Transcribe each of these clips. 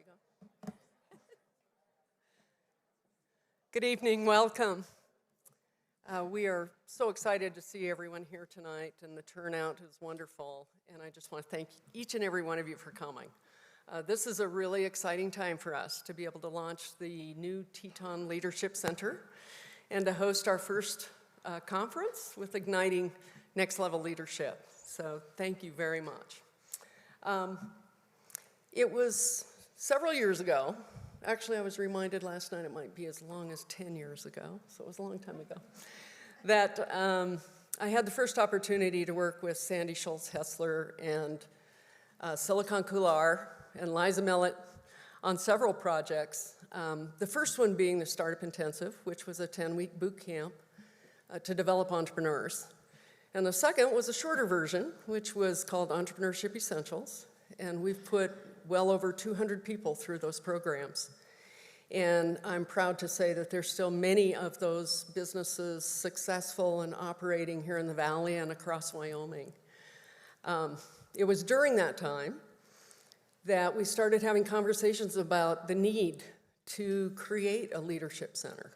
go. Good evening, welcome. We are so excited to see everyone here tonight, and the turnout is wonderful, and I just want to thank each and every one of you for coming. This is a really exciting time for us to be able to launch the new Teton Leadership Center and to host our first conference with Igniting Next Level Leadership. So thank you very much. It was several years ago. Actually, I was reminded last night it might be as long as 10 years ago, so it was a long time ago, that I had the first opportunity to work with Sandy Schultz-Hessler and Silicon Coular and Liza Millett on several projects. The first one being the Startup Intensive, which was a 10-week boot camp to develop entrepreneurs. And the second was a shorter version, which was called Entrepreneurship Essentials, and we've put well over 200 people through those programs. And I'm proud to say that there's still many of those businesses successful and operating here in the Valley and across Wyoming. It was during that time that we started having conversations about the need to create a leadership center,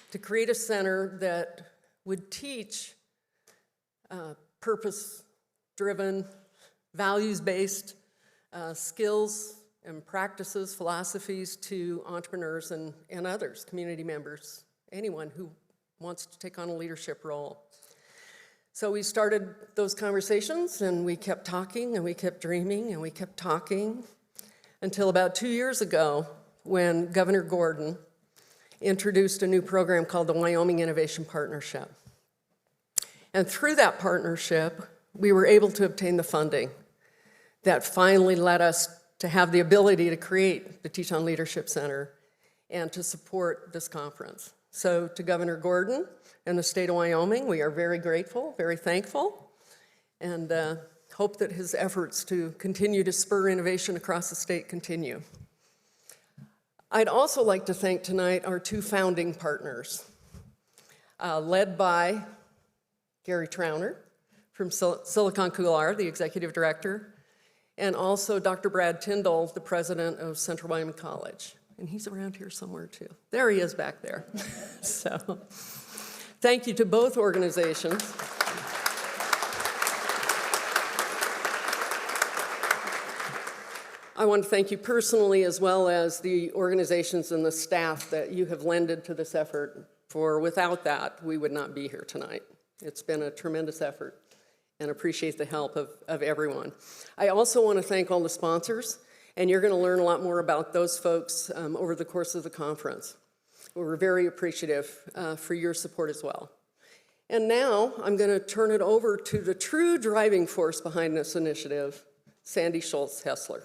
to create a center that would teach purpose-driven, values-based skills and practices, philosophies to entrepreneurs and others, community members, anyone who wants to take on a leadership role. So we started those conversations, and we kept talking, and we kept dreaming, and we kept talking until about 2 years ago when Governor Gordon introduced a new program called the Wyoming Innovation Partnership. And through that partnership, we were able to obtain the funding that finally led us to have the ability to create the Teton Leadership Center and to support this conference. So to Governor Gordon and the state of Wyoming, we are very grateful, very thankful, and hope that his efforts to continue to spur innovation across the state continue. I'd also like to thank tonight our two founding partners, led by Gary Trauner from Silicon Coular, the executive director, and also Dr. Brad Tyndall, the president of Central Wyoming College. And he's around here somewhere too. There he is back there. So thank you to both organizations. I want to thank you personally, as well as the organizations and the staff that you have lended to this effort, for without that, we would not be here tonight. It's been a tremendous effort, and appreciate the help of everyone. I also want to thank all the sponsors, and you're going to learn a lot more about those folks over the course of the conference. We're very appreciative for your support as well. And now I'm going to turn it over to the true driving force behind this initiative, Sandy Schultz-Hessler.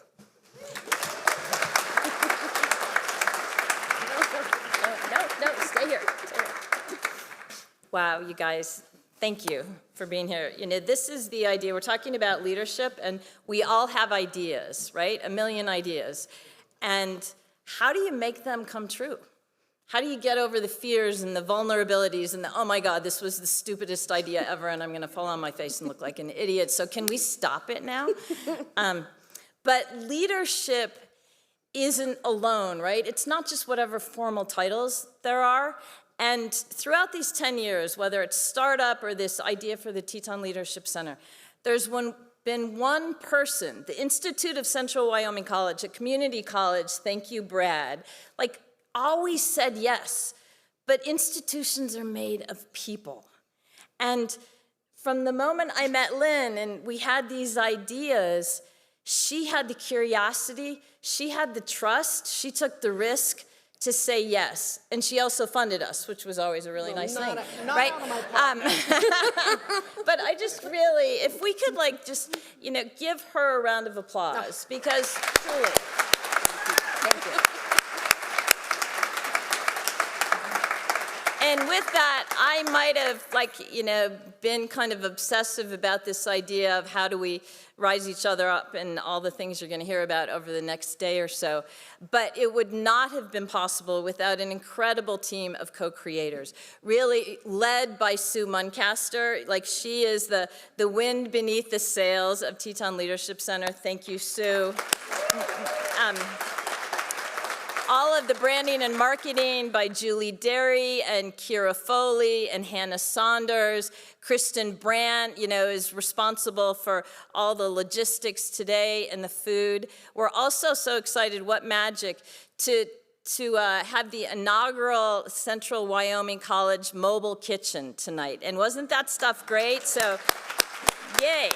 No, stay here. Wow, you guys. Thank you for being here. You know, this is the idea. We're talking about leadership, and we all have ideas, right? A million ideas. And how do you make them come true? How do you get over the fears and the vulnerabilities and the, oh my God, this was the stupidest idea ever, and I'm going to fall on my face and look like an idiot, so can we stop it now? But leadership isn't alone, right? It's not just whatever formal titles there are. And throughout these 10 years, whether it's startup or this idea for the Teton Leadership Center, there's been one person, the Institute of Central Wyoming College, a community college, thank you, Brad, like always said yes. But institutions are made of people. And from the moment I met Lynn and we had these ideas, she had the curiosity, she had the trust, she took the risk to say yes, and she also funded us, which was always a really nice thing, right? But I just really, if we could like just, you know, give her a round of applause, because truly, thank you. And with that, I might have, like, you know, been kind of obsessive about this idea of how do we rise each other up and all the things you're going to hear about over the next day or so. But it would not have been possible without an incredible team of co-creators, really led by Sue Muncaster. Like, she is the wind beneath the sails of Teton Leadership Center. Thank you, Sue. All of the branding and marketing by Julie Derry and Kira Foley and Hannah Saunders. Kristen Brandt, is responsible for all the logistics today and the food. We're also so excited, what magic, to have the inaugural Central Wyoming College mobile kitchen tonight. And wasn't that stuff great? So, yay.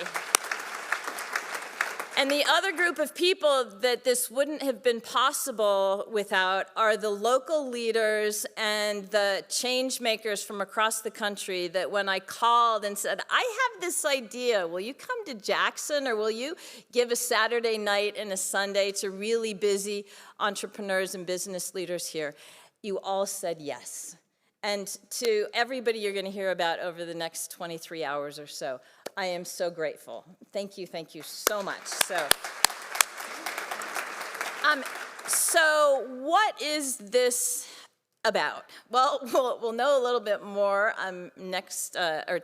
And the other group of people that this wouldn't have been possible without are the local leaders and the change makers from across the country that when I called and said, I have this idea, will you come to Jackson or will you give a Saturday night and a Sunday to really busy entrepreneurs and business leaders here? You all said yes. And to everybody you're going to hear about over the next 23 hours or so, I am so grateful. Thank you so much. So what is this about? Well, we'll know a little bit more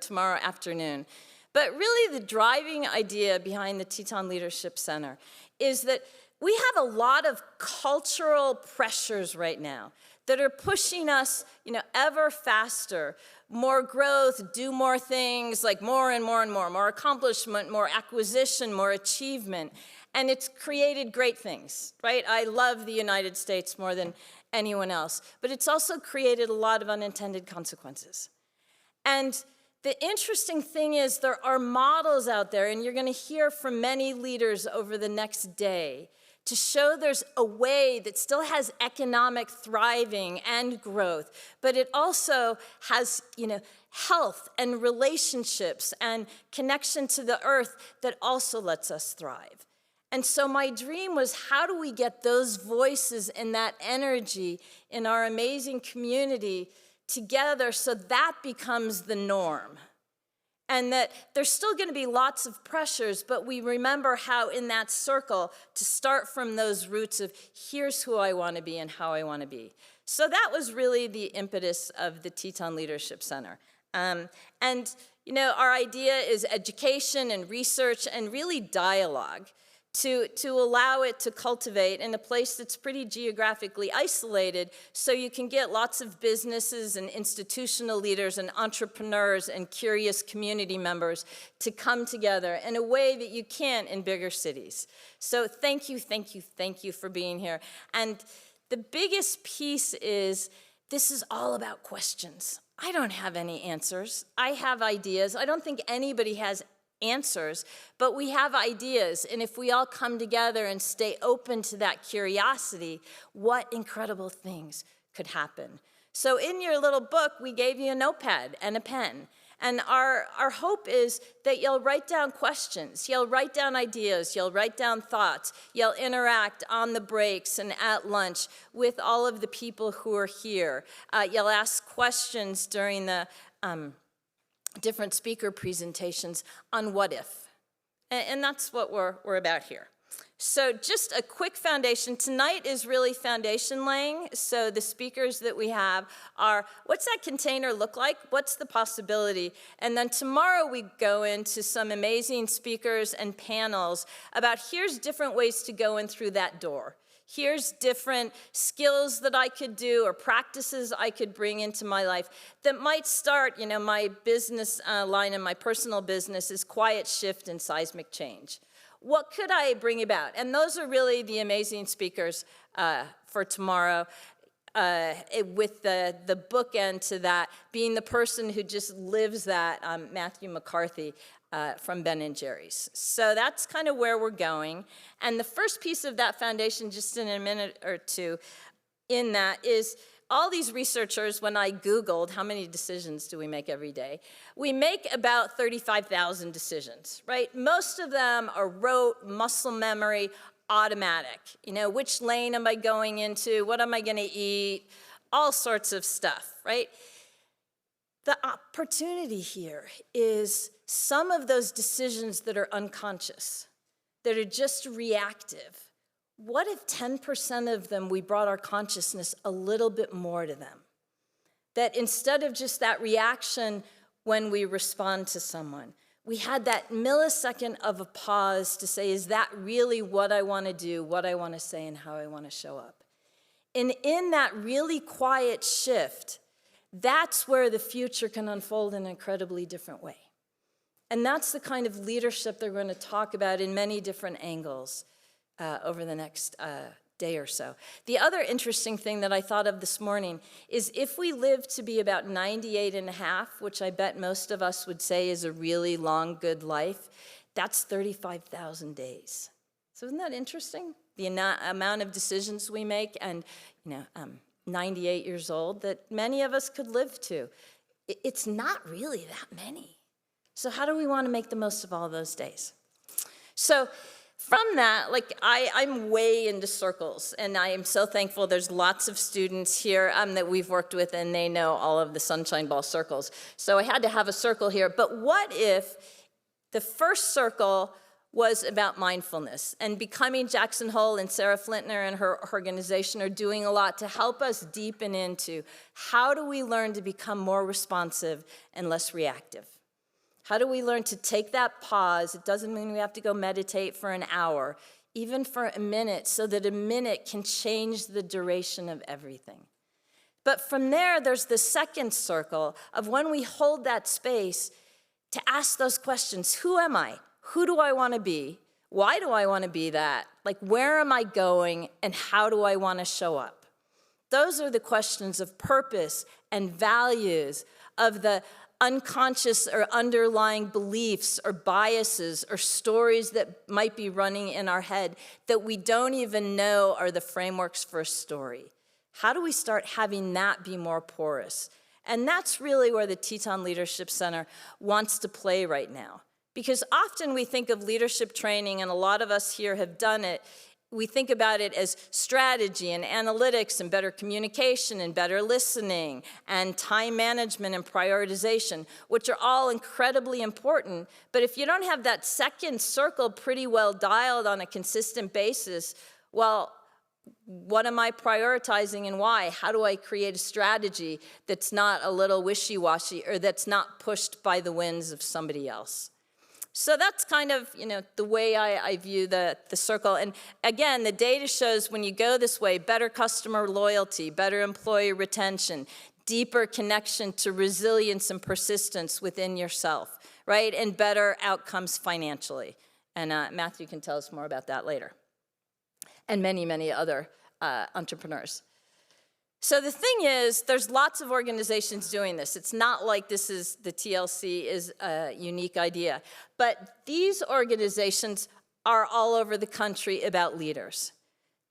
tomorrow afternoon. But really the driving idea behind the Teton Leadership Center is that we have a lot of cultural pressures right now that are pushing us, ever faster. More growth, do more things, like more and more and more accomplishment, more acquisition, more achievement. And it's created great things, right? I love the United States more than anyone else. But it's also created a lot of unintended consequences. And the interesting thing is there are models out there, and you're going to hear from many leaders over the next day, to show there's a way that still has economic thriving and growth, but it also has, health and relationships and connection to the earth that also lets us thrive. And so my dream was, how do we get those voices and that energy in our amazing community together so that becomes the norm? And that there's still going to be lots of pressures, but we remember how in that circle to start from those roots of here's who I want to be and how I want to be. So that was really the impetus of the Teton Leadership Center. Our idea is education and research and really dialogue to allow it to cultivate in a place that's pretty geographically isolated so you can get lots of businesses and institutional leaders and entrepreneurs and curious community members to come together in a way that you can't in bigger cities. So thank you for being here. And the biggest piece is this is all about questions. I don't have any answers. I have ideas. I don't think anybody has answers, but we have ideas, and if we all come together and stay open to that curiosity, what incredible things could happen. So in your little book, we gave you a notepad and a pen, and our hope is that you'll write down questions, you'll write down ideas, you'll write down thoughts, you'll interact on the breaks and at lunch with all of the people who are here. You'll ask questions during the different speaker presentations on what if. And that's what we're about here. So just a quick foundation. Tonight is really foundation laying. So the speakers that we have are, what's that container look like? What's the possibility? And then tomorrow we go into some amazing speakers and panels about here's different ways to go in through that door. Here's different skills that I could do or practices I could bring into my life that might start, my business line and my personal business is quiet shift and seismic change. What could I bring about? And those are really the amazing speakers for tomorrow. With the bookend to that, being the person who just lives that, Matthew McCarthy, from Ben & Jerry's. So that's kind of where we're going. And the first piece of that foundation, just in a minute or two, in that is all these researchers, when I Googled how many decisions do we make every day, we make about 35,000 decisions, right? Most of them are rote, muscle memory, automatic. Which lane am I going into? What am I going to eat? All sorts of stuff, right? The opportunity here is some of those decisions that are unconscious, that are just reactive. What if 10% of them we brought our consciousness a little bit more to them? That instead of just that reaction when we respond to someone, we had that millisecond of a pause to say, is that really what I want to do, what I want to say, and how I want to show up? And in that really quiet shift, that's where the future can unfold in an incredibly different way. And that's the kind of leadership they're going to talk about in many different angles over the next day or so. The other interesting thing that I thought of this morning is if we live to be about 98 and a half, which I bet most of us would say is a really long, good life, that's 35,000 days. So isn't that interesting? The amount of decisions we make, and 98 years old, that many of us could live to. It's not really that many. So how do we want to make the most of all those days? So from that, I'm way into circles, and I am so thankful there's lots of students here that we've worked with, and they know all of the sunshine ball circles. So I had to have a circle here. But what if the first circle was about mindfulness, and Becoming Jackson Hole and Sarah Flintner and her organization are doing a lot to help us deepen into how do we learn to become more responsive and less reactive? How do we learn to take that pause? It doesn't mean we have to go meditate for an hour, even for a minute, so that a minute can change the duration of everything. But from there, there's the second circle of when we hold that space to ask those questions. Who am I? Who do I want to be? Why do I want to be that? Where am I going, and how do I want to show up? Those are the questions of purpose and values, of the unconscious or underlying beliefs or biases or stories that might be running in our head that we don't even know are the frameworks for a story. How do we start having that be more porous? And that's really where the Teton Leadership Center wants to play right now. Because often we think of leadership training, and a lot of us here have done it, we think about it as strategy and analytics and better communication and better listening and time management and prioritization, which are all incredibly important. But if you don't have that second circle pretty well dialed on a consistent basis, well, what am I prioritizing and why? How do I create a strategy that's not a little wishy-washy or that's not pushed by the winds of somebody else? So that's kind of, the way I view the circle. And again, the data shows when you go this way, better customer loyalty, better employee retention, deeper connection to resilience and persistence within yourself, right? And better outcomes financially. And Matthew can tell us more about that later. And many, many other entrepreneurs. So the thing is, there's lots of organizations doing this. It's not like the TLC is a unique idea. But these organizations are all over the country about leaders.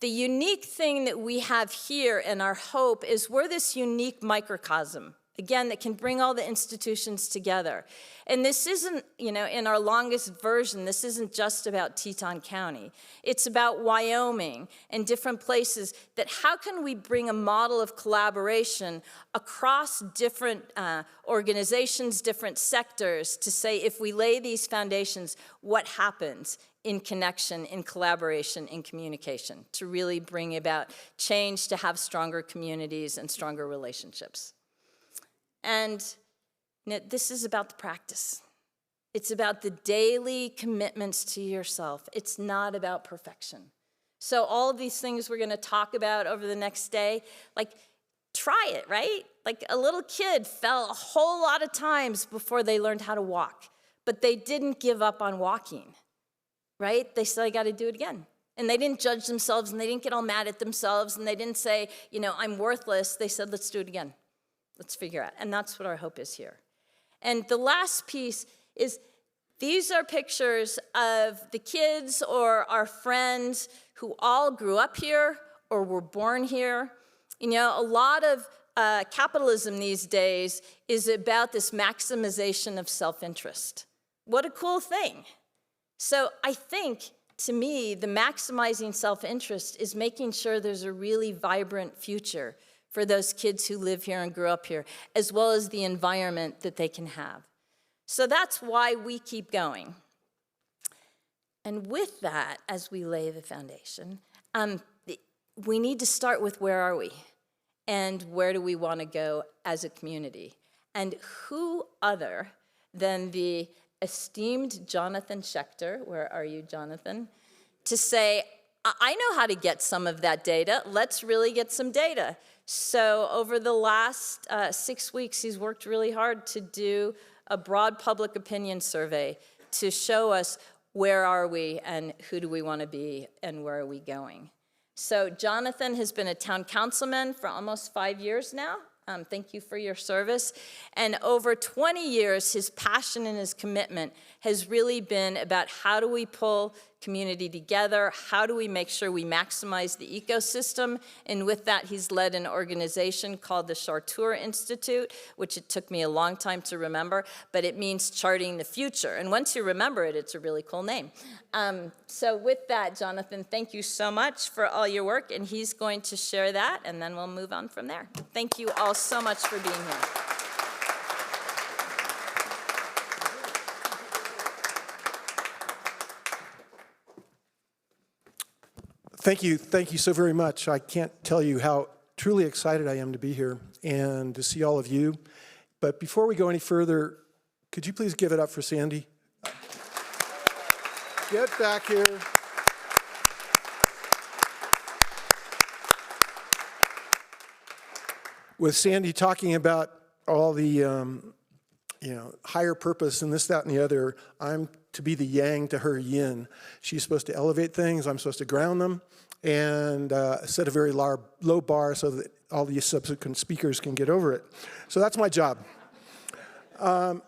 The unique thing that we have here and our hope is we're this unique microcosm, again, that can bring all the institutions together. And this isn't, in our longest version, this isn't just about Teton County. It's about Wyoming and different places, that how can we bring a model of collaboration across different organizations, different sectors, to say if we lay these foundations, what happens in connection, in collaboration, in communication, to really bring about change, to have stronger communities and stronger relationships. And this is about the practice. It's about the daily commitments to yourself. It's not about perfection. So all of these things we're going to talk about over the next day, try it, right? A little kid fell a whole lot of times before they learned how to walk, but they didn't give up on walking, right? They said, I got to do it again. And they didn't judge themselves, and they didn't get all mad at themselves, and they didn't say, I'm worthless. They said, let's do it again. Let's figure out. And that's what our hope is here. And the last piece is these are pictures of the kids or our friends who all grew up here or were born here. A lot of capitalism these days is about this maximization of self-interest. What a cool thing. So I think, to me, the maximizing self-interest is making sure there's a really vibrant future for those kids who live here and grew up here, as well as the environment that they can have. So that's why we keep going. And with that, as we lay the foundation, we need to start with where are we? And where do we want to go as a community? And who other than the esteemed Jonathan Schechter, where are you, Jonathan, to say, I know how to get some of that data. Let's really get some data. So over the last 6 weeks, he's worked really hard to do a broad public opinion survey to show us where are we and who do we want to be and where are we going. So Jonathan has been a town councilman for almost 5 years now. Thank you for your service. And over 20 years, his passion and his commitment has really been about how do we pull community together, how do we make sure we maximize the ecosystem, and with that, he's led an organization called the Charture Institute, which it took me a long time to remember, but it means charting the future. And once you remember it, it's a really cool name. So with that, Jonathan, thank you so much for all your work, and he's going to share that, and then we'll move on from there. Thank you all so much for being here. Thank you so very much. I can't tell you how truly excited I am to be here and to see all of you. But before we go any further, could you please give it up for Sandy? Get back here. With Sandy talking about all the higher purpose and this, that, and the other, I'm to be the yang to her yin. She's supposed to elevate things, I'm supposed to ground them, and set a very low bar so that all the subsequent speakers can get over it. So that's my job. And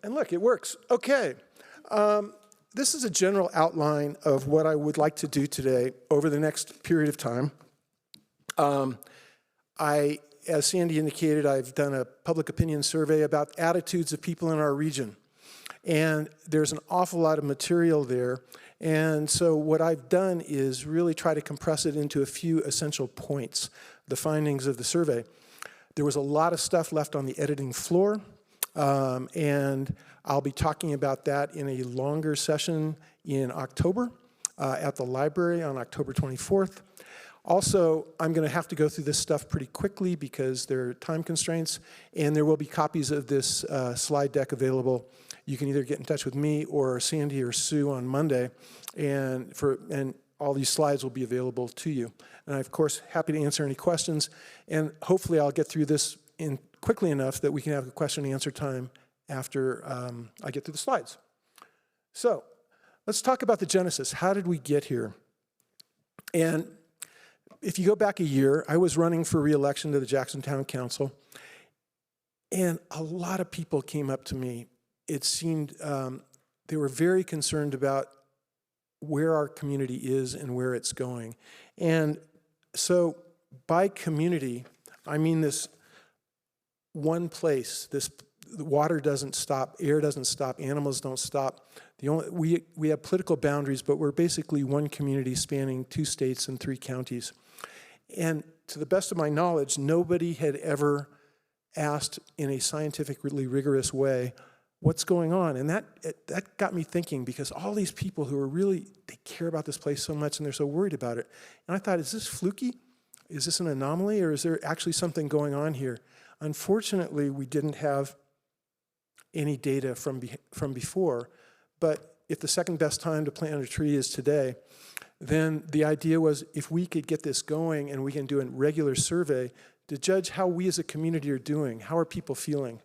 look, it works. Okay. This is a general outline of what I would like to do today over the next period of time. As Sandy indicated, I've done a public opinion survey about attitudes of people in our region. And there's an awful lot of material there. And so what I've done is really try to compress it into a few essential points, the findings of the survey. There was a lot of stuff left on the editing floor, and I'll be talking about that in a longer session in October at the library on October 24th. Also, I'm going to have to go through this stuff pretty quickly because there are time constraints, and there will be copies of this slide deck available. You can either get in touch with me or Sandy or Sue on Monday, and all these slides will be available to you. And I'm, of course, happy to answer any questions, and hopefully I'll get through this quickly enough that we can have a question and answer time after I get through the slides. So let's talk about the genesis. How did we get here? And if you go back a year, I was running for re-election to the Jackson Town Council, and a lot of people came up to me. It seemed they were very concerned about where our community is and where it's going. And so by community, I mean this one place. The water doesn't stop, air doesn't stop, animals don't stop. We have political boundaries, but we're basically one community spanning 2 states and 3 counties. And to the best of my knowledge, nobody had ever asked in a scientifically rigorous way, what's going on? And that got me thinking, because all these people who are really, they care about this place so much and they're so worried about it. And I thought, is this fluky? Is this an anomaly, or is there actually something going on here? Unfortunately, we didn't have any data from before, but if the second best time to plant a tree is today, then the idea was if we could get this going and we can do a regular survey to judge how we as a community are doing, how are people feeling.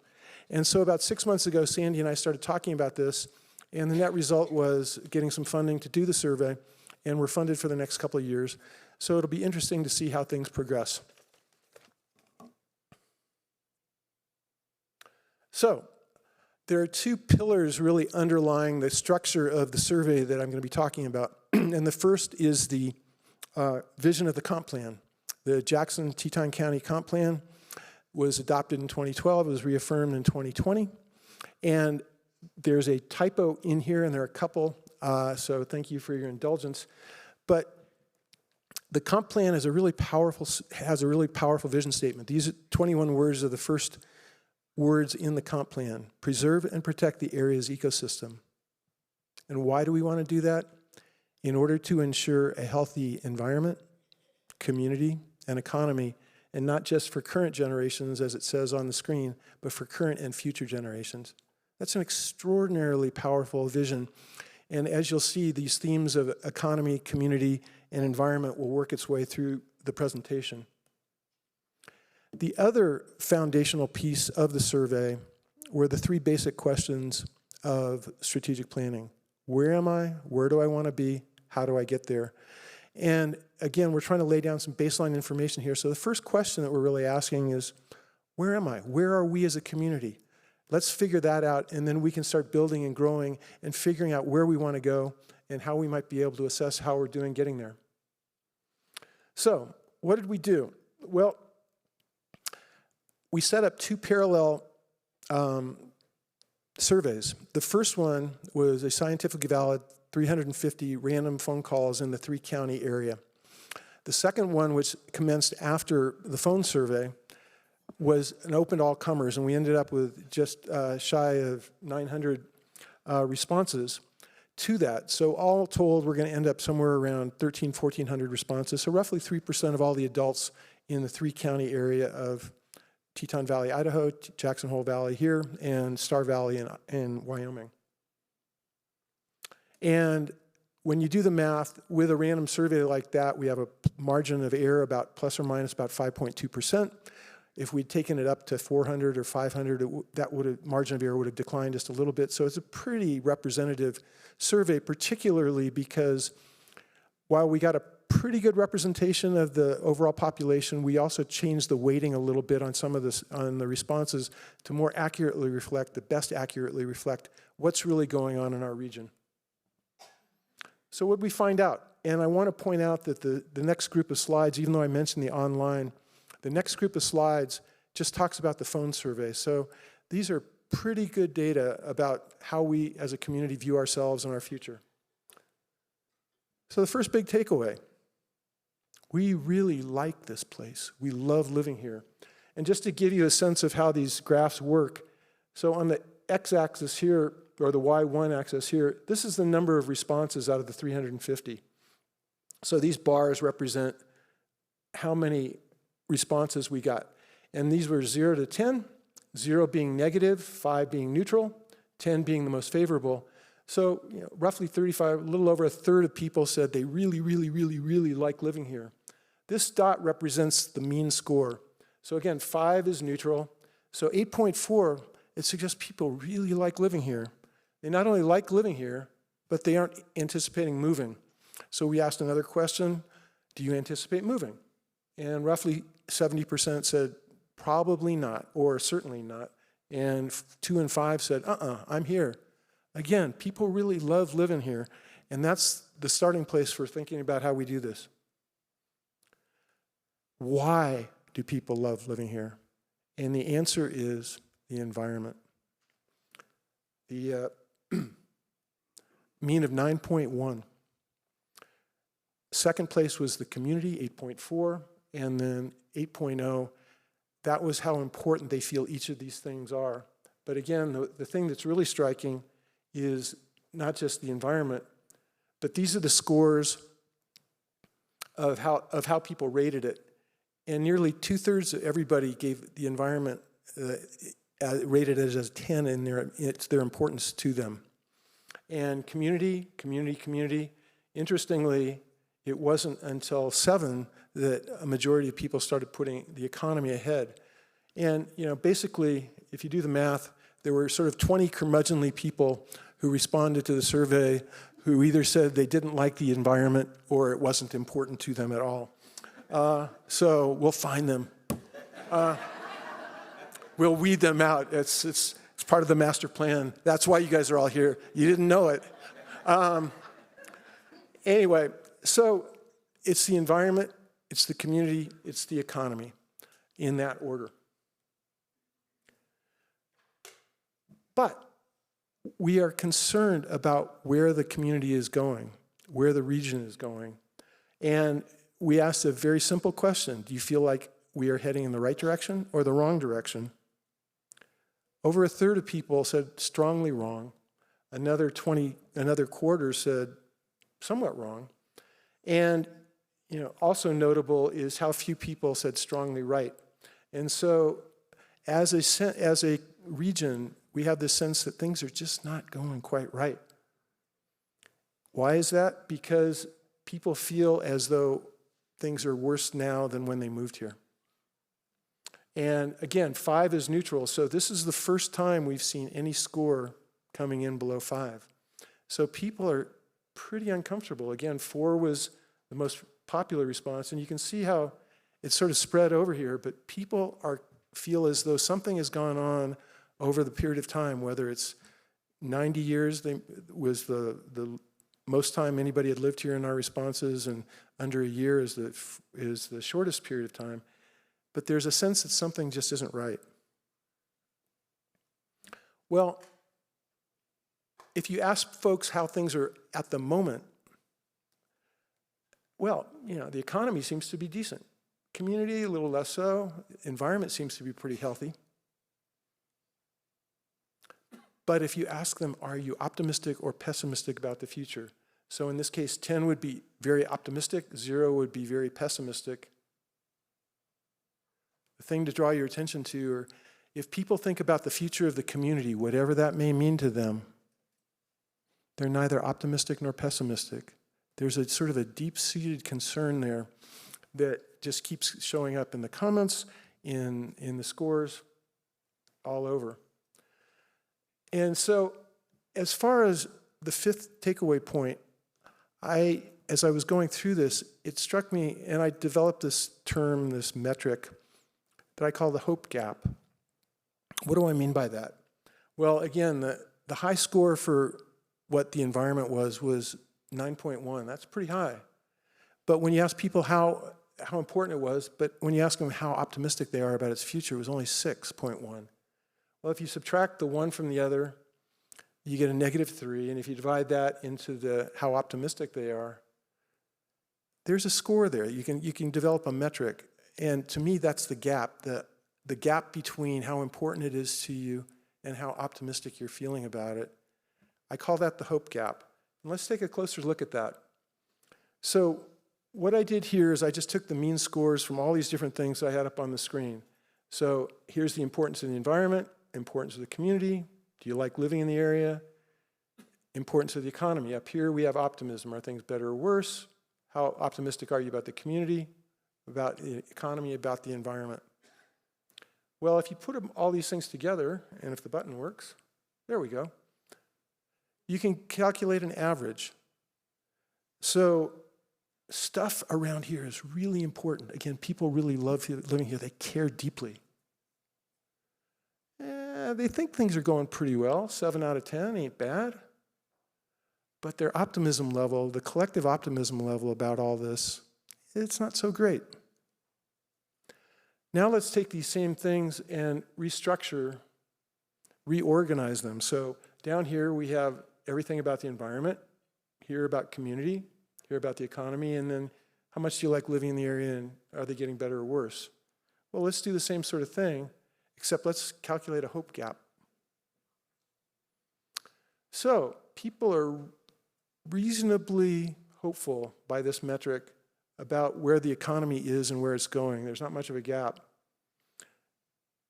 And so about 6 months ago, Sandy and I started talking about this, and the net result was getting some funding to do the survey, and we're funded for the next couple of years. So it'll be interesting to see how things progress. So there are 2 pillars really underlying the structure of the survey that I'm going to be talking about. And the first is the vision of the comp plan. The Jackson-Teton County comp plan was adopted in 2012. It was reaffirmed in 2020. And there's a typo in here, and there are a couple, so thank you for your indulgence. But the comp plan has a really powerful vision statement. These 21 words are the first words in the comp plan. Preserve and protect the area's ecosystem. And why do we want to do that? In order to ensure a healthy environment, community, and economy, and not just for current generations, as it says on the screen, but for current and future generations. That's an extraordinarily powerful vision. And as you'll see, these themes of economy, community, and environment will work its way through the presentation. The other foundational piece of the survey were the three basic questions of strategic planning. Where am I? Where do I want to be? How do I get there? And again, we're trying to lay down some baseline information here. So the first question that we're really asking is, where am I? Where are we as a community? Let's figure that out, and then we can start building and growing and figuring out where we want to go and how we might be able to assess how we're doing getting there. So, what did we do? Well, we set up two parallel surveys. The first one was a scientifically valid 350 random phone calls in the 3-county area. The second one, which commenced after the phone survey, was an open to all comers, and we ended up with just shy of 900 responses to that. So all told, we're going to end up somewhere around 1,400 responses, so roughly 3% of all the adults in the 3-county area of Teton Valley, Idaho, Jackson Hole Valley here, and Star Valley in Wyoming. And when you do the math, with a random survey like that, we have a margin of error about plus or minus about 5.2%. If we'd taken it up to 400 or 500, margin of error would have declined just a little bit. So it's a pretty representative survey, particularly because while we got a pretty good representation of the overall population, we also changed the weighting a little bit on some of this, on the responses to more accurately reflect, best accurately reflect what's really going on in our region. So what did we find out? And I want to point out that the next group of slides, even though I mentioned the online, the next group of slides just talks about the phone survey. So these are pretty good data about how we as a community view ourselves and our future. So the first big takeaway, we really like this place. We love living here. And just to give you a sense of how these graphs work, so on the x-axis here, or the y1 axis here, this is the number of responses out of the 350. So these bars represent how many responses we got. And these were 0 to 10, 0 being negative, 5 being neutral, 10 being the most favorable. So roughly 35, a little over a third of people said they really, really, really, really like living here. This dot represents the mean score. So again, 5 is neutral. So 8.4, it suggests people really like living here. They not only like living here, but they aren't anticipating moving. So we asked another question, do you anticipate moving? And roughly 70% said probably not, or certainly not. And 2 and 5 said, I'm here. Again, people really love living here. And that's the starting place for thinking about how we do this. Why do people love living here? And the answer is the environment. The mean of 9.1. Second place was the community, 8.4. And then 8.0, that was how important they feel each of these things are. But again, the thing that's really striking is not just the environment, but these are the scores of how people rated it. And nearly 2/3 of everybody gave the environment, rated it as 10 in their importance to them. And community. Interestingly, it wasn't until 7 that a majority of people started putting the economy ahead. And basically, if you do the math, there were sort of 20 curmudgeonly people who responded to the survey who either said they didn't like the environment or it wasn't important to them at all. So we'll find them. We'll weed them out. It's part of the master plan. That's why you guys are all here. You didn't know it. Anyway, so it's the environment, it's the community, it's the economy, in that order. But we are concerned about where the community is going, where the region is going. And we asked a very simple question. Do you feel like we are heading in the right direction or the wrong direction? Over a third of people said strongly wrong. Another quarter said somewhat wrong. And also notable is how few people said strongly right. And so as a region, we have this sense that things are just not going quite right. Why is that? Because people feel as though things are worse now than when they moved here. And again, 5 is neutral, so this is the first time we've seen any score coming in below 5. So people are pretty uncomfortable. Again, 4 was the most popular response, and you can see how it's sort of spread over here, but people feel as though something has gone on over the period of time, whether it's 90 years was the most time anybody had lived here in our responses, and under a year is the shortest period of time. But there's a sense that something just isn't right. Well, if you ask folks how things are at the moment, well, the economy seems to be decent. Community, a little less so. Environment seems to be pretty healthy. But if you ask them, are you optimistic or pessimistic about the future? So in this case, 10 would be very optimistic, 0 would be very pessimistic. The thing to draw your attention to, or if people think about the future of the community, whatever that may mean to them, they're neither optimistic nor pessimistic. There's a sort of a deep-seated concern there that just keeps showing up in the comments, in the scores, all over. And so, as far as the 5th takeaway point, as I was going through this, it struck me, and I developed this term, this metric, that I call the hope gap. What do I mean by that? Well, again, the high score for what the environment was 9.1. That's pretty high. But when you ask people how important it was, but when you ask them how optimistic they are about its future, it was only 6.1. Well, if you subtract the one from the other, you get a -3, and if you divide that into how optimistic they are, there's a score there. You can develop a metric, and to me, that's the gap, the gap between how important it is to you and how optimistic you're feeling about it. I call that the hope gap. And let's take a closer look at that. So what I did here is I just took the mean scores from all these different things I had up on the screen. So here's the importance of the environment, importance of the community. Do you like living in the area? Importance of the economy. Up here we have optimism. Are things better or worse? How optimistic are you about the community, about the economy, about the environment? Well, if you put all these things together, and if the button works, there we go, you can calculate an average. So stuff around here is really important. Again, people really love living here. They care deeply. They think things are going pretty well. 7 out of 10 ain't bad. But their optimism level, the collective optimism level about all this, it's not so great. Now let's take these same things and restructure, reorganize them. So down here we have everything about the environment, here about community, here about the economy, and then how much do you like living in the area, and are they getting better or worse? Well, let's do the same sort of thing, except let's calculate a hope gap. So people are reasonably hopeful by this metric about where the economy is and where it's going. There's not much of a gap.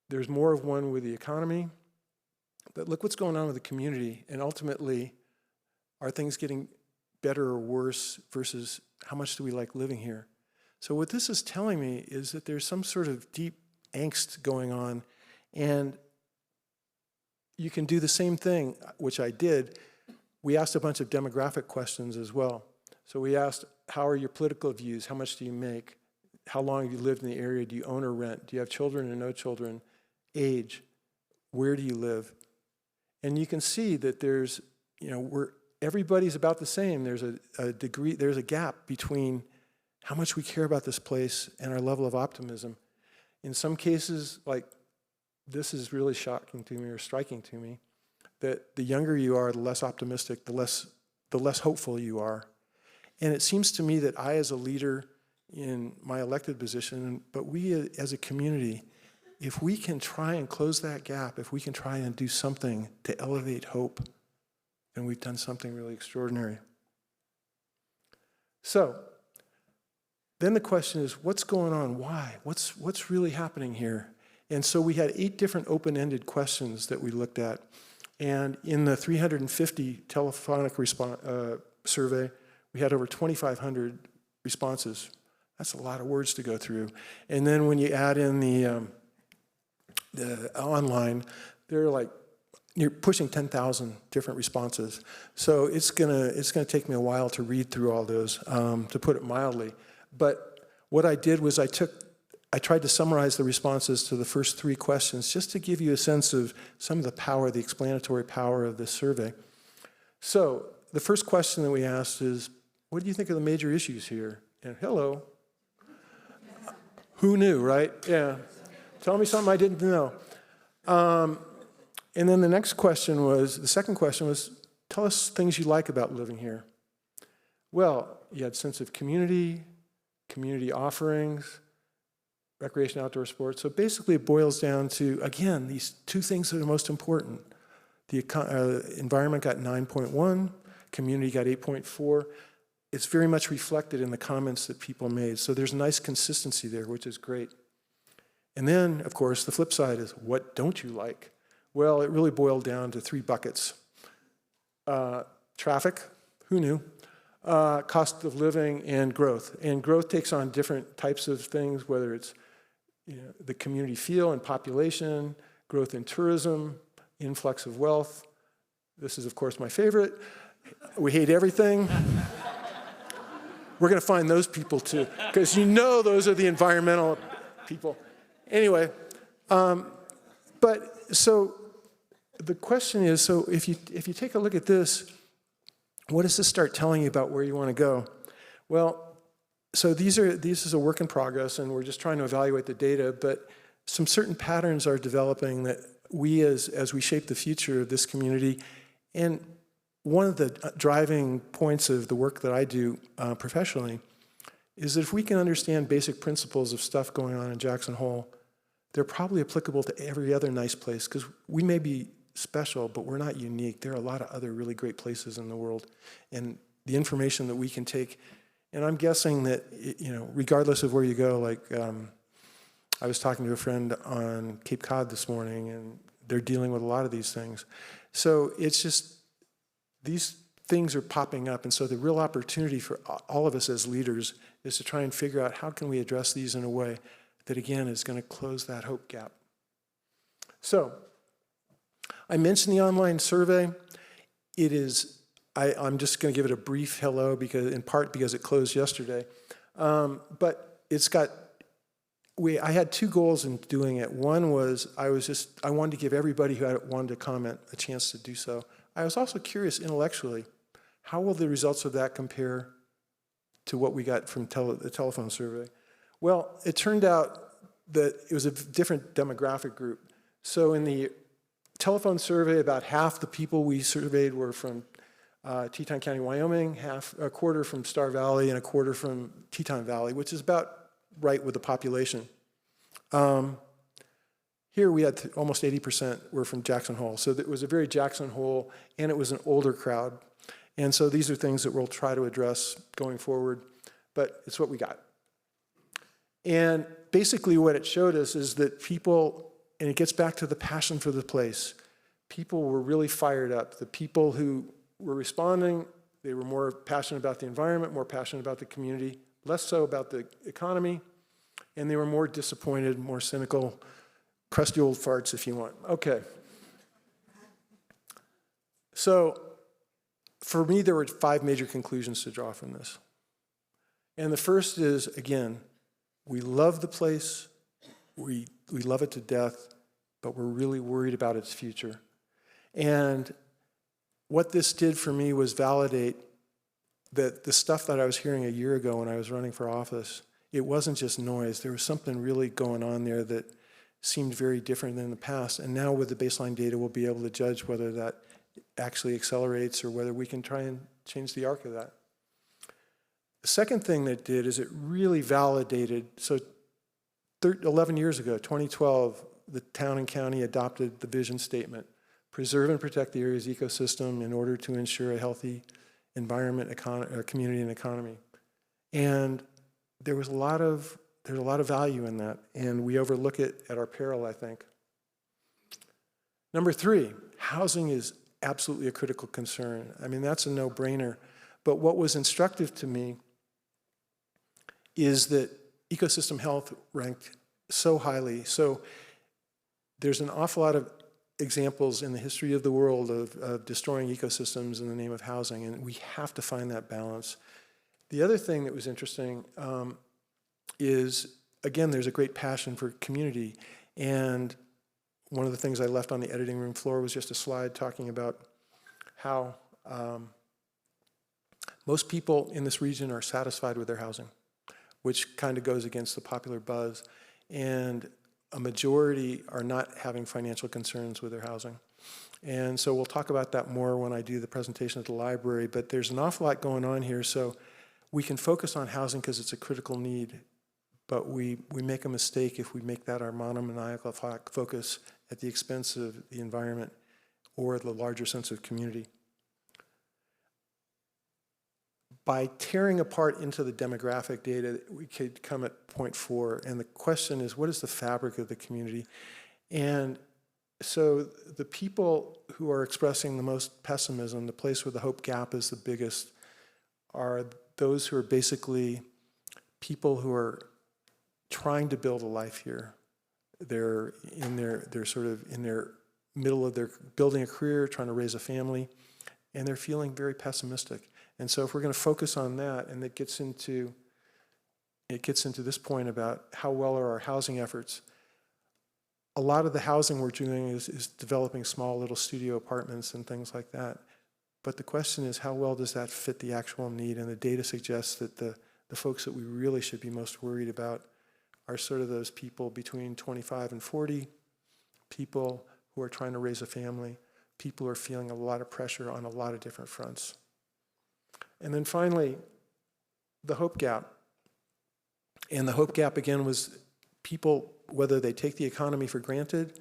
There's more of one with the economy, but look what's going on with the community, and ultimately, are things getting better or worse versus how much do we like living here? So what this is telling me is that there's some sort of deep angst going on, and you can do the same thing, which I did. We asked a bunch of demographic questions as well. So we asked, how are your political views? How much do you make? How long have you lived in the area? Do you own or rent? Do you have children or no children? Age? Where do you live? And you can see that there's, everybody's about the same. There's there's a gap between how much we care about this place and our level of optimism. In some cases, like this is really shocking to me or striking to me, that the younger you are, the less optimistic, the less hopeful you are. And it seems to me that I, as a leader in my elected position, but we as a community, if we can try and close that gap, if we can try and do something to elevate hope, then we've done something really extraordinary. So, then the question is, what's going on? Why? What's really happening here? And so we had 8 different open-ended questions that we looked at. And in the 350 telephonic survey, we had over 2,500 responses. That's a lot of words to go through. And then when you add in the online, they're like, you're pushing 10,000 different responses. So it's gonna take me a while to read through all those, to put it mildly. But what I did was I tried to summarize the responses to the first 3 questions just to give you a sense of some of the power, the explanatory power of this survey. So the first question that we asked is, what do you think are the major issues here? And hello. Who knew, right? Yeah. Tell me something I didn't know. And then the second question was, tell us things you like about living here. Well, you had sense of community offerings, recreation, outdoor sports. So basically it boils down to, again, these 2 things that are most important. The environment got 9.1, community got 8.4. It's very much reflected in the comments that people made. So there's a nice consistency there, which is great. And then, of course, the flip side is, what don't you like? Well, it really boiled down to 3 buckets. Traffic, who knew? Cost of living, and growth. And growth takes on different types of things, whether it's the community feel and population, growth in tourism, influx of wealth. This is, of course, my favorite. We hate everything. We're going to find those people, too, because those are the environmental people. Anyway, but so the question is, so if you take a look at this, what does this start telling you about where you want to go? Well, so this is a work in progress, and we're just trying to evaluate the data, but some certain patterns are developing that we, as we shape the future of this community, and one of the driving points of the work that I do professionally is that if we can understand basic principles of stuff going on in Jackson Hole, they're probably applicable to every other nice place, because we may be special, but we're not unique. There are a lot of other really great places in the world, and the information that we can take, and I'm guessing that, regardless of where you go, like I was talking to a friend on Cape Cod this morning, and they're dealing with a lot of these things. So it's just, these things are popping up, and so the real opportunity for all of us as leaders is to try and figure out how can we address these in a way that, again, is going to close that hope gap. So I mentioned the online survey. It is, I'm just going to give it a brief hello, in part because it closed yesterday. But it's got, I had 2 goals in doing it. One was I wanted to give everybody who wanted to comment a chance to do so. I was also curious intellectually, how will the results of that compare to what we got from the telephone survey? Well, it turned out that it was a different demographic group. So in the telephone survey, about half the people we surveyed were from Teton County, Wyoming, a quarter from Star Valley, and a quarter from Teton Valley, which is about right with the population. Here we had almost 80% were from Jackson Hole. So it was a very Jackson Hole, and it was an older crowd. And so these are things that we'll try to address going forward, but it's what we got. And basically what it showed us is that people, and it gets back to the passion for the place, people were really fired up. The people who were responding, they were more passionate about the environment, more passionate about the community, less so about the economy, and they were more disappointed, more cynical, crusty old farts, if you want. Okay. So for me, there were 5 major conclusions to draw from this. And the first is, again, we love the place, we love it to death, but we're really worried about its future. And what this did for me was validate that the stuff that I was hearing a year ago when I was running for office, it wasn't just noise. There was something really going on there that seemed very different than in the past. And now with the baseline data, we'll be able to judge whether that actually accelerates or whether we can try and change the arc of that. The second thing that it did is it really validated, so 11 years ago, 2012, the town and county adopted the vision statement, preserve and protect the area's ecosystem in order to ensure a healthy environment, community, and economy. And there was a lot of there's a lot of value in that, and we overlook it at our peril, I think. Number 3, housing is absolutely a critical concern. I mean, that's a no-brainer. But what was instructive to me is that ecosystem health ranked so highly. So there's an awful lot of examples in the history of the world of destroying ecosystems in the name of housing, and we have to find that balance. The other thing that was interesting is, again, there's a great passion for community, and one of the things I left on the editing room floor was just a slide talking about how most people in this region are satisfied with their housing, which kind of goes against the popular buzz, and a majority are not having financial concerns with their housing. And so we'll talk about that more when I do the presentation at the library, but there's an awful lot going on here, so we can focus on housing because it's a critical need, but we make a mistake if we make that our monomaniacal focus at the expense of the environment or the larger sense of community. By tearing apart into the demographic data, we could come at point 4, and the question is, what is the fabric of the community? And so the people who are expressing the most pessimism, the place where the hope gap is the biggest, are those who are basically people who are trying to build a life here. They're sort of in their middle of their building a career, trying to raise a family, and they're feeling very pessimistic. And so if we're going to focus on that, and it gets into this point about how well are our housing efforts, a lot of the housing we're doing is developing small little studio apartments and things like that. But the question is, how well does that fit the actual need? And the data suggests that the folks that we really should be most worried about are sort of those people between 25 and 40, people who are trying to raise a family, people who are feeling a lot of pressure on a lot of different fronts. And then finally, the hope gap. And the hope gap, again, was people, whether they take the economy for granted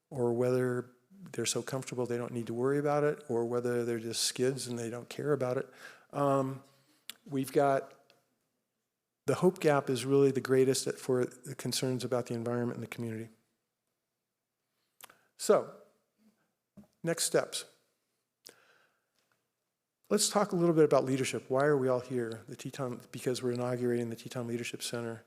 or whether they're so comfortable they don't need to worry about it, or whether they're just skids and they don't care about it. We've got the hope gap is really the greatest for the concerns about the environment and the community. So, next steps. Let's talk a little bit about leadership. Why are we all here? The Teton, because we're inaugurating the Teton Leadership Center.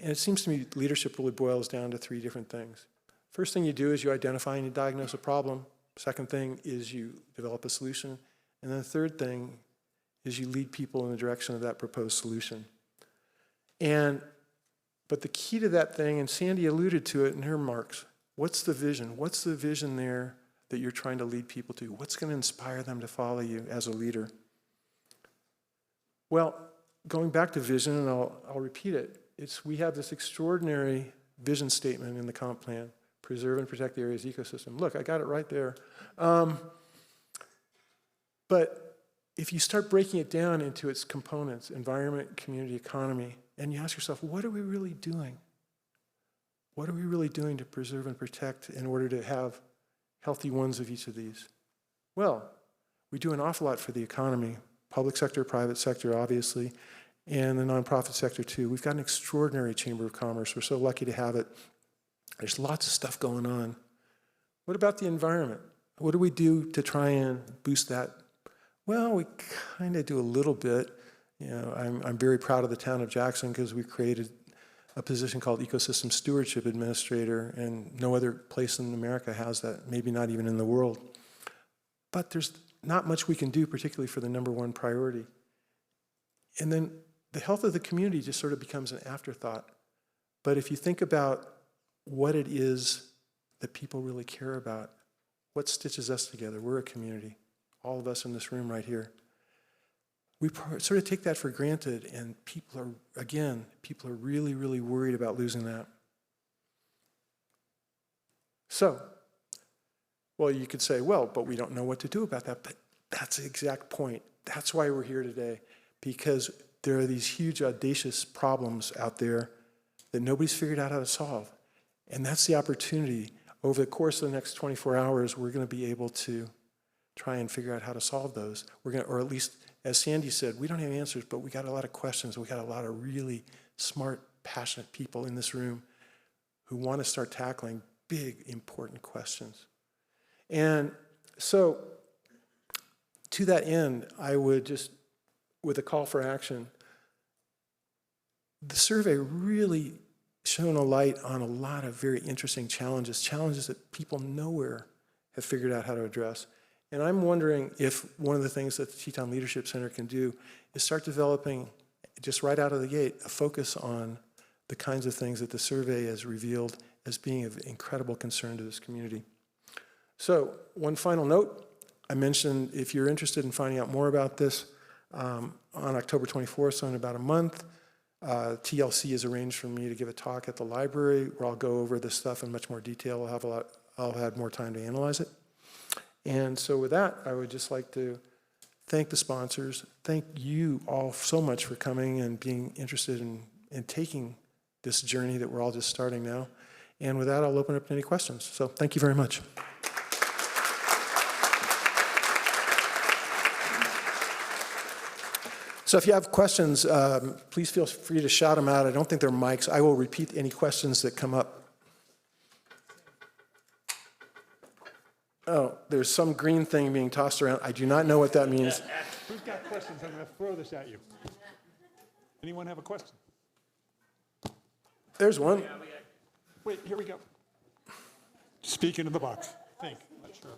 And it seems to me leadership really boils down to 3 different things. First thing you do is you identify and you diagnose a problem. Second thing is you develop a solution. And then the third thing is you lead people in the direction of that proposed solution. But the key to that thing, and Sandy alluded to it in her remarks, what's the vision? What's the vision there that you're trying to lead people to? What's going to inspire them to follow you as a leader? Well, going back to vision, and I'll repeat it, we have this extraordinary vision statement in the comp plan: preserve and protect the area's ecosystem. Look, I got it right there. But if you start breaking it down into its components, environment, community, economy, and you ask yourself, what are we really doing? What are we really doing to preserve and protect in order to have healthy ones of each of these? Well, we do an awful lot for the economy, public sector, private sector, obviously, and the nonprofit sector too. We've got an extraordinary Chamber of Commerce. We're so lucky to have it. There's lots of stuff going on. What about the environment? What do we do to try and boost that? Well, we kind of do a little bit. You know, I'm very proud of the town of Jackson because we created a position called Ecosystem Stewardship Administrator, and no other place in America has that, maybe not even in the world. But there's not much we can do, particularly for the #1 priority. And then the health of the community just sort of becomes an afterthought. But if you think about what it is that people really care about, what stitches us together? We're a community, all of us in this room right here. We sort of take that for granted, and people are really, really worried about losing that. So, well, you could say, well, but we don't know what to do about that. But that's the exact point. That's why we're here today, because there are these huge, audacious problems out there that nobody's figured out how to solve. And that's the opportunity. Over the course of the next 24 hours, we're going to be able to try and figure out how to solve those. Or at least, as Sandy said, we don't have answers, but we got a lot of questions. We got a lot of really smart passionate people in this room who want to start tackling big, important questions. And so, to that end, I would just, with a call for action, the survey really shone a light on a lot of very interesting challenges that people nowhere have figured out how to address. And I'm wondering if one of the things that the Teton Leadership Center can do is start developing, just right out of the gate, a focus on the kinds of things that the survey has revealed as being of incredible concern to this community. So, one final note. I mentioned if you're interested in finding out more about this, on October 24th, so in about a month, TLC has arranged for me to give a talk at the library where I'll go over this stuff in much more detail. I'll have more time to analyze it. And so with that, I would just like to thank the sponsors. Thank you all so much for coming and being interested in taking this journey that we're all just starting now. And with that, I'll open up to any questions. So thank you very much. So if you have questions, please feel free to shout them out. I don't think they're mics. I will repeat any questions that come up. Oh, there's some green thing being tossed around. I do not know what that means. Who's got questions? I'm going to throw this at you. Anyone have a question? There's one. Wait, here we go. Speak into the box. Think. Not sure.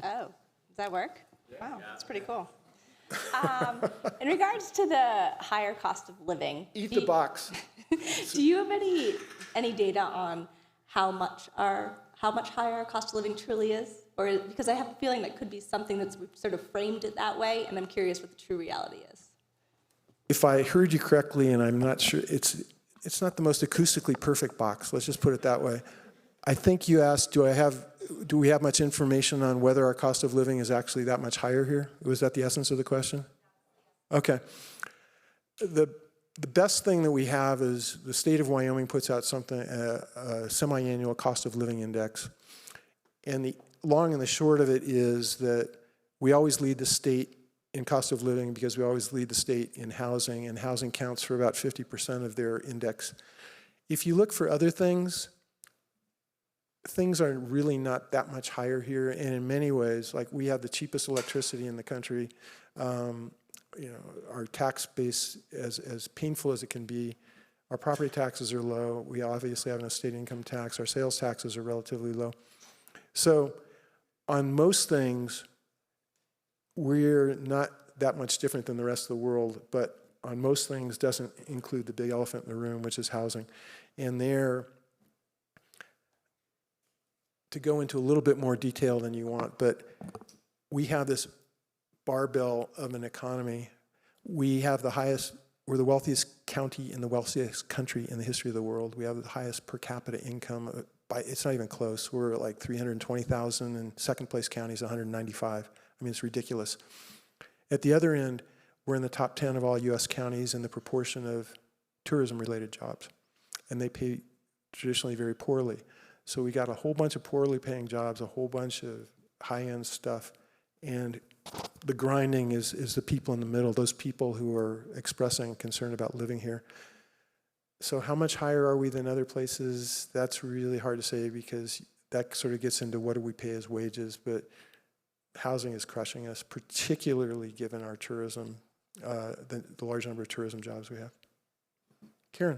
Oh, does that work? Wow, that's pretty cool. In regards to the higher cost of living, Eat the box. do you have any data on how much higher our cost of living truly is? Or because I have a feeling that could be something that's we've sort of framed it that way, and I'm curious what the true reality is. If I heard you correctly, and I'm not sure, it's not the most acoustically perfect box. Let's just put it that way. I think you asked, do we have much information on whether our cost of living is actually that much higher here? Was that the essence of the question? Okay. The best thing that we have is the state of Wyoming puts out something, a semi-annual cost of living index. And the long and the short of it is that we always lead the state in cost of living because we always lead the state in housing, and housing counts for about 50% of their index. If you look for other things, things are really not that much higher here, and in many ways, like we have the cheapest electricity in the country. Our tax base, as painful as it can be, our property taxes are low. We obviously have an estate income tax. Our sales taxes are relatively low. So on most things, we're not that much different than the rest of the world, but on most things doesn't include the big elephant in the room, which is housing. And there, to go into a little bit more detail than you want, but we have this barbell of an economy. We have we're the wealthiest county in the wealthiest country in the history of the world. We have the highest per capita income. It's not even close. We're at like 320,000, and second place county is 195. I mean, it's ridiculous. At the other end, we're in the top 10 of all U.S. counties in the proportion of tourism-related jobs, and they pay traditionally very poorly. So we got a whole bunch of poorly paying jobs, a whole bunch of high-end stuff, and the grinding is the people in the middle, those people who are expressing concern about living here. So how much higher are we than other places? That's really hard to say because that sort of gets into what do we pay as wages, but housing is crushing us, particularly given our tourism, the large number of tourism jobs we have. Karen.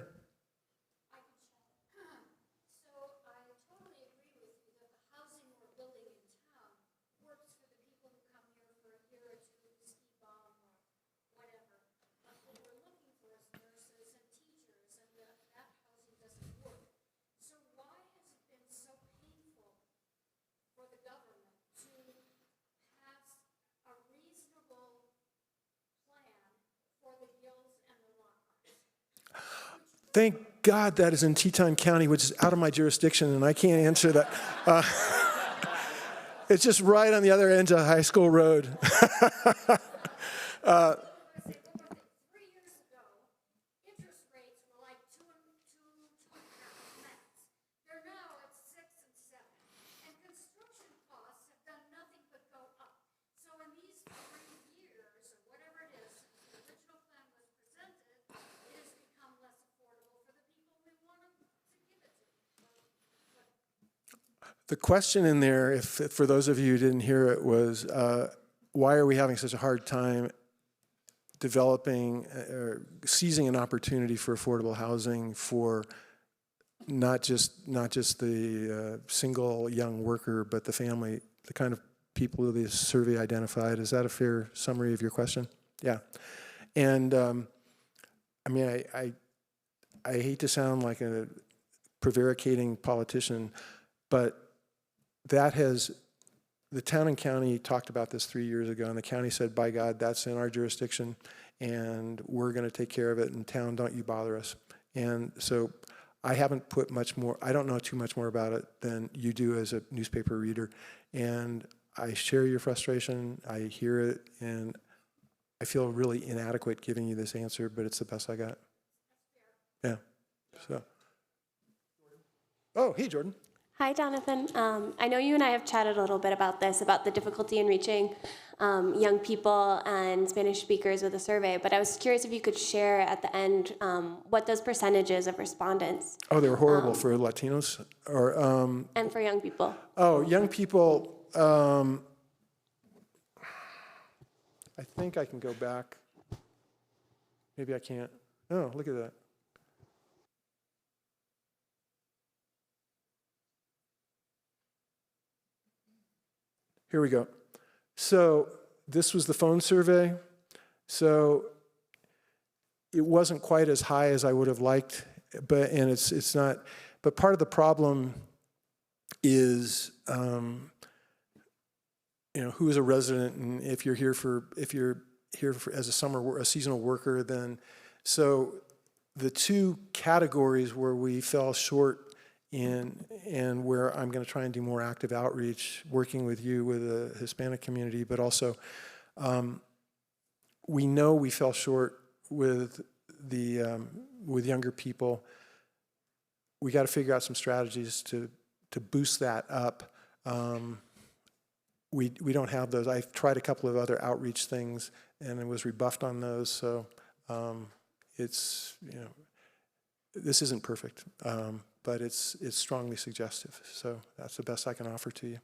Thank God that is in Teton County, which is out of my jurisdiction, and I can't answer that. It's just right on the other end of High School Road. 3 years ago, interest rates were like 2.5 max. They're now at 6 and 7. And construction costs have done nothing but go up. So in these 3 years, or whatever it is, since the original plan was presented, it has become less affordable for the The question in there, if for those of you who didn't hear it, was why are we having such a hard time developing or seizing an opportunity for affordable housing for not just the single young worker, but the family, the kind of people who the survey identified. Is that a fair summary of your question? Yeah. And I mean, I hate to sound like a prevaricating politician, but the town and county talked about this 3 years ago, and the county said, by God, that's in our jurisdiction, and we're going to take care of it, and town, don't you bother us. And so I haven't put much more, I don't know too much more about it than you do as a newspaper reader, and I share your frustration, I hear it, and I feel really inadequate giving you this answer, but it's the best I got. Yeah, so. Oh, hey, Jordan. Hi, Jonathan. I know you and I have chatted a little bit about this, about the difficulty in reaching young people and Spanish speakers with a survey, but I was curious if you could share at the end what those percentages of respondents. Oh, they were horrible for Latinos? Or and for young people. Oh, young people, I think I can go back. Maybe I can't. Oh, look at that. Here we go. So this was the phone survey. So it wasn't quite as high as I would have liked, but it's not. But part of the problem is, who is a resident, and if you're here as a seasonal worker, then so the two categories where we fell short in, and where I'm going to try and do more active outreach, working with you with the Hispanic community, but also we know we fell short with the with younger people. We got to figure out some strategies to boost that up. We don't have those. I've tried a couple of other outreach things, and it was rebuffed on those. So it's this isn't perfect. But it's strongly suggestive. So that's the best I can offer to you.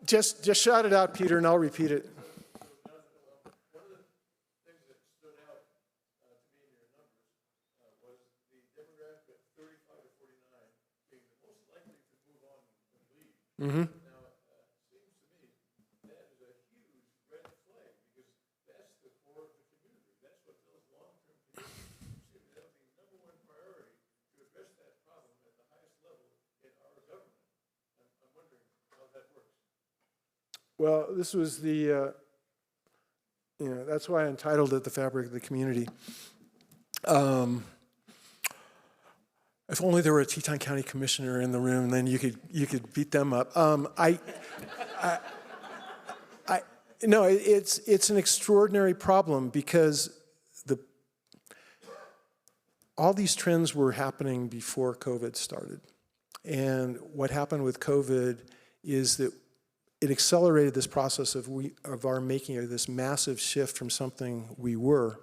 Just shout it out, Peter, and I'll repeat it. Mm-hmm. Now, it seems to me that is a huge red flag because that's the core of the community. That's what those long-term communities seem to have the number one priority to address that problem at the highest level in our government. I'm wondering how that works. Well, this was the, that's why I entitled it The Fabric of the Community. If only there were a Teton County commissioner in the room, then you could beat them up. No, it's an extraordinary problem because all these trends were happening before COVID started, and what happened with COVID is that it accelerated this process of our making this massive shift from something we were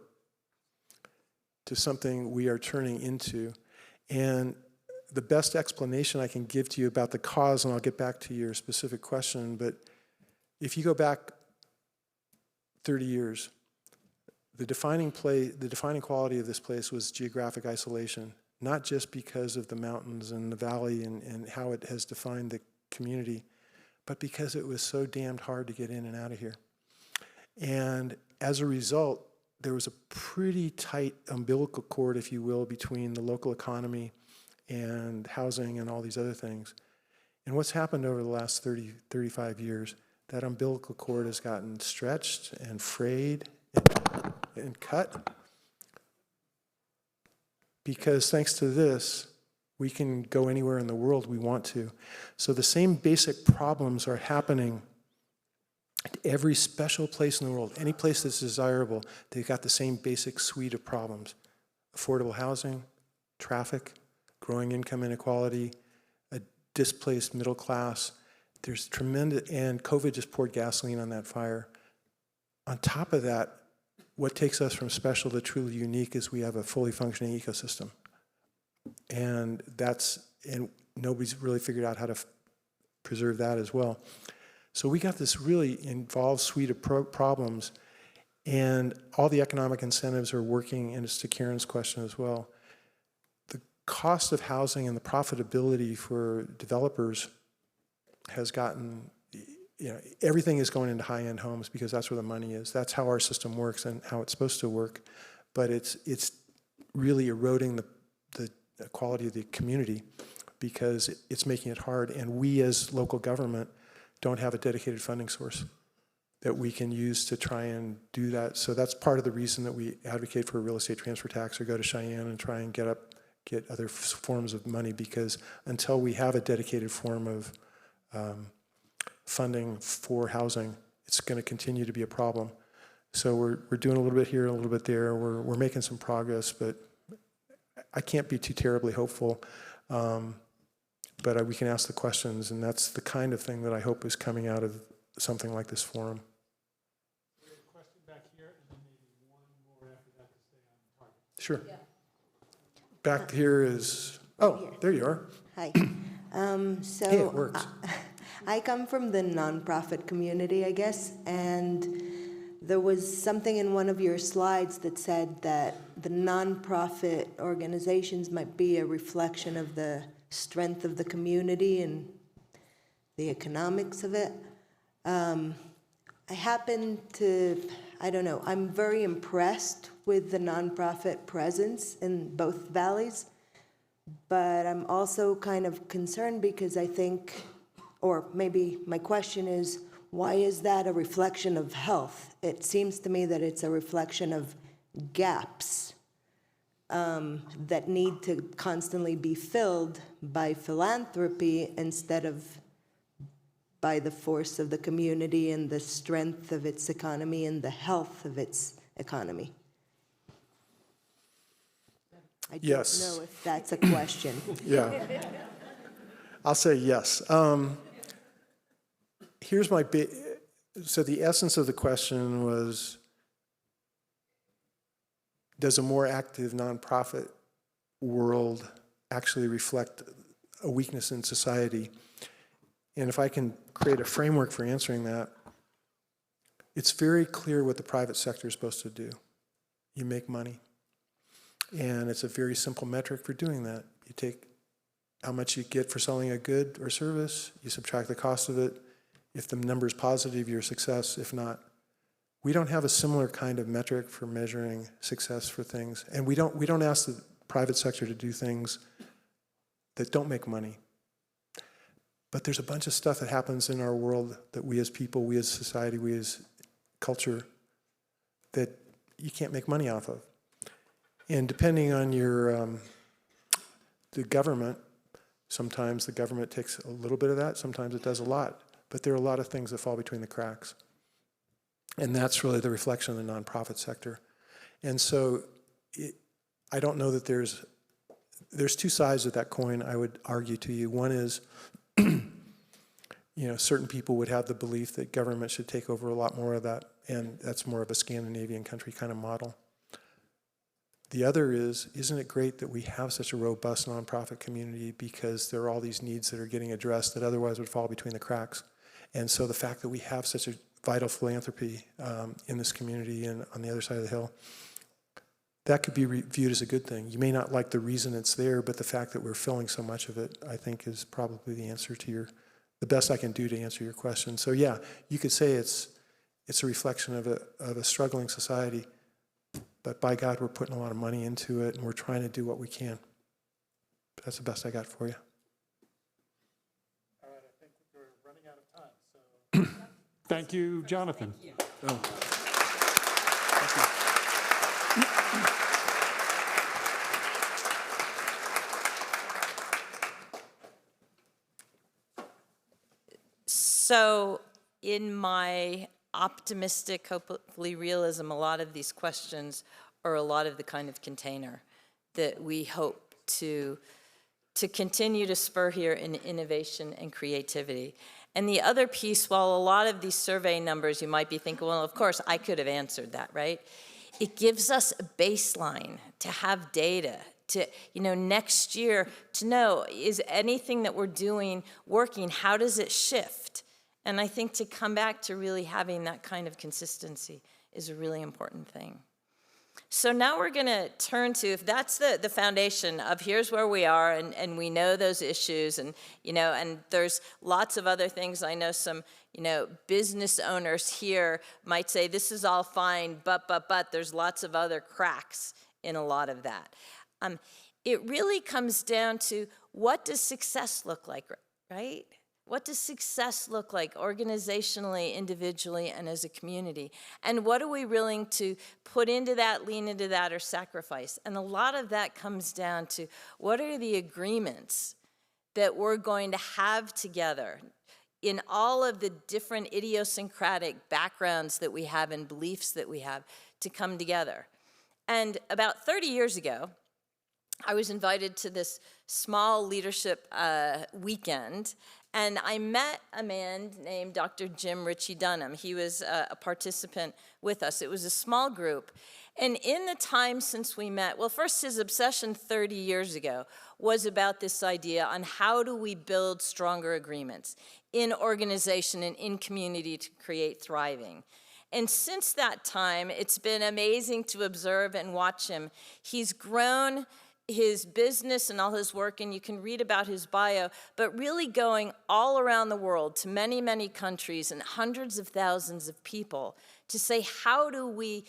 to something we are turning into. And the best explanation I can give to you about the cause, and I'll get back to your specific question, but if you go back 30 years, the defining quality of this place was geographic isolation, not just because of the mountains and the valley and how it has defined the community, but because it was so damned hard to get in and out of here. And as a result, there was a pretty tight umbilical cord, if you will, between the local economy and housing and all these other things. And what's happened over the last 30, 35 years, that umbilical cord has gotten stretched and frayed and cut. Because thanks to this, we can go anywhere in the world we want to. So the same basic problems are happening every special place in the world, any place that's desirable, they've got the same basic suite of problems. Affordable housing, traffic, growing income inequality, a displaced middle class. There's tremendous, and COVID just poured gasoline on that fire. On top of that, what takes us from special to truly unique is we have a fully functioning ecosystem. And nobody's really figured out how to preserve that as well. So we got this really involved suite of problems, and all the economic incentives are working, and it's to Karen's question as well. The cost of housing and the profitability for developers has gotten, everything is going into high-end homes because that's where the money is. That's how our system works and how it's supposed to work. But it's really eroding the quality of the community because it's making it hard. And we as local government don't have a dedicated funding source that we can use to try and do that. So that's part of the reason that we advocate for a real estate transfer tax or go to Cheyenne and try and get other forms of money, because until we have a dedicated form of funding for housing, it's going to continue to be a problem. So we're doing a little bit here, a little bit there. We're making some progress, but I can't be too terribly hopeful. But we can ask the questions, and that's the kind of thing that I hope is coming out of something like this forum. We have a question back here, and then maybe one more after that to stay on target. Sure. Yeah. Back here is, there you are. Hi. Hey, it works. I come from the nonprofit community, I guess, and there was something in one of your slides that said that the nonprofit organizations might be a reflection of the strength of the community and the economics of it. I happen to, I'm very impressed with the nonprofit presence in both valleys, but I'm also kind of concerned because I think, or maybe my question is, why is that a reflection of health? It seems to me that it's a reflection of gaps that need to constantly be filled by philanthropy instead of by the force of the community and the strength of its economy and the health of its economy. I don't know if that's a question. Yeah. I'll say yes. Here's my so the essence of the question was, does a more active nonprofit world actually reflect a weakness in society? And if I can create a framework for answering that, it's very clear what the private sector is supposed to do. You make money. And it's a very simple metric for doing that. You take how much you get for selling a good or service, you subtract the cost of it. If the number is positive, you're a success. If not, we don't have a similar kind of metric for measuring success for things. And we don't ask the private sector to do things that don't make money. But there's a bunch of stuff that happens in our world that we as people, we as society, we as culture, that you can't make money off of. And depending on your the government, sometimes the government takes a little bit of that, sometimes it does a lot. But there are a lot of things that fall between the cracks. And that's really the reflection of the nonprofit sector. And so I don't know that there's two sides of that coin, I would argue to you. One is, certain people would have the belief that government should take over a lot more of that, and that's more of a Scandinavian country kind of model. The other is, isn't it great that we have such a robust nonprofit community, because there are all these needs that are getting addressed that otherwise would fall between the cracks. And so the fact that we have such a vital philanthropy in this community and on the other side of the hill, that could be viewed as a good thing. You may not like the reason it's there, but the fact that we're filling so much of it, I think, is probably the answer to the best I can do to answer your question. So yeah, you could say it's a reflection of a struggling society, but by God, we're putting a lot of money into it, and we're trying to do what we can. But that's the best I got for you. All right, I think we're running out of time. So thank you, Jonathan. Oh. So in my optimistic, hopefully realism, a lot of these questions are a lot of the kind of container that we hope to to continue to spur here in innovation and creativity. And the other piece, while a lot of these survey numbers, you might be thinking, well, of course, I could have answered that, right? It gives us a baseline to have data, to, next year to know, is anything that we're doing working? How does it shift? And I think to come back to really having that kind of consistency is a really important thing. So now we're going to turn to, if that's the foundation of here's where we are, and we know those issues, and and there's lots of other things. I know some business owners here might say this is all fine, but there's lots of other cracks in a lot of that. It really comes down to, what does success look like, right? What does success look like organizationally, individually, and as a community? And what are we willing to put into that, lean into that, or sacrifice? And a lot of that comes down to, what are the agreements that we're going to have together in all of the different idiosyncratic backgrounds that we have and beliefs that we have to come together? And about 30 years ago, I was invited to this small leadership weekend, and I met a man named Dr. Jim Ritchie-Dunham. He was a participant with us. It was a small group. And in the time since we met, well, first, his obsession 30 years ago was about this idea on how do we build stronger agreements in organization and in community to create thriving. And since that time, it's been amazing to observe and watch him. He's grown his business and all his work, and you can read about his bio, but really going all around the world to many, many countries and hundreds of thousands of people to say, how do we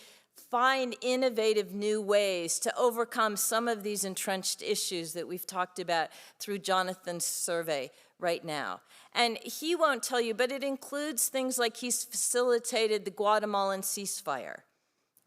find innovative new ways to overcome some of these entrenched issues that we've talked about through Jonathan's survey right now. And he won't tell you, but it includes things like he's facilitated the Guatemalan ceasefire.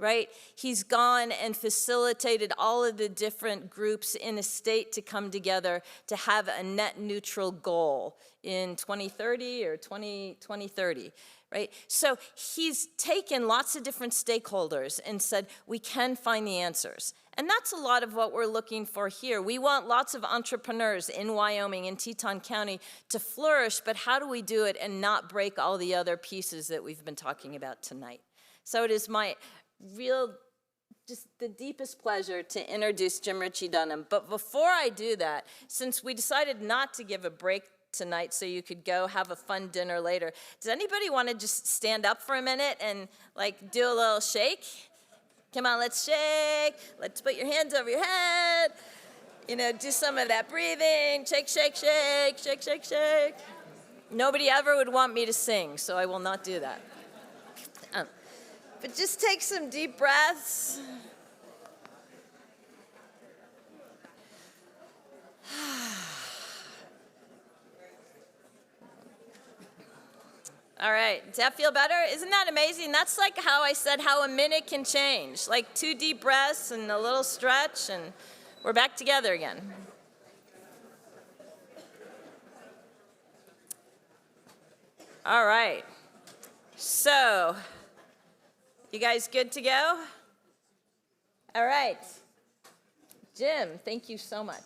Right? He's gone and facilitated all of the different groups in a state to come together to have a net neutral goal in 2030 or 2030, right? So he's taken lots of different stakeholders and said, we can find the answers. And that's a lot of what we're looking for here. We want lots of entrepreneurs in Wyoming, in Teton County, to flourish, but how do we do it and not break all the other pieces that we've been talking about tonight? So it is my just the deepest pleasure to introduce Jim Ritchie-Dunham. But before I do that, since we decided not to give a break tonight so you could go have a fun dinner later, does anybody want to just stand up for a minute and do a little shake? Come on, let's shake. Let's put your hands over your head. Do some of that breathing. Shake, shake, shake, shake, shake, shake. Nobody ever would want me to sing, so I will not do that. But just take some deep breaths. All right, does that feel better? Isn't that amazing? That's like how I said how a minute can change. Like 2 deep breaths and a little stretch, and we're back together again. All right, so you guys good to go? All right. Jim, thank you so much.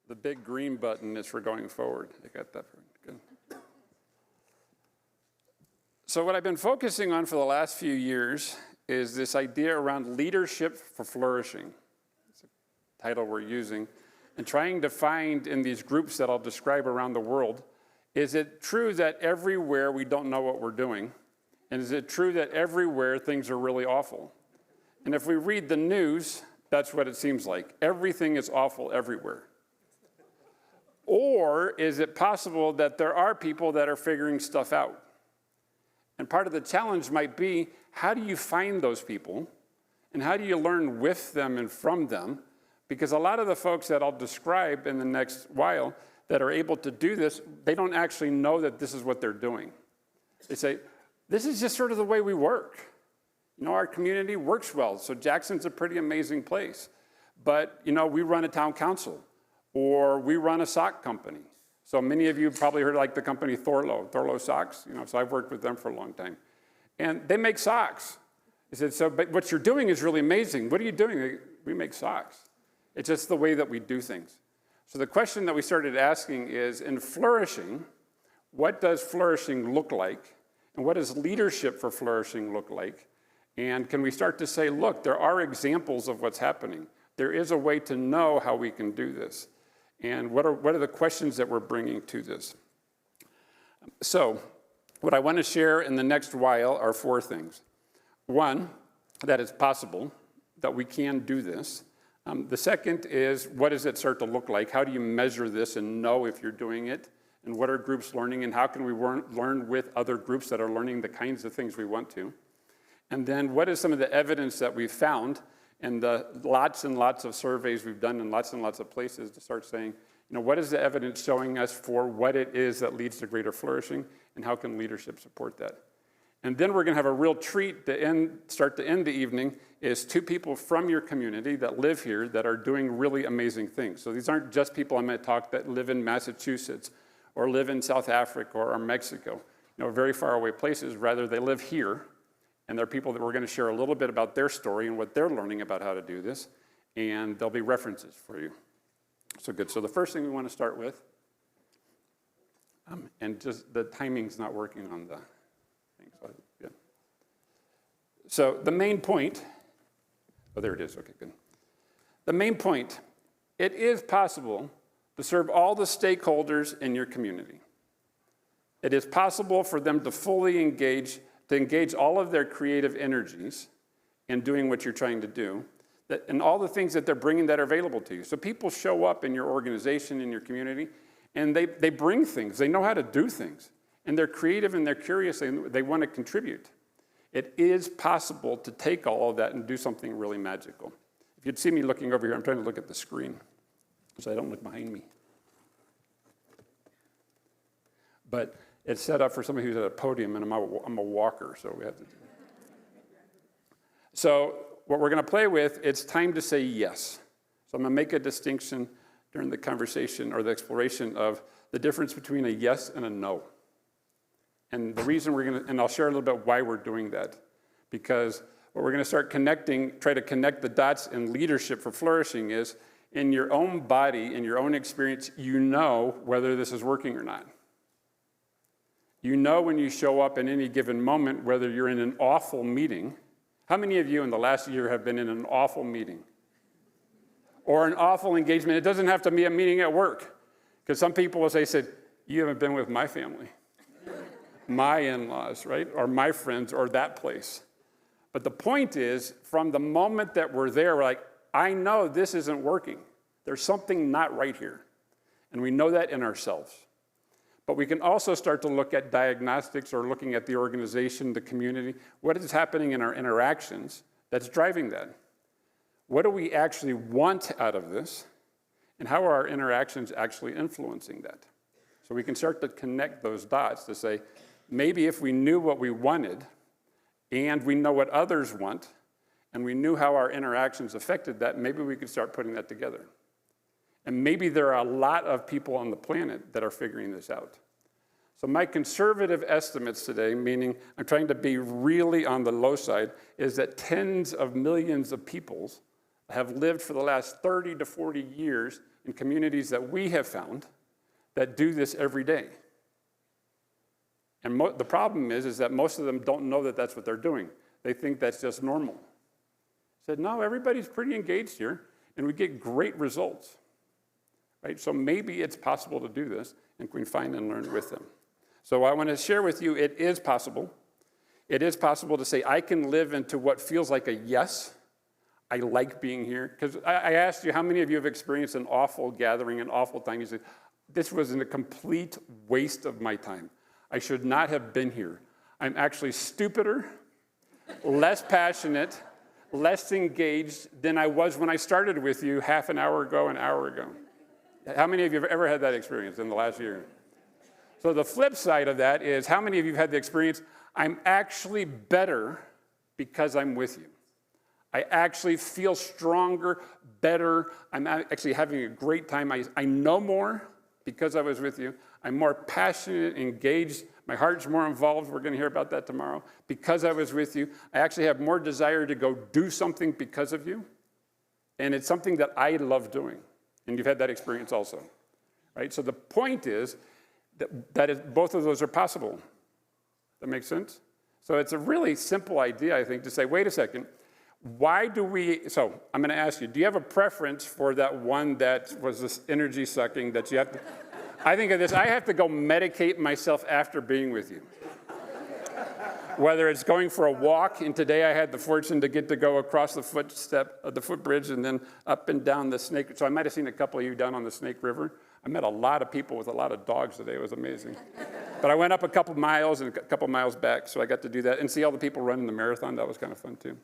The big green button is for going forward. I got that. Good. So what I've been focusing on for the last few years is this idea around leadership for flourishing. It's a title we're using. And trying to find in these groups that I'll describe around the world, is it true that everywhere we don't know what we're doing? And is it true that everywhere things are really awful? And if we read the news, that's what it seems like. Everything is awful everywhere. Or is it possible that there are people that are figuring stuff out? And part of the challenge might be, how do you find those people? And how do you learn with them and from them? Because a lot of the folks that I'll describe in the next while that are able to do this, they don't actually know that this is what they're doing. They say, this is just sort of the way we work. Our community works well, so Jackson's a pretty amazing place. But, we run a town council, or we run a sock company. So many of you probably heard the company Thorlo Socks, so I've worked with them for a long time. And they make socks. I said, so, but what you're doing is really amazing. What are you doing? We make socks. It's just the way that we do things. So the question that we started asking is, in flourishing, what does flourishing look like? And what does leadership for flourishing look like? And can we start to say, look, there are examples of what's happening. There is a way to know how we can do this. And what are the questions that we're bringing to this? So what I want to share in the next while are 4 things. One, that it's possible, that we can do this. The second is, what does it start to look like? How do you measure this and know if you're doing it? And what are groups learning? And how can we learn with other groups that are learning the kinds of things we want to? And then what is some of the evidence that we've found and the lots and lots of surveys we've done in lots and lots of places to start saying, what is the evidence showing us for what it is that leads to greater flourishing, and how can leadership support that? And then we're going to have a real treat to start to end the evening, is 2 people from your community that live here that are doing really amazing things. So these aren't just people I'm going to talk that live in Massachusetts or live in South Africa or Mexico, very far away places. Rather, they live here, and they're people that we're going to share a little bit about their story and what they're learning about how to do this, and there'll be references for you. So good. So the first thing we want to start with, and just the timing's not working on the thing. So the main point, there it is. Okay, good. The main point, it is possible to serve all the stakeholders in your community. It is possible for them to fully engage all of their creative energies in doing what you're trying to do, and all the things that they're bringing that are available to you. So people show up in your organization, in your community, and they bring things. They know how to do things. And they're creative and they're curious and they want to contribute. It is possible to take all of that and do something really magical. If you'd see me looking over here, I'm trying to look at the screen so I don't look behind me. But it's set up for somebody who's at a podium, and I'm a walker, so we have to do it. So what we're going to play with, it's time to say yes. So I'm going to make a distinction during the conversation or the exploration of the difference between a yes and a no. And the reason and I'll share a little bit why we're doing that. Because what we're going to start try to connect the dots in leadership for flourishing is, in your own body, in your own experience, you know whether this is working or not. You know when you show up in any given moment, whether you're in an awful meeting. How many of you in the last year have been in an awful meeting? Or an awful engagement? It doesn't have to be a meeting at work. Because some people will say, you haven't been with my family, my in-laws, right? Or my friends, or that place. But the point is, from the moment that we're there, we're like, I know this isn't working. There's something not right here. And we know that in ourselves. But we can also start to look at diagnostics or looking at the organization, the community. What is happening in our interactions that's driving that? What do we actually want out of this? And how are our interactions actually influencing that? So we can start to connect those dots to say, maybe if we knew what we wanted, and we know what others want, and we knew how our interactions affected that, maybe we could start putting that together. And maybe there are a lot of people on the planet that are figuring this out. So my conservative estimates today, meaning I'm trying to be really on the low side, is that tens of millions of people have lived for the last 30 to 40 years in communities that we have found that do this every day. And the problem is that most of them don't know that that's what they're doing. They think that's just normal. I said, no, everybody's pretty engaged here, and we get great results. Right? So maybe it's possible to do this, and we can find and learn with them. So I want to share with you, it is possible. It is possible to say, I can live into what feels like a yes. I like being here. Because I asked you, how many of you have experienced an awful gathering, an awful time? You said, this was a complete waste of my time. I should not have been here. I'm actually stupider, less passionate, less engaged than I was when I started with you half an hour ago, an hour ago. How many of you have ever had that experience in the last year? So the flip side of that is, how many of you have had the experience, I'm actually better because I'm with you. I actually feel stronger, better. I'm actually having a great time. I know more because I was with you. I'm more passionate, engaged, My heart's more involved. We're going to hear about that tomorrow. Because I was with you, I actually have more desire to go do something because of you. And it's something that I love doing. And you've had that experience also, right? So the point is that both of those are possible. That makes sense? So it's a really simple idea, I think, to say, wait a second, why do we, so I'm going to ask you, do you have a preference for that one that was this energy sucking that you have to, I think of this, I have to go medicate myself after being with you. Whether it's going for a walk, and today I had the fortune to get to go across the footbridge and then up and down the Snake, so I might have seen a couple of you down on the Snake River. I met a lot of people with a lot of dogs today, it was amazing. But I went up a couple miles and a couple miles back, so I got to do that and see all the people running the marathon, that was kind of fun too.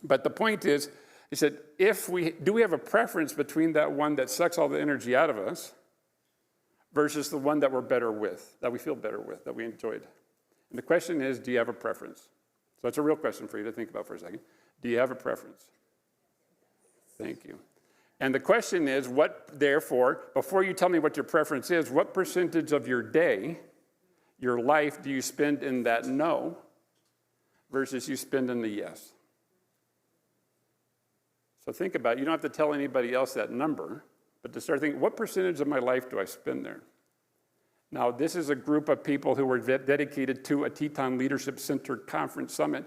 But the point is, he said, do we have a preference between that one that sucks all the energy out of us versus the one that we're better with, that we feel better with, that we enjoyed? And the question is, do you have a preference? So that's a real question for you to think about for a second. Do you have a preference? Thank you. And the question is, therefore, before you tell me what your preference is, what percentage of your day, your life, do you spend in that no versus you spend in the yes? So think about it. You don't have to tell anybody else that number, but to start thinking, what percentage of my life do I spend there? Now, this is a group of people who were dedicated to a Teton Leadership Center Conference Summit,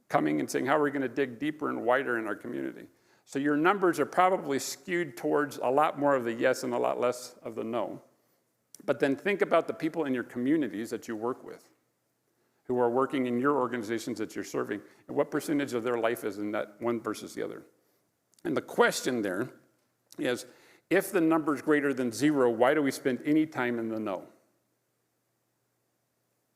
coming and saying, how are we going to dig deeper and wider in our community? So your numbers are probably skewed towards a lot more of the yes and a lot less of the no. But then think about the people in your communities that you work with, who are working in your organizations that you're serving, and what percentage of their life is in that one versus the other. And the question there is, if the number is greater than 0, why do we spend any time in the no?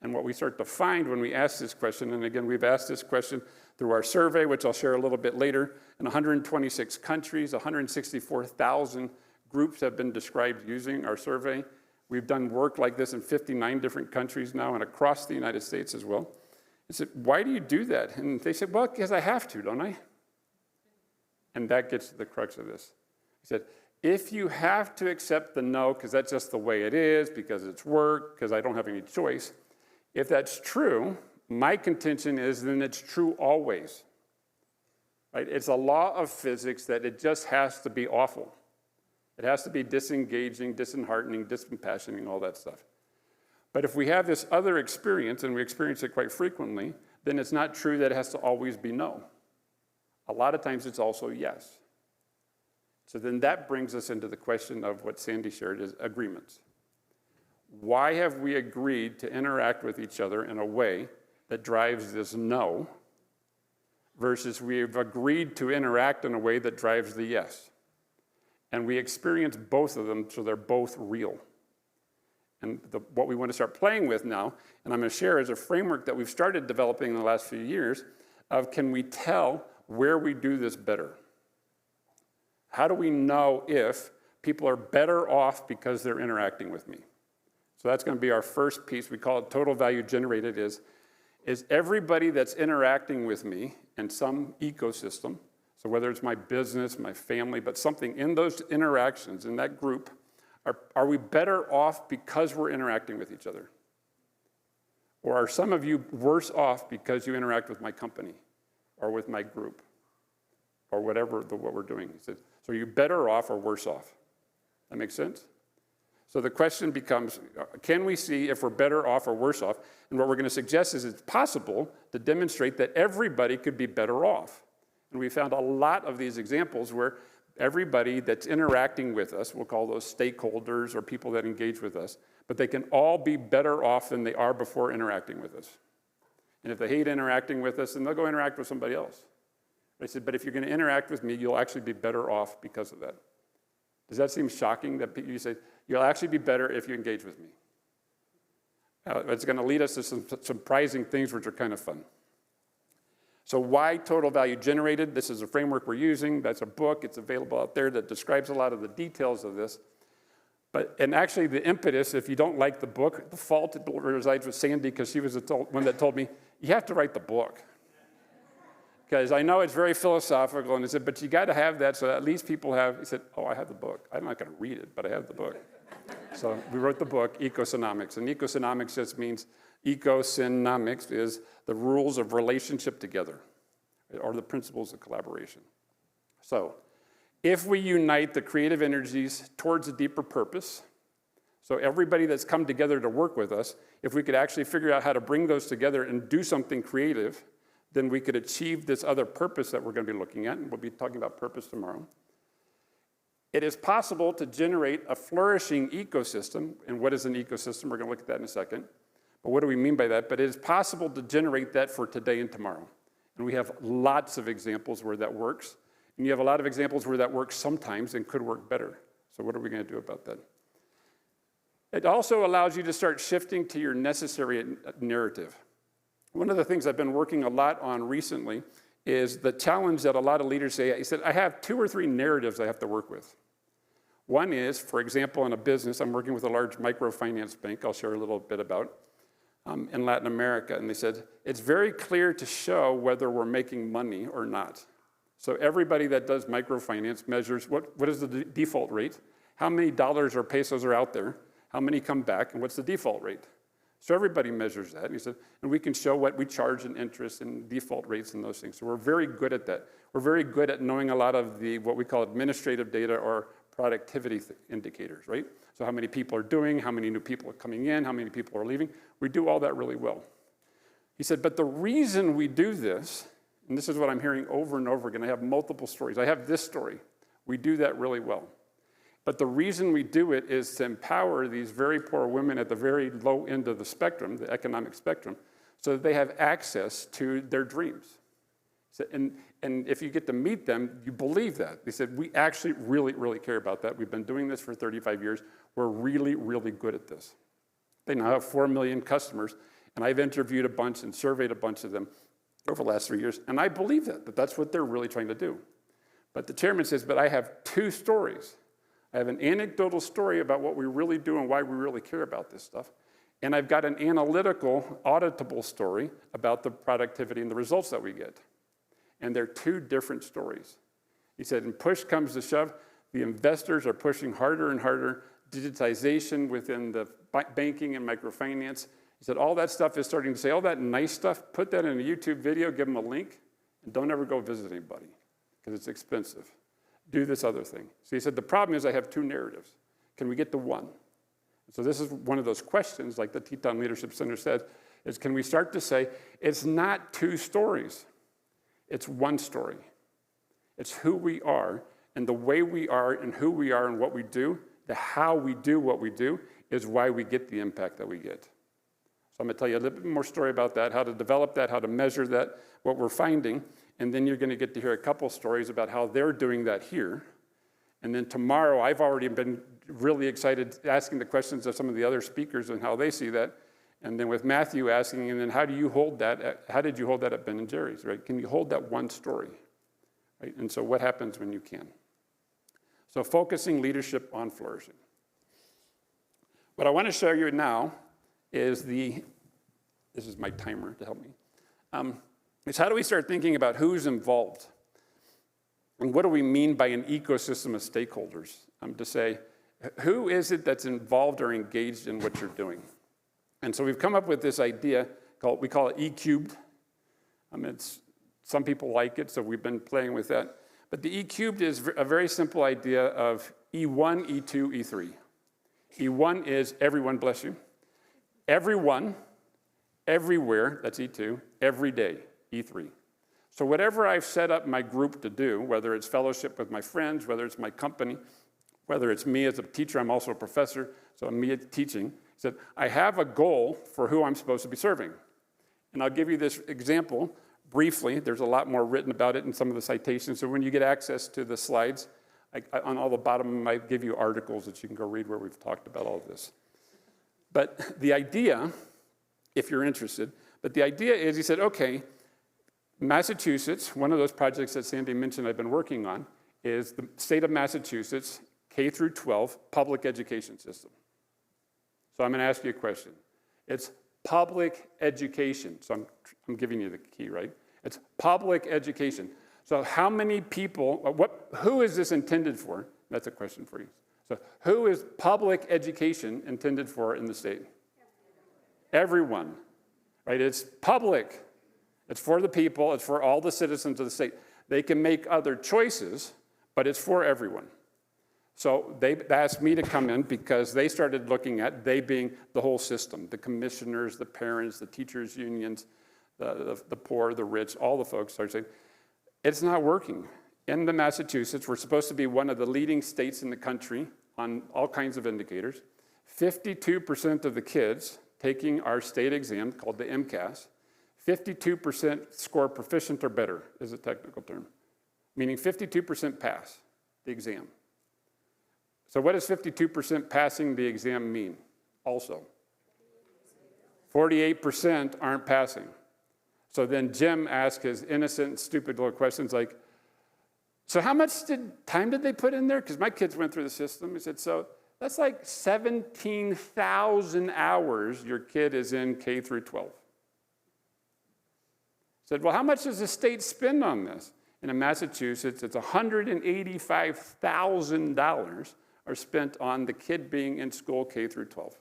And what we start to find when we ask this question, and again, we've asked this question through our survey, which I'll share a little bit later, in 126 countries, 164,000 groups have been described using our survey. We've done work like this in 59 different countries now and across the United States as well. I said, why do you do that? And they said, well, because I have to, don't I? And that gets to the crux of this. He said, if you have to accept the no, because that's just the way it is, because it's work, because I don't have any choice, if that's true, my contention is then it's true always. Right? It's a law of physics that it just has to be awful. It has to be disengaging, disheartening, dispassionating, all that stuff. But if we have this other experience, and we experience it quite frequently, then it's not true that it has to always be no. A lot of times it's also yes. So then that brings us into the question of what Sandy shared is agreements. Why have we agreed to interact with each other in a way that drives this no versus we've agreed to interact in a way that drives the yes? And we experience both of them, so they're both real. And what we want to start playing with now, and I'm going to share is a framework that we've started developing in the last few years of can we tell where we do this better? How do we know if people are better off because they're interacting with me? So that's going to be our first piece. We call it total value generated is everybody that's interacting with me in some ecosystem, so whether it's my business, my family, but something in those interactions, in that group, are we better off because we're interacting with each other? Or are some of you worse off because you interact with my company or with my group or whatever what we're doing? He said, so are you better off or worse off? That makes sense? So the question becomes, can we see if we're better off or worse off? And what we're going to suggest is it's possible to demonstrate that everybody could be better off. And we found a lot of these examples where everybody that's interacting with us, we'll call those stakeholders or people that engage with us, but they can all be better off than they are before interacting with us. And if they hate interacting with us, then they'll go interact with somebody else. I said, but if you're going to interact with me, you'll actually be better off because of that. Does that seem shocking that you say, you'll actually be better if you engage with me? It's going to lead us to some surprising things which are kind of fun. So why total value generated? This is a framework we're using. That's a book. It's available out there that describes a lot of the details of this. And actually the impetus, if you don't like the book, the fault resides with Sandy because she was the one that told me, you have to write the book. Because I know it's very philosophical, and I said, but you got to have that so that at least people have, he said, oh, I have the book. I'm not going to read it, but I have the book. So we wrote the book, Ecosonomics. And ecosonomics just means Ecosynomics is the rules of relationship together, or the principles of collaboration. So, if we unite the creative energies towards a deeper purpose, so everybody that's come together to work with us, if we could actually figure out how to bring those together and do something creative, then we could achieve this other purpose that we're going to be looking at, and we'll be talking about purpose tomorrow. It is possible to generate a flourishing ecosystem, and what is an ecosystem? We're going to look at that in a second. But what do we mean by that? But it is possible to generate that for today and tomorrow. And we have lots of examples where that works. And you have a lot of examples where that works sometimes and could work better. So what are we going to do about that? It also allows you to start shifting to your necessary narrative. One of the things I've been working a lot on recently is the challenge that a lot of leaders say. He said, I have 2 or 3 narratives I have to work with. One is, for example, in a business, I'm working with a large microfinance bank I'll share a little bit about in Latin America. And they said, it's very clear to show whether we're making money or not. So everybody that does microfinance measures what is the default rate, how many dollars or pesos are out there, how many come back, and what's the default rate. So everybody measures that. And he said, and we can show what we charge in interest and default rates and those things. So we're very good at that. We're very good at knowing a lot of the what we call administrative data or productivity indicators, right? So how many people are doing, how many new people are coming in, how many people are leaving. We do all that really well. He said, but the reason we do this, and this is what I'm hearing over and over again, I have multiple stories. I have this story. We do that really well. But the reason we do it is to empower these very poor women at the very low end of the spectrum, the economic spectrum, so that they have access to their dreams. So, and if you get to meet them, you believe that. They said, we actually really, really care about that. We've been doing this for 35 years. We're really, really good at this. They now have 4 million customers, and I've interviewed a bunch and surveyed a bunch of them over the last 3 years, and I believe that that's what they're really trying to do. But the chairman says, but I have 2 stories. I have an anecdotal story about what we really do and why we really care about this stuff. And I've got an analytical, auditable story about the productivity and the results that we get. And they're 2 different stories. He said, and push comes to shove, the investors are pushing harder and harder, digitization within the banking and microfinance. He said, all that stuff is starting to say, all that nice stuff, put that in a YouTube video, give them a link, and don't ever go visit anybody, because it's expensive. Do this other thing. So he said, the problem is I have 2 narratives. Can we get to 1? So this is one of those questions, like the Teton Leadership Center said, is can we start to say, it's not 2 stories. It's 1 story. It's who we are, and the way we are, and who we are, and what we do, the how we do what we do, is why we get the impact that we get. So I'm going to tell you a little bit more story about that, how to develop that, how to measure that, what we're finding, and then you're going to get to hear a couple stories about how they're doing that here. And then tomorrow, I've already been really excited asking the questions of some of the other speakers and how they see that. And then with Matthew asking, and then how do you hold that? How did you hold that at Ben & Jerry's, right? Can you hold that 1 story, right? And so what happens when you can? So focusing leadership on flourishing. What I want to show you now is this is my timer to help me. It's how do we start thinking about who's involved? And what do we mean by an ecosystem of stakeholders? To say, who is it that's involved or engaged in what you're doing? And so we've come up with this idea, we call it E-cubed. Some people like it, so we've been playing with that. But the E-cubed is a very simple idea of E1, E2, E3. E1 is everyone, bless you. Everyone, everywhere, that's E2, every day, E3. So whatever I've set up my group to do, whether it's fellowship with my friends, whether it's my company, whether it's me as a teacher, I'm also a professor, so I'm me teaching, said, I have a goal for who I'm supposed to be serving. And I'll give you this example briefly. There's a lot more written about it in some of the citations. So when you get access to the slides, on all the bottom, I give you articles that you can go read where we've talked about all of this. But the idea, if you're interested, but the idea is, he said, okay, Massachusetts, one of those projects that Sandy mentioned I've been working on, is the state of Massachusetts K through 12 public education system. So I'm going to ask you a question. It's public education. So I'm giving you the key, right? It's public education. So how many people, who is this intended for? That's a question for you. So who is public education intended for in the state? Everyone. right? It's public. It's for the people. It's for all the citizens of the state. They can make other choices, but it's for everyone. So they asked me to come in because they started looking at, they being the whole system, the commissioners, the parents, the teachers' unions, the poor, the rich, all the folks started saying, it's not working. In the Massachusetts, we're supposed to be one of the leading states in the country on all kinds of indicators. 52% of the kids taking our state exam, called the MCAS, 52% score proficient or better is a technical term, meaning 52% pass the exam. So what does 52% passing the exam mean also? 48% aren't passing. So then Jim asked his innocent, stupid little questions like, so how much time did they put in there? Because my kids went through the system. He said, so that's like 17,000 hours your kid is in K through 12. I said, well, how much does the state spend on this? And in Massachusetts, it's $185,000 are spent on the kid being in school K through 12. I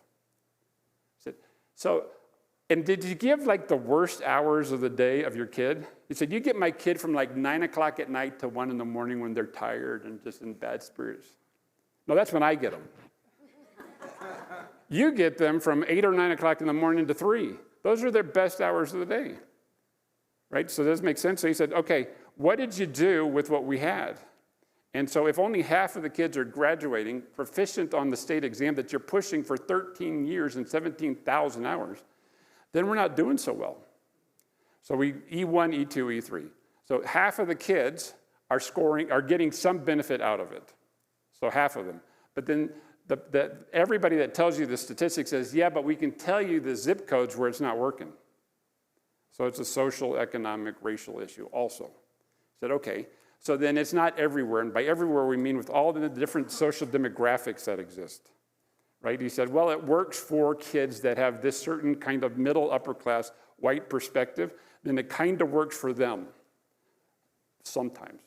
said, so, and did you give like the worst hours of the day of your kid? He said, you get my kid from like 9 o'clock at night to 1 in the morning when they're tired and just in bad spirits. No, that's when I get them. You get them from 8 or 9 o'clock in the morning to 3. Those are their best hours of the day. Right? So does this make sense? So he said, okay, what did you do with what we had? And so if only half of the kids are graduating proficient on the state exam that you're pushing for 13 years and 17,000 hours, then we're not doing so well. So we E1, E2, E3. So half of the kids are getting some benefit out of it. So half of them. But then everybody that tells you the statistics says, yeah, but we can tell you the zip codes where it's not working. So it's a social, economic, racial issue also. I said, okay, so then it's not everywhere. And by everywhere, we mean with all the different social demographics that exist. Right? He said, well, it works for kids that have this certain kind of middle, upper class, white perspective, then it kind of works for them sometimes.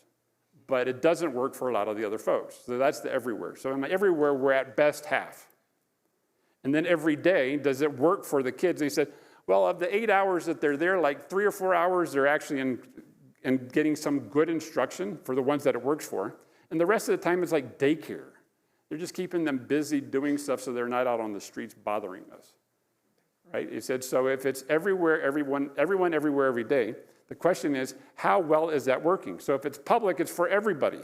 But it doesn't work for a lot of the other folks. So that's the everywhere. So in the everywhere, we're at best half. And then every day, does it work for the kids? And he said, well, of the 8 hours that they're there, like 3 or 4 hours, they're actually in getting some good instruction for the ones that it works for. And the rest of the time is like daycare. They're just keeping them busy doing stuff so they're not out on the streets bothering us. Right? He said, so if it's everywhere, everyone, everywhere, every day, the question is, how well is that working? So if it's public, it's for everybody.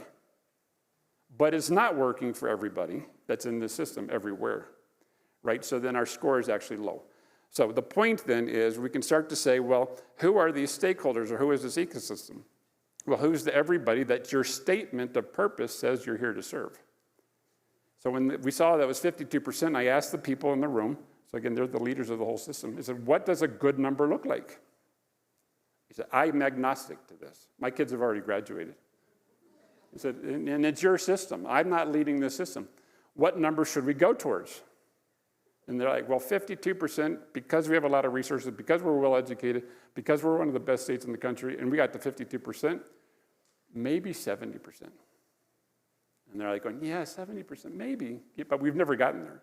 But it's not working for everybody that's in the system everywhere. Right? So then our score is actually low. So the point then is we can start to say, well, who are these stakeholders or who is this ecosystem? Well, who's the everybody that your statement of purpose says you're here to serve? So when we saw that was 52%, I asked the people in the room, so again, they're the leaders of the whole system, I said, what does a good number look like? He said, I'm agnostic to this. My kids have already graduated. He said, and it's your system. I'm not leading this system. What number should we go towards? And they're like, well, 52%, because we have a lot of resources, because we're well-educated, because we're one of the best states in the country, and we got to 52%, maybe 70%. And they're like going, yeah, 70%, maybe, but we've never gotten there.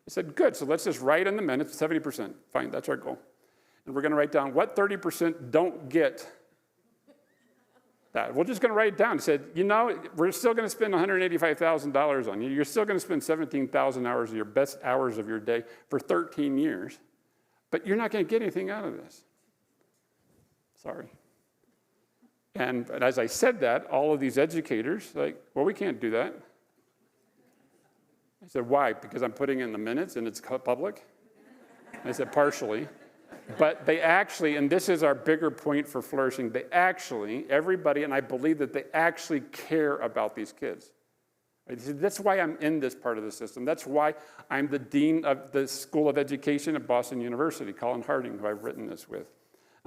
I said, good, so let's just write in the minutes 70%. Fine, that's our goal. And we're going to write down what 30% don't get that. We're just going to write it down. He said, you know, we're still going to spend $185,000 on you. You're still going to spend 17,000 hours of your best hours of your day for 13 years, but you're not going to get anything out of this. Sorry. And as I said that, all of these educators, like, well, we can't do that. I said, why? Because I'm putting in the minutes and it's public? I said, partially. But they actually, and this is our bigger point for Flourishing, they actually, everybody, and I believe that they actually care about these kids. That's why I'm in this part of the system. That's why I'm the dean of the School of Education at Boston University, Colin Harding, who I've written this with.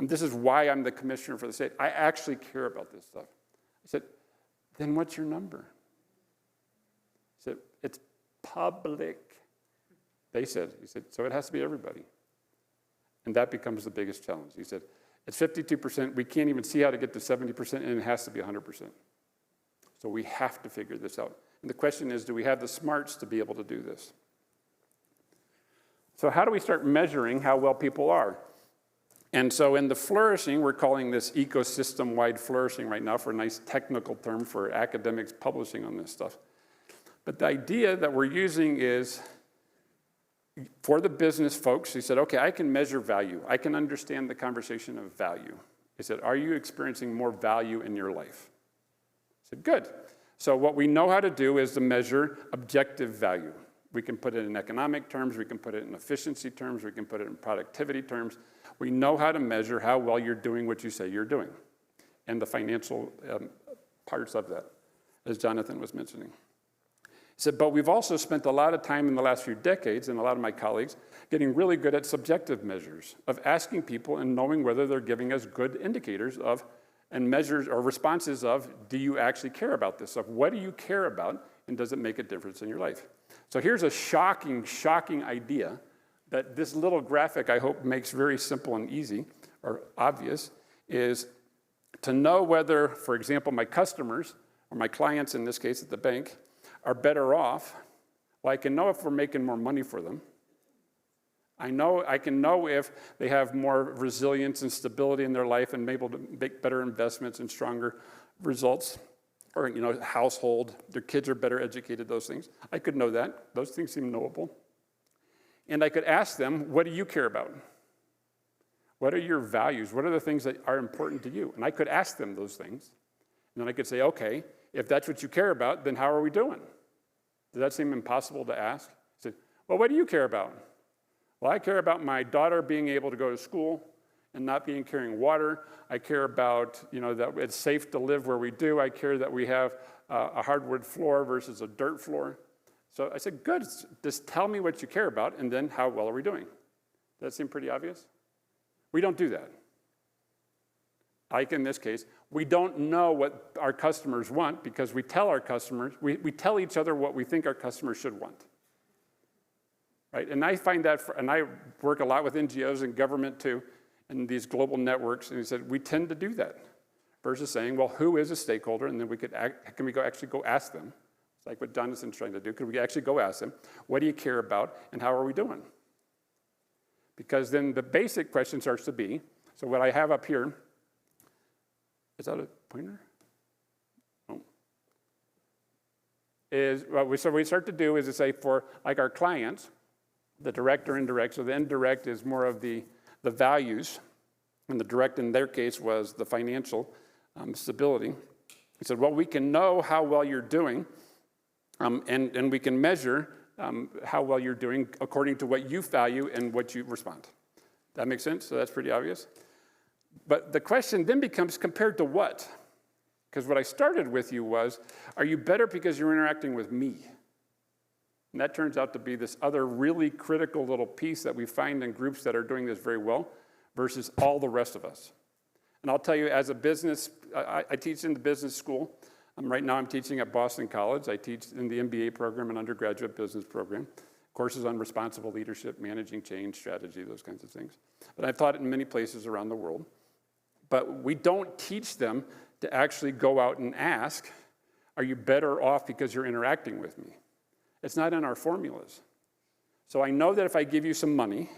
This is why I'm the commissioner for the state. I actually care about this stuff. I said, then what's your number? I said, it's public. He said, so it has to be everybody. And that becomes the biggest challenge. He said, it's 52%. We can't even see how to get to 70%, and it has to be 100%. So we have to figure this out. And the question is, do we have the smarts to be able to do this? So how do we start measuring how well people are? And so in the flourishing, we're calling this ecosystem-wide flourishing right now for a nice technical term for academics publishing on this stuff. But the idea that we're using is, for the business folks, he said, okay, I can measure value. I can understand the conversation of value. He said, are you experiencing more value in your life? I said, good. So what we know how to do is to measure objective value. We can put it in economic terms, we can put it in efficiency terms, we can put it in productivity terms. We know how to measure how well you're doing what you say you're doing, and the financial parts of that, as Jonathan was mentioning. He said, but we've also spent a lot of time in the last few decades, and a lot of my colleagues, getting really good at subjective measures of asking people and knowing whether they're giving us good indicators of, and measures or responses of, do you actually care about this stuff? What do you care about, and does it make a difference in your life? So here's a shocking, shocking idea that this little graphic, I hope, makes very simple and easy, or obvious, is to know whether, for example, my customers, or my clients in this case at the bank, are better off. Well, I can know if we're making more money for them. I can know if they have more resilience and stability in their life and able to make better investments and stronger results, or household, their kids are better educated, those things. I could know that. Those things seem knowable. And I could ask them, what do you care about? What are your values? What are the things that are important to you? And I could ask them those things. And then I could say, okay, if that's what you care about, then how are we doing? Does that seem impossible to ask? I said, well, what do you care about? Well, I care about my daughter being able to go to school and not being carrying water. I care about, that it's safe to live where we do. I care that we have a hardwood floor versus a dirt floor. So I said, good, just tell me what you care about, and then how well are we doing? Does that seem pretty obvious? We don't do that. Like in this case, we don't know what our customers want because we tell our customers, we tell each other what we think our customers should want. Right? And I find that, and I work a lot with NGOs and government too, and these global networks, and he said, we tend to do that, versus saying, well, who is a stakeholder? And then can we actually go ask them? It's like what Jonathan's trying to do. Could we actually go ask them, what do you care about, and how are we doing? Because then the basic question starts to be, so what I have up here, is that a pointer? Oh. So what we start to do is to say for like our clients, the direct or indirect, so the indirect is more of the values, and the direct in their case was the financial stability. He said, well, we can know how well you're doing, and we can measure how well you're doing according to what you value and what you respond. That makes sense? So that's pretty obvious. But the question then becomes, compared to what? Because what I started with you was, are you better because you're interacting with me? And that turns out to be this other really critical little piece that we find in groups that are doing this very well versus all the rest of us. And I'll tell you, as a business, I teach in the business school. Right now I'm teaching at Boston College. I teach in the MBA program and undergraduate business program. Courses on responsible leadership, managing change, strategy, those kinds of things. But I've taught it in many places around the world. But we don't teach them to actually go out and ask, are you better off because you're interacting with me? It's not in our formulas. So I know that if I give you some money,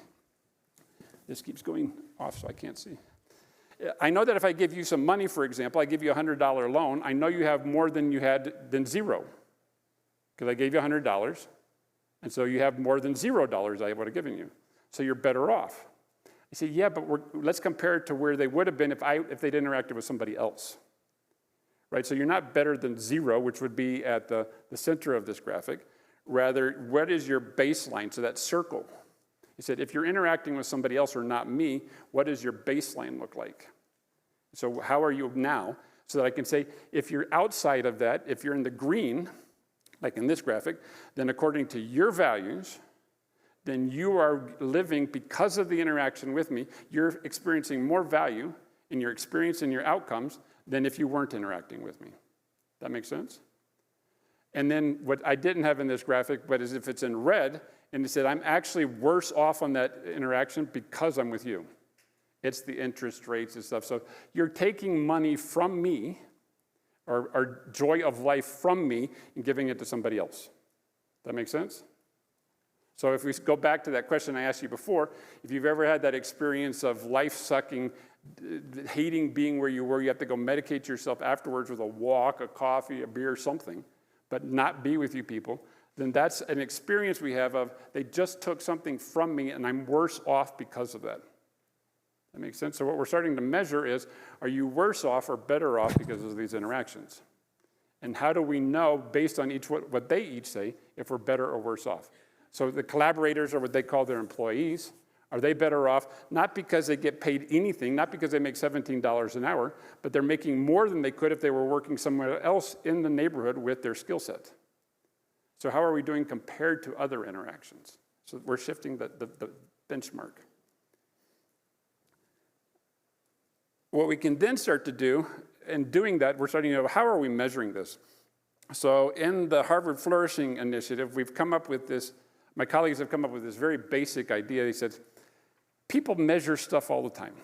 this keeps going off so I can't see. I know that if I give you some money, for example, I give you a $100 loan, I know you have more than you had than zero. Because I gave you $100, and so you have more than $0 I would have given you. So you're better off. I say, yeah, but let's compare it to where they would have been if they'd interacted with somebody else. Right, so you're not better than zero, which would be at the center of this graphic. Rather, what is your baseline? So that circle. He said, if you're interacting with somebody else or not me, what does your baseline look like? So how are you now? So that I can say, if you're outside of that, if you're in the green, like in this graphic, then according to your values, then you are living, because of the interaction with me, you're experiencing more value in your experience and your outcomes than if you weren't interacting with me. That makes sense? And then what I didn't have in this graphic, but is if it's in red, and it said, I'm actually worse off on that interaction because I'm with you. It's the interest rates and stuff. So you're taking money from me, or joy of life from me, and giving it to somebody else. That make sense? So if we go back to that question I asked you before, if you've ever had that experience of life-sucking, hating being where you were, you have to go medicate yourself afterwards with a walk, a coffee, a beer, something, but not be with you people, then that's an experience we have of, they just took something from me and I'm worse off because of that. That makes sense? So what we're starting to measure is, are you worse off or better off because of these interactions? And how do we know, based on what they each say, if we're better or worse off? So the collaborators are what they call their employees. Are they better off? Not because they get paid anything, not because they make $17 an hour, but they're making more than they could if they were working somewhere else in the neighborhood with their skill set. So how are we doing compared to other interactions? So we're shifting the benchmark. What we can then start to do, in doing that, we're starting to know, how are we measuring this? So in the Harvard Flourishing Initiative, we've come up with this, my colleagues have come up with this very basic idea. They said, people measure stuff all the time,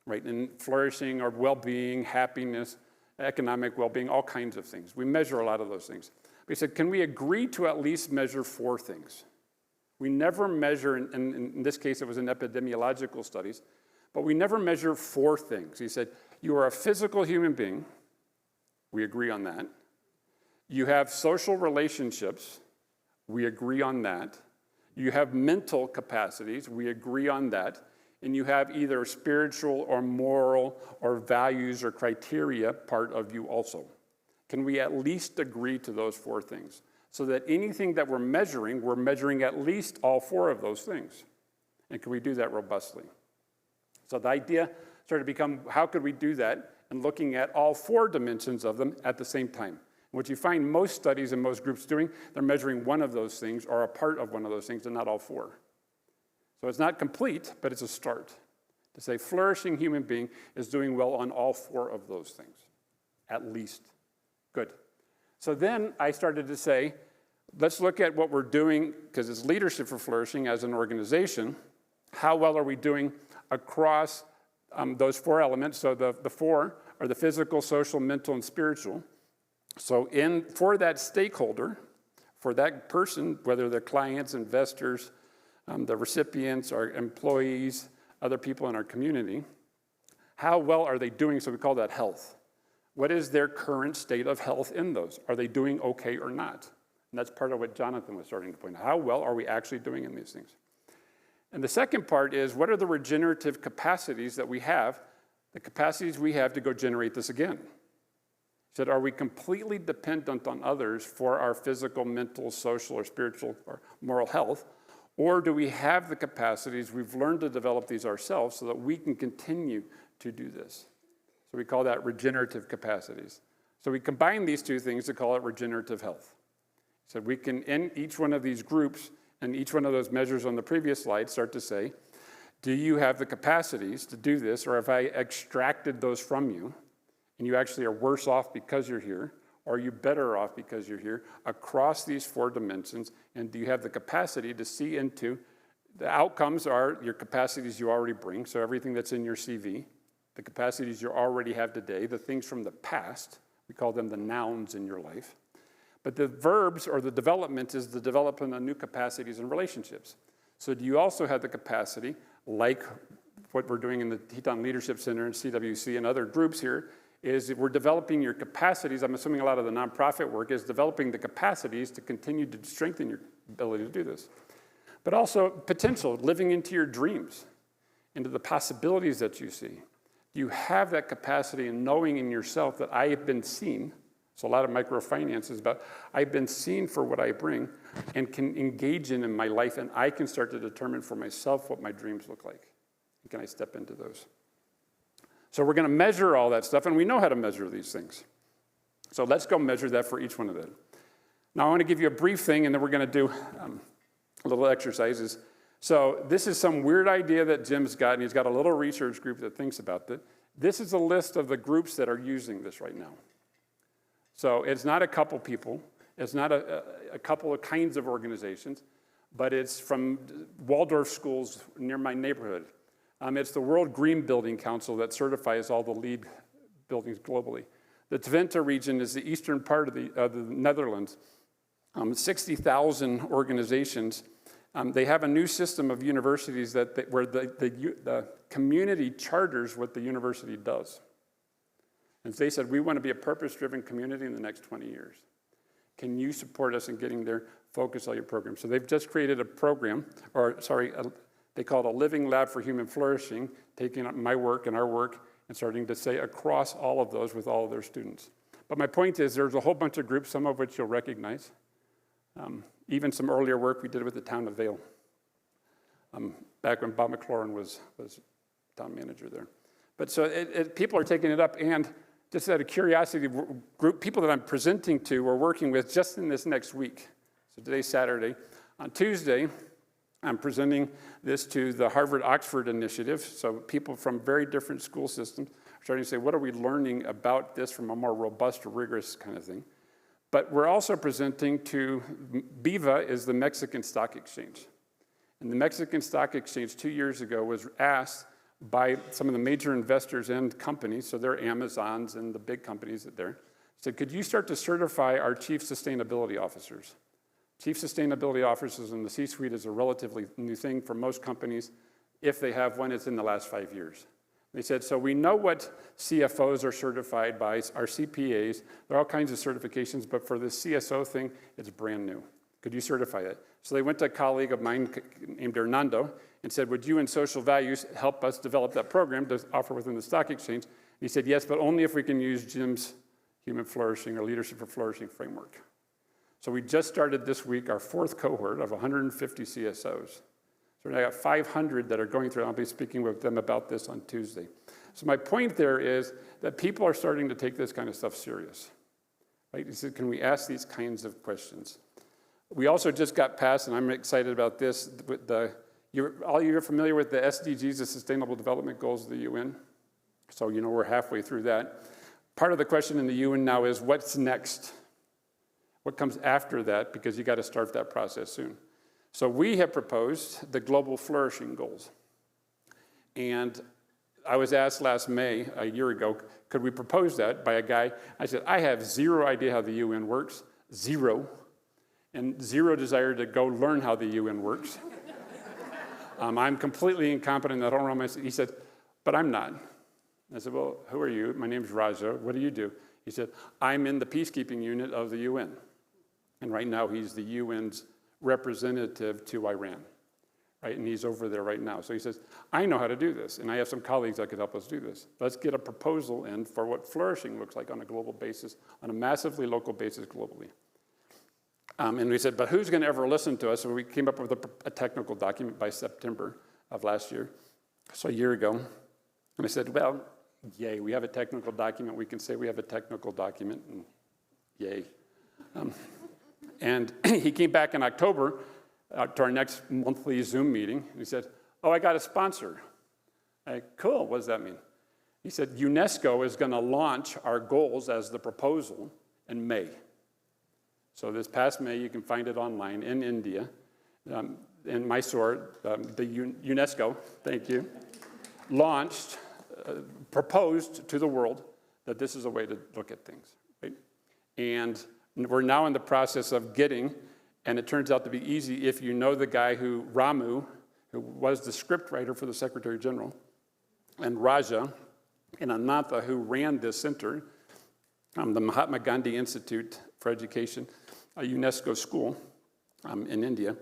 right? In flourishing or well-being, happiness, economic well-being, all kinds of things. We measure a lot of those things. We said, can we agree to at least measure 4 things? We never measure, in this case it was in epidemiological studies, but we never measure 4 things. He said, you are a physical human being. We agree on that. You have social relationships. We agree on that. You have mental capacities. We agree on that. And you have either spiritual or moral or values or criteria part of you also. Can we at least agree to those 4 things? So that anything that we're measuring at least all 4 of those things. And can we do that robustly? So the idea started to become, how could we do that? And looking at all 4 dimensions of them at the same time. What you find most studies and most groups doing, they're measuring one of those things or a part of one of those things and not all 4. So it's not complete, but it's a start. To say flourishing human being is doing well on all 4 of those things, at least. Good. So then I started to say, let's look at what we're doing, because it's leadership for flourishing as an organization. How well are we doing across those 4 elements? So the 4 are the physical, social, mental, and spiritual. So for that stakeholder, for that person, whether they're clients, investors, the recipients, our employees, other people in our community, how well are they doing? So we call that health. What is their current state of health in those? Are they doing okay or not? And that's part of what Jonathan was starting to point out. How well are we actually doing in these things? And the second part is, what are the regenerative capacities that we have, the capacities we have to go generate this again? He said, are we completely dependent on others for our physical, mental, social, or spiritual, or moral health? Or do we have the capacities, we've learned to develop these ourselves so that we can continue to do this? So we call that regenerative capacities. So we combine these 2 things to call it regenerative health. So we can, in each one of these groups, and each one of those measures on the previous slide, start to say, do you have the capacities to do this, or have I extracted those from you, and you actually are worse off because you're here, or are you better off because you're here, across these 4 dimensions, and do you have the capacity to see into, the outcomes are your capacities you already bring, so everything that's in your CV, the capacities you already have today, the things from the past, we call them the nouns in your life. But the verbs or the development is the development of new capacities and relationships. So do you also have the capacity, like what we're doing in the Teton Leadership Center and CWC and other groups here, is we're developing your capacities. I'm assuming a lot of the nonprofit work is developing the capacities to continue to strengthen your ability to do this. But also potential, living into your dreams, into the possibilities that you see. Do you have that capacity in knowing in yourself that I have been seen? So a lot of microfinance is about, I've been seen for what I bring and can engage in my life, and I can start to determine for myself what my dreams look like. And can I step into those? So we're going to measure all that stuff, and we know how to measure these things. So let's go measure that for each one of them. Now I want to give you a brief thing, and then we're going to do little exercises. So this is some weird idea that Jim's got, and he's got a little research group that thinks about it. This is a list of the groups that are using this right now. So it's not a couple people, it's not a couple of kinds of organizations, but it's from Waldorf schools near my neighborhood. It's the World Green Building Council that certifies all the LEED buildings globally. The Twente region is the eastern part of the Netherlands. 60,000 organizations They have a new system of universities where the community charters what the university does. And they said, we want to be a purpose-driven community in the next 20 years. Can you support us in getting there? Focus all your programs. So they've just created a program, they call it a living lab for human flourishing, taking my work and our work and starting to say across all of those with all of their students. But my point is there's a whole bunch of groups, some of which you'll recognize. Even some earlier work we did with the town of Vail, back when Bob McLaurin was town manager there. But so people are taking it up, and just out of curiosity, people that I'm presenting to or working with just in this next week. So today's Saturday. On Tuesday, I'm presenting this to the Harvard-Oxford initiative. So people from very different school systems are starting to say, what are we learning about this from a more robust, rigorous kind of thing? But we're also presenting to, BIVA is the Mexican Stock Exchange. And the Mexican Stock Exchange 2 years ago was asked by some of the major investors and companies, so they're Amazons and the big companies that they're, said, could you start to certify our chief sustainability officers? Chief sustainability officers in the C-suite is a relatively new thing for most companies. If they have one, it's in the last 5 years. They said, so we know what CFOs are certified by, our CPAs, there are all kinds of certifications, but for the CSO thing, it's brand new. Could you certify it? So they went to a colleague of mine named Hernando and said, would you in social values help us develop that program to offer within the stock exchange? And he said, yes, but only if we can use Jim's Human Flourishing or Leadership for Flourishing framework. So we just started this week our 4th cohort of 150 CSOs. So I got 500 that are going through. I'll be speaking with them about this on Tuesday. So my point there is that people are starting to take this kind of stuff serious. Right? He said, can we ask these kinds of questions? We also just got passed, and I'm excited about this, all you're familiar with the SDGs, the Sustainable Development Goals of the UN. So we're halfway through that. Part of the question in the UN now is what's next? What comes after that? Because you got to start that process soon. So we have proposed the Global Flourishing Goals. And I was asked last May, a year ago, could we propose that by a guy? I said, I have zero idea how the UN works, zero, and zero desire to go learn how the UN works. I'm completely incompetent. I don't know myself. He said, but I'm not. I said, well, who are you? My name's Raja. What do you do? He said, I'm in the peacekeeping unit of the UN. And right now he's the UN's representative to Iran, right? And he's over there right now. So he says, I know how to do this, and I have some colleagues that could help us do this. Let's get a proposal in for what flourishing looks like on a global basis, on a massively local basis globally. And we said, but who's going to ever listen to us? So we came up with a technical document by September of last year, so a year ago. And I said, well, yay, we have a technical document. We can say we have a technical document, and yay. And he came back in October to our next monthly Zoom meeting, and he said, oh, I got a sponsor. Cool, what does that mean? He said, UNESCO is going to launch our goals as the proposal in May. So this past May, you can find it online in India, in Mysore, the UNESCO, thank you, launched, proposed to the world that this is a way to look at things, right? And we're now in the process of getting, and it turns out to be easy if you know the guy Ramu, who was the script writer for the Secretary General, and Raja and Anantha, who ran this center, the Mahatma Gandhi Institute for Education, a UNESCO school in India.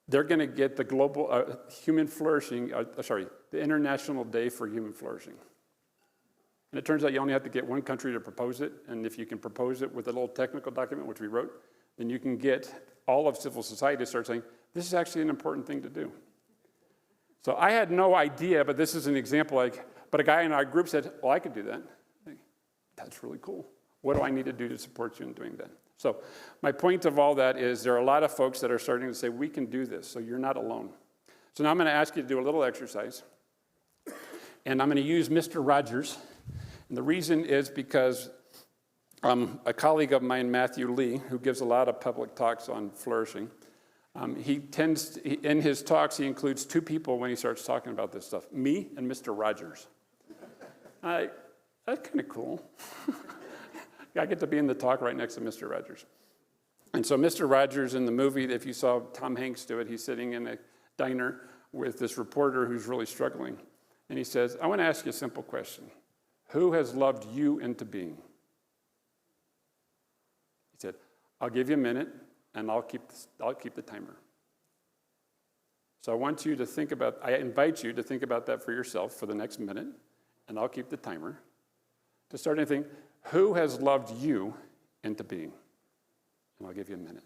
They're going to get the global human flourishing, the International Day for Human Flourishing. And it turns out you only have to get one country to propose it, and if you can propose it with a little technical document, which we wrote, then you can get all of civil society to start saying, this is actually an important thing to do. So I had no idea, but this is an example, but a guy in our group said, oh, I could do that. That's really cool. What do I need to do to support you in doing that? So my point of all that is there are a lot of folks that are starting to say, we can do this, so you're not alone. So now I'm going to ask you to do a little exercise. And I'm going to use Mr. Rogers. And the reason is because a colleague of mine, Matthew Lee, who gives a lot of public talks on flourishing, in his talks, he includes two people when he starts talking about this stuff, me and Mr. Rogers. That's kind of cool. I get to be in the talk right next to Mr. Rogers. And so Mr. Rogers in the movie, if you saw Tom Hanks do it, he's sitting in a diner with this reporter who's really struggling. And he says, I want to ask you a simple question. Who has loved you into being? He said, I'll give you a minute, and I'll keep the timer. So I invite you to think about that for yourself for the next minute, and I'll keep the timer. To start anything, who has loved you into being? And I'll give you a minute.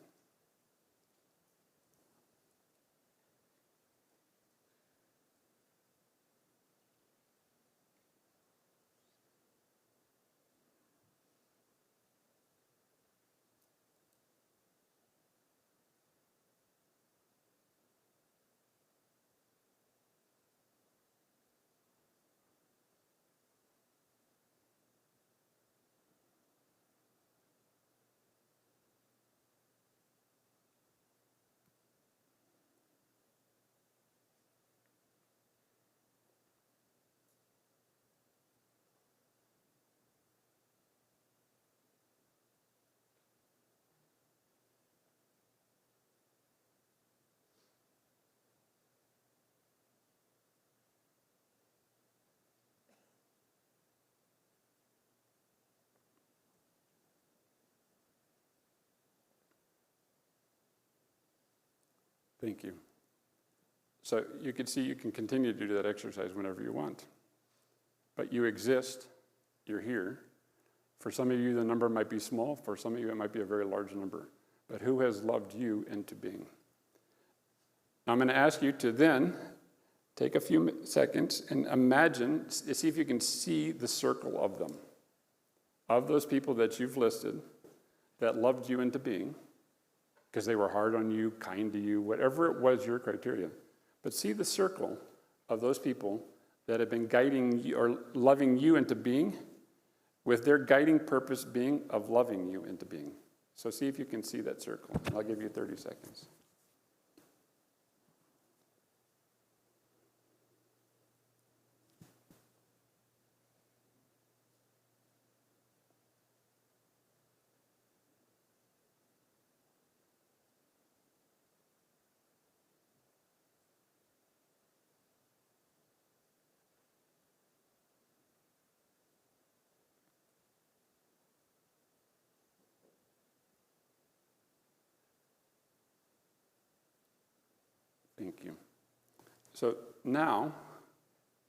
Thank you. So you can see you can continue to do that exercise whenever you want. But you exist, you're here. For some of you, the number might be small. For some of you, it might be a very large number. But who has loved you into being? Now I'm going to ask you to then take a few seconds and imagine, see if you can see the circle of them. Of those people that you've listed that loved you into being, because they were hard on you, kind to you, whatever it was your criteria. But see the circle of those people that have been guiding you or loving you into being, with their guiding purpose being of loving you into being. So see if you can see that circle. I'll give you 30 seconds. Thank you. So now,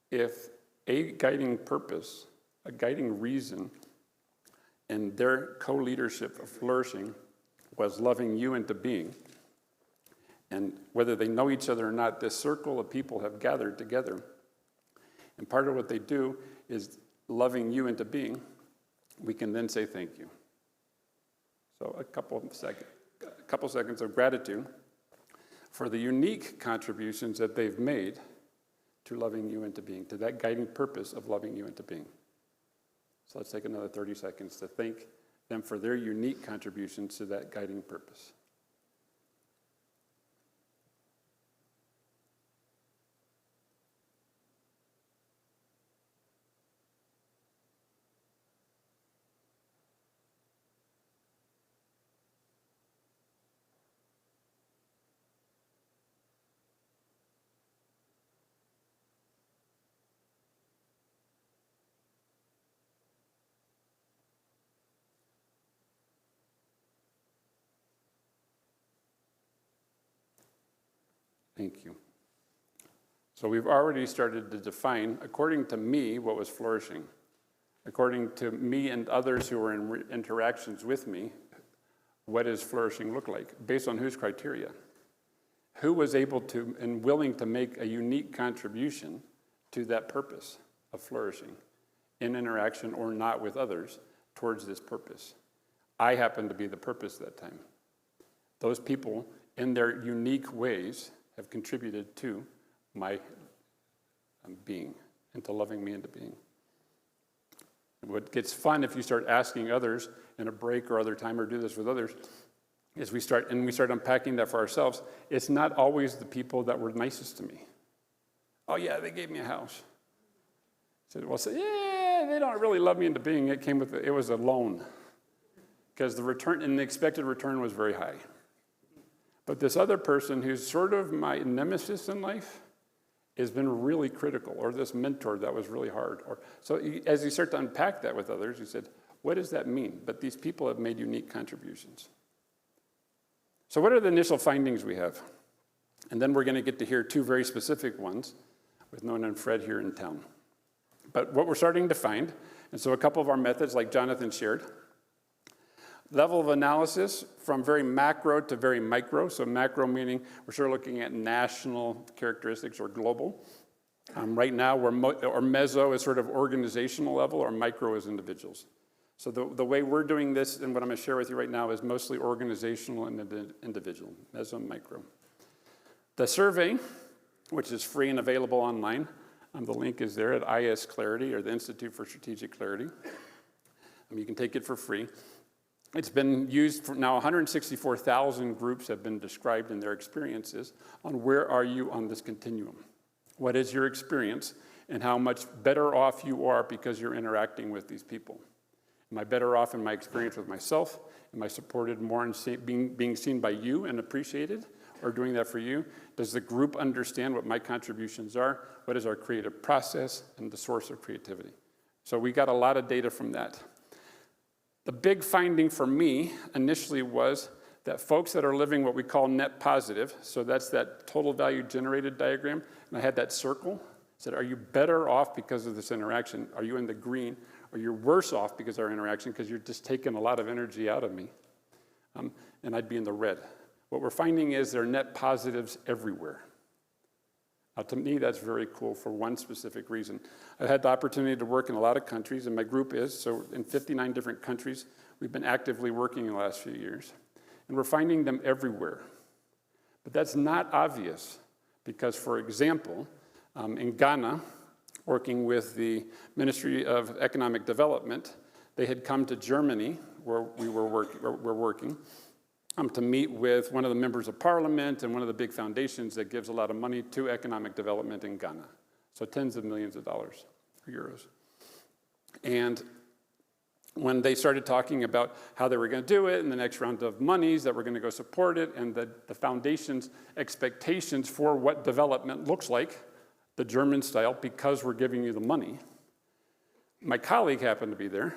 if a guiding purpose, a guiding reason, and their co-leadership of flourishing was loving you into being, and whether they know each other or not, this circle of people have gathered together. And part of what they do is loving you into being, we can then say thank you. So a couple seconds of gratitude for the unique contributions that they've made to loving you into being, to that guiding purpose of loving you into being. So let's take another 30 seconds to thank them for their unique contributions to that guiding purpose. Thank you. So we've already started to define, according to me, what was flourishing. According to me and others who were in interactions with me, what does flourishing look like? Based on whose criteria? Who was able to and willing to make a unique contribution to that purpose of flourishing in interaction or not with others towards this purpose? I happen to be the purpose that time. Those people, in their unique ways, have contributed to my being and to loving me into being. And what gets fun if you start asking others in a break or other time or do this with others is we start unpacking that for ourselves. It's not always the people that were nicest to me. Oh yeah, they gave me a house. I said, well, yeah, they don't really love me into being. It was a loan. because the return and the expected return was very high. But this other person who's sort of my nemesis in life has been really critical, or this mentor that was really hard. So as you start to unpack that with others, you said, what does that mean? But these people have made unique contributions. So what are the initial findings we have? And then we're going to get to hear two very specific ones with Nona and Fred here in town. But what we're starting to find, and so a couple of our methods like Jonathan shared, level of analysis from very macro to very micro. So macro meaning we're sort of looking at national characteristics or global. Right now, or meso is sort of organizational level, or micro is individuals. So the way we're doing this and what I'm going to share with you right now is mostly organizational and individual, meso and micro. The survey, which is free and available online, the link is there at IS Clarity, or the Institute for Strategic Clarity. You can take it for free. It's been used for now 164,000 groups have been described in their experiences on where are you on this continuum. What is your experience and how much better off you are because you're interacting with these people. Am I better off in my experience with myself? Am I supported more in being seen by you and appreciated, or doing that for you? Does the group understand what my contributions are? What is our creative process and the source of creativity? So we got a lot of data from that. The big finding for me initially was that folks that are living what we call net positive, so that's that total value generated diagram, and I had that circle, said, are you better off because of this interaction? Are you in the green? Or you're worse off because of our interaction because you're just taking a lot of energy out of me? And I'd be in the red. What we're finding is there are net positives everywhere. To me, that's very cool for one specific reason. I've had the opportunity to work in a lot of countries, and my group is, so in 59 different countries, we've been actively working in the last few years. And we're finding them everywhere. But that's not obvious because, for example, in Ghana, working with the Ministry of Economic Development, they had come to Germany, where we're working, to meet with one of the members of parliament and one of the big foundations that gives a lot of money to economic development in Ghana. So tens of millions of dollars, or euros. And when they started talking about how they were going to do it and the next round of monies that were going to go support it and the foundation's expectations for what development looks like, the German style, because we're giving you the money. My colleague happened to be there,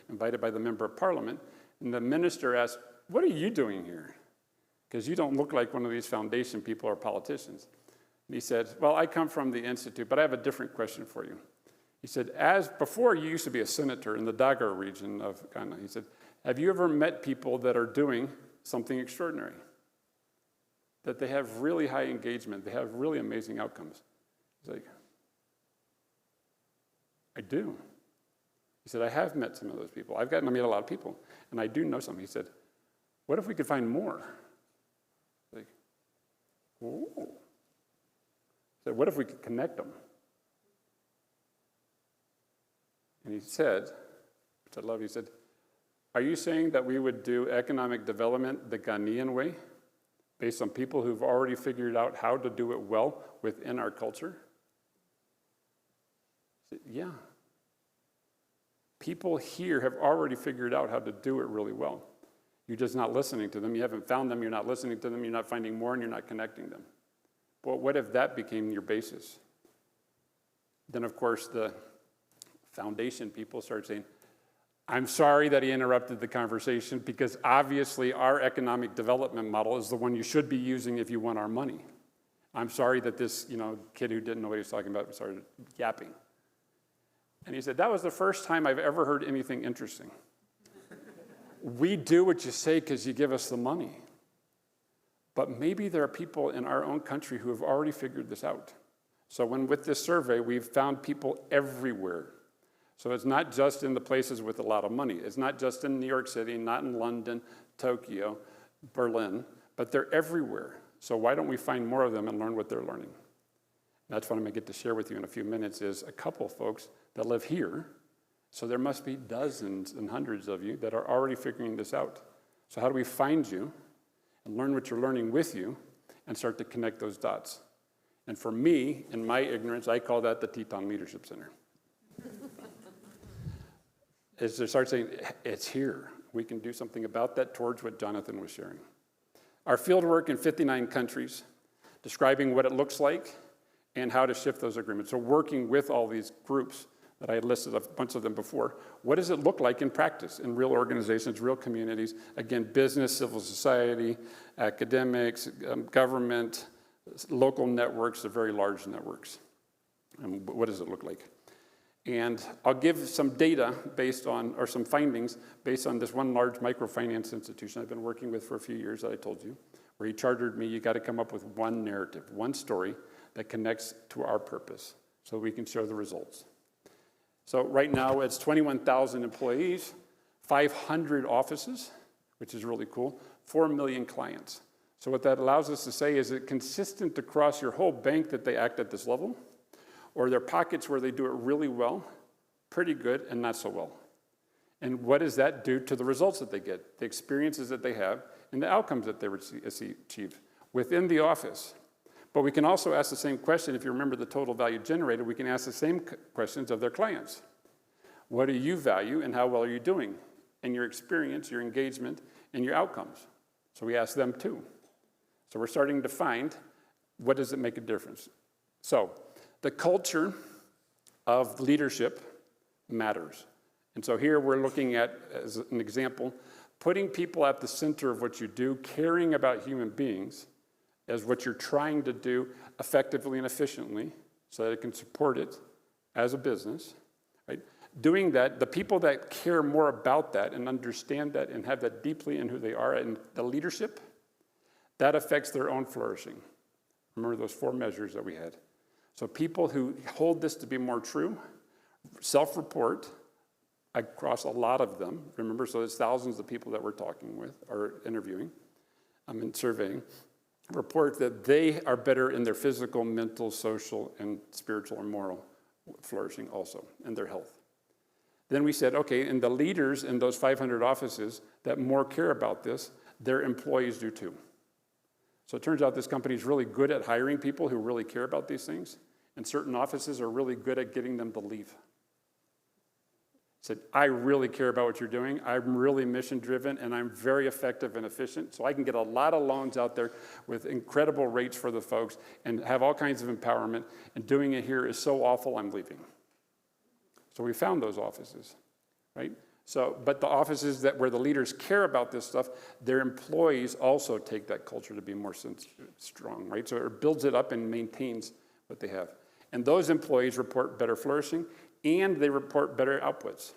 invited by the member of parliament, and the minister asked, what are you doing here? Because you don't look like one of these foundation people or politicians. And he said, well, I come from the Institute, but I have a different question for you. He said, before you used to be a senator in the Dagar region of Ghana, he said, have you ever met people that are doing something extraordinary? That they have really high engagement, they have really amazing outcomes. He's like, I do. He said, I have met some of those people. I've gotten to meet a lot of people, and I do know some. He said, what if we could find more? Like, whoa. He said, what if we could connect them? And he said, which I love, he said, are you saying that we would do economic development the Ghanaian way, based on people who've already figured out how to do it well within our culture? I said, yeah. People here have already figured out how to do it really well. You're just not listening to them. You haven't found them. You're not listening to them. You're not finding more, and you're not connecting them. But what if that became your basis? Then, of course, the foundation people start saying, I'm sorry that he interrupted the conversation because obviously our economic development model is the one you should be using if you want our money. I'm sorry that this kid who didn't know what he was talking about started yapping. And he said, that was the first time I've ever heard anything interesting. We do what you say because you give us the money. But maybe there are people in our own country who have already figured this out. So with this survey, we've found people everywhere. So it's not just in the places with a lot of money. It's not just in New York City, not in London, Tokyo, Berlin, but they're everywhere. So why don't we find more of them and learn what they're learning? That's what I'm going to get to share with you in a few minutes is a couple folks that live here. So there must be dozens and hundreds of you that are already figuring this out. So how do we find you and learn what you're learning with you and start to connect those dots? And for me, in my ignorance, I call that the Teton Leadership Center. Is to start saying, it's here. we can do something about that towards what Jonathan was sharing. Our field work in 59 countries, describing what it looks like and how to shift those agreements. So working with all these groups that I had listed a bunch of them before, what does it look like in practice, in real organizations, real communities? Again, business, civil society, academics, government, local networks, the very large networks. And what does it look like? And I'll give some data based on, or some findings based on this one large microfinance institution I've been working with for a few years that I told you, where he chartered me, you got to come up with one narrative, one story that connects to our purpose so we can show the results. So right now it's 21,000 employees, 500 offices, which is really cool, 4 million clients. So what that allows us to say is it consistent across your whole bank that they act at this level, or their pockets where they do it really well, pretty good, and not so well. And what does that do to the results that they get, the experiences that they have, and the outcomes that they achieve within the office? But we can also ask the same question, if you remember the total value generated, we can ask the same questions of their clients. What do you value and how well are you doing? And your experience, your engagement, and your outcomes. So we ask them too. So we're starting to find, what does it make a difference? So the culture of leadership matters. And so here we're looking at, as an example, putting people at the center of what you do, caring about human beings as what you're trying to do effectively and efficiently so that it can support it as a business, right? Doing that, the people that care more about that and understand that and have that deeply in who they are and the leadership, that affects their own flourishing. Remember those 4 measures that we had. So people who hold this to be more true, self-report across a lot of them, remember, so there's thousands of people that we're talking with or interviewing and surveying, report that they are better in their physical, mental, social, and spiritual and moral flourishing also, and their health. Then we said, okay, and the leaders in those 500 offices that more care about this, their employees do too. So it turns out this company is really good at hiring people who really care about these things, and certain offices are really good at getting them to leave. Said, I really care about what you're doing. I'm really mission-driven, and I'm very effective and efficient, so I can get a lot of loans out there with incredible rates for the folks and have all kinds of empowerment, and doing it here is so awful, I'm leaving. So we found those offices, right? So, but the offices where the leaders care about this stuff, their employees also take that culture to be more strong, right? So it builds it up and maintains what they have. And those employees report better flourishing, and they report better outputs.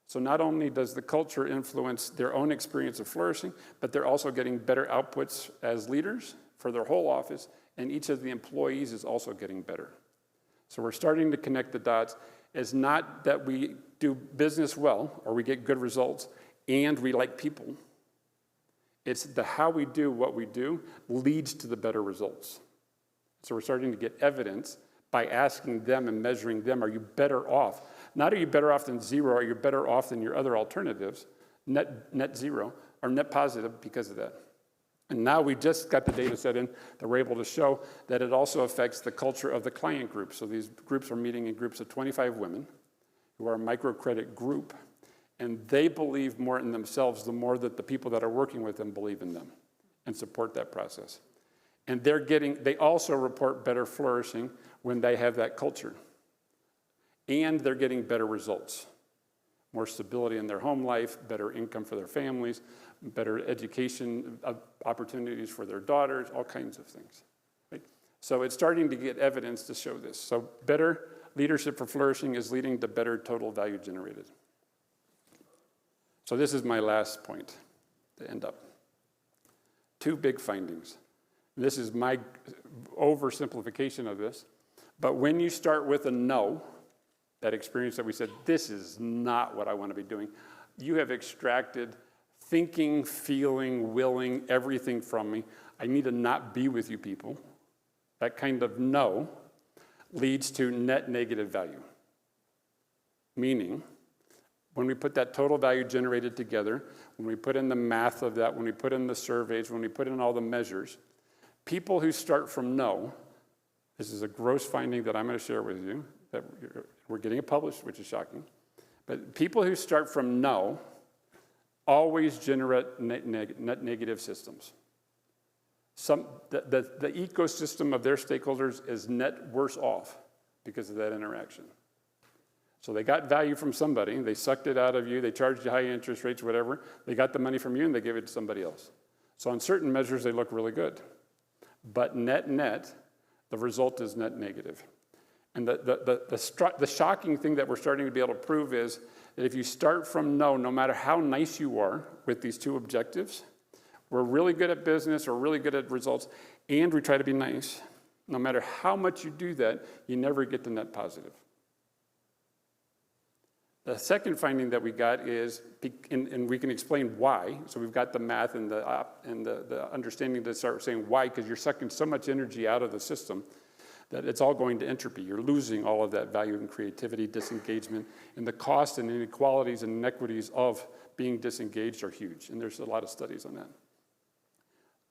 So not only does the culture influence their own experience of flourishing, but they're also getting better outputs as leaders for their whole office, and each of the employees is also getting better. So we're starting to connect the dots. It's not that we do business well, or we get good results, and we like people. It's the how we do what we do leads to the better results. So we're starting to get evidence by asking them and measuring them, are you better off? Not are you better off than zero, are you better off than your other alternatives, net zero, or net positive because of that. And now we just got the data set in that we're able to show that it also affects the culture of the client group. So these groups are meeting in groups of 25 women who are a microcredit group, and they believe more in themselves the more that the people that are working with them believe in them and support that process. And they also report better flourishing when they have that culture. And they're getting better results. More stability in their home life, better income for their families, better education opportunities for their daughters, all kinds of things. Right? So it's starting to get evidence to show this. So better leadership for flourishing is leading to better total value generated. So this is my last point to end up. 2 big findings. This is my oversimplification of this. But when you start with a no, that experience that we said, this is not what I want to be doing, you have extracted thinking, feeling, willing, everything from me. I need to not be with you people. That kind of no leads to net negative value. Meaning, when we put that total value generated together, when we put in the math of that, when we put in the surveys, when we put in all the measures, people who start from no, this is a gross finding that I'm going to share with you, that we're getting it published, which is shocking, but people who start from no always generate net negative systems. The ecosystem of their stakeholders is net worse off because of that interaction. So they got value from somebody, they sucked it out of you, they charged you high interest rates, whatever. They got the money from you and they gave it to somebody else. So on certain measures, they look really good. But net, the result is net negative. And the shocking thing that we're starting to be able to prove is that if you start from no matter how nice you are with these two objectives, we're really good at business or really good at results, and we try to be nice, no matter how much you do that, you never get to net positive. The second finding that we got is, and we can explain why, so we've got the math and the understanding to start saying why, because you're sucking so much energy out of the system that it's all going to entropy. You're losing all of that value and creativity, disengagement, and the cost and inequalities and inequities of being disengaged are huge, and there's a lot of studies on that.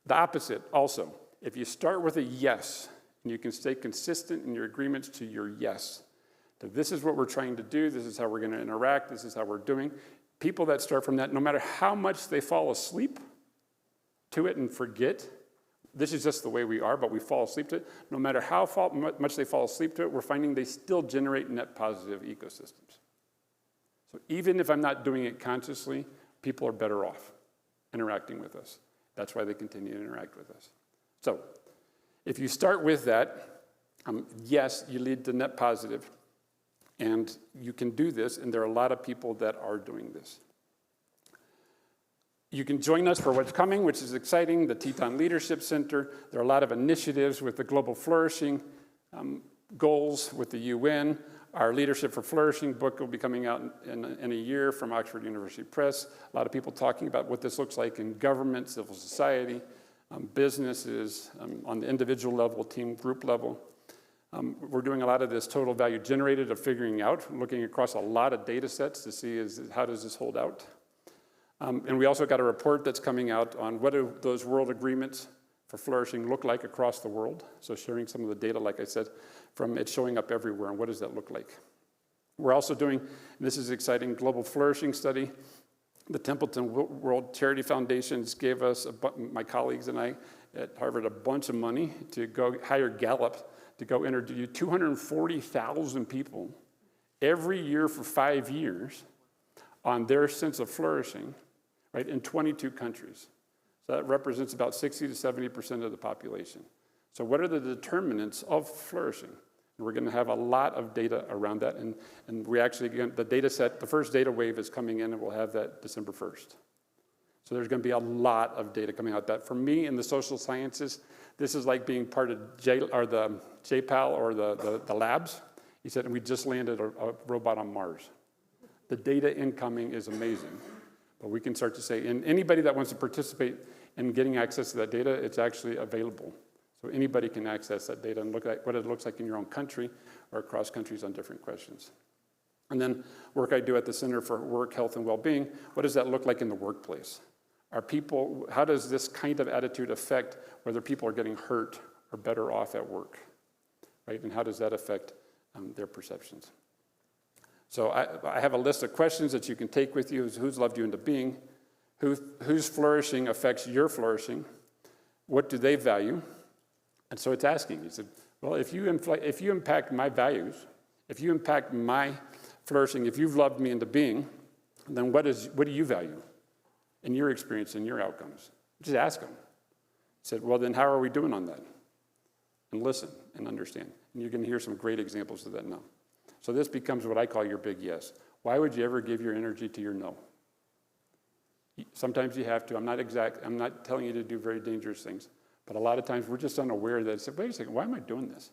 The opposite also, if you start with a yes, and you can stay consistent in your agreements to your yes, that this is what we're trying to do, this is how we're going to interact, this is how we're doing. People that start from that, no matter how much they fall asleep to it and forget, this is just the way we are, but we fall asleep to it. No matter how much they fall asleep to it, we're finding they still generate net positive ecosystems. So even if I'm not doing it consciously, people are better off interacting with us. That's why they continue to interact with us. So if you start with that, yes, you lead to net positive. And you can do this, and there are a lot of people that are doing this. You can join us for what's coming, which is exciting, the Teton Leadership Center. There are a lot of initiatives with the Global Flourishing goals with the UN. Our Leadership for Flourishing book will be coming out in a year from Oxford University Press. A lot of people talking about what this looks like in government, civil society, businesses, on the individual level, team, group level. We're doing a lot of this total value generated of figuring out, looking across a lot of data sets to see how does this hold out. And we also got a report that's coming out on what do those world agreements for flourishing look like across the world. So sharing some of the data, like I said, from it showing up everywhere, and what does that look like. We're also doing, and this is exciting, global flourishing study. The Templeton World Charity Foundations gave us, my colleagues and I at Harvard, a bunch of money to go hire Gallup to go interview 240,000 people every year for 5 years on their sense of flourishing, right, in 22 countries. So that represents about 60 to 70% of the population. So what are the determinants of flourishing? And we're going to have a lot of data around that. And we actually, again, the data set, the first data wave is coming in, and we'll have that December 1st. So there's going to be a lot of data coming out. That for me in the social sciences, this is like being part of the JPAL or the labs. He said, and we just landed a robot on Mars. The data incoming is amazing. But we can start to say, and anybody that wants to participate in getting access to that data, it's actually available. So anybody can access that data and look at what it looks like in your own country or across countries on different questions. And then work I do at the Center for Work, Health, and Well-Being, what does that look like in the workplace? Are people, how does this kind of attitude affect whether people are getting hurt or better off at work, right? And how does that affect their perceptions? So I have a list of questions that you can take with you. Who's loved you into being? Whose flourishing affects your flourishing? What do they value? And so it's asking. He said, well, if you impact my values, if you impact my flourishing, if you've loved me into being, then what do you value in your experience and your outcomes? Just ask them. He said, well, then how are we doing on that? And listen and understand. And you're going to hear some great examples of that now. So this becomes what I call your big yes. Why would you ever give your energy to your no? Sometimes you have to. I'm not telling you to do very dangerous things. But a lot of times we're just unaware that it's, wait a second, why am I doing this?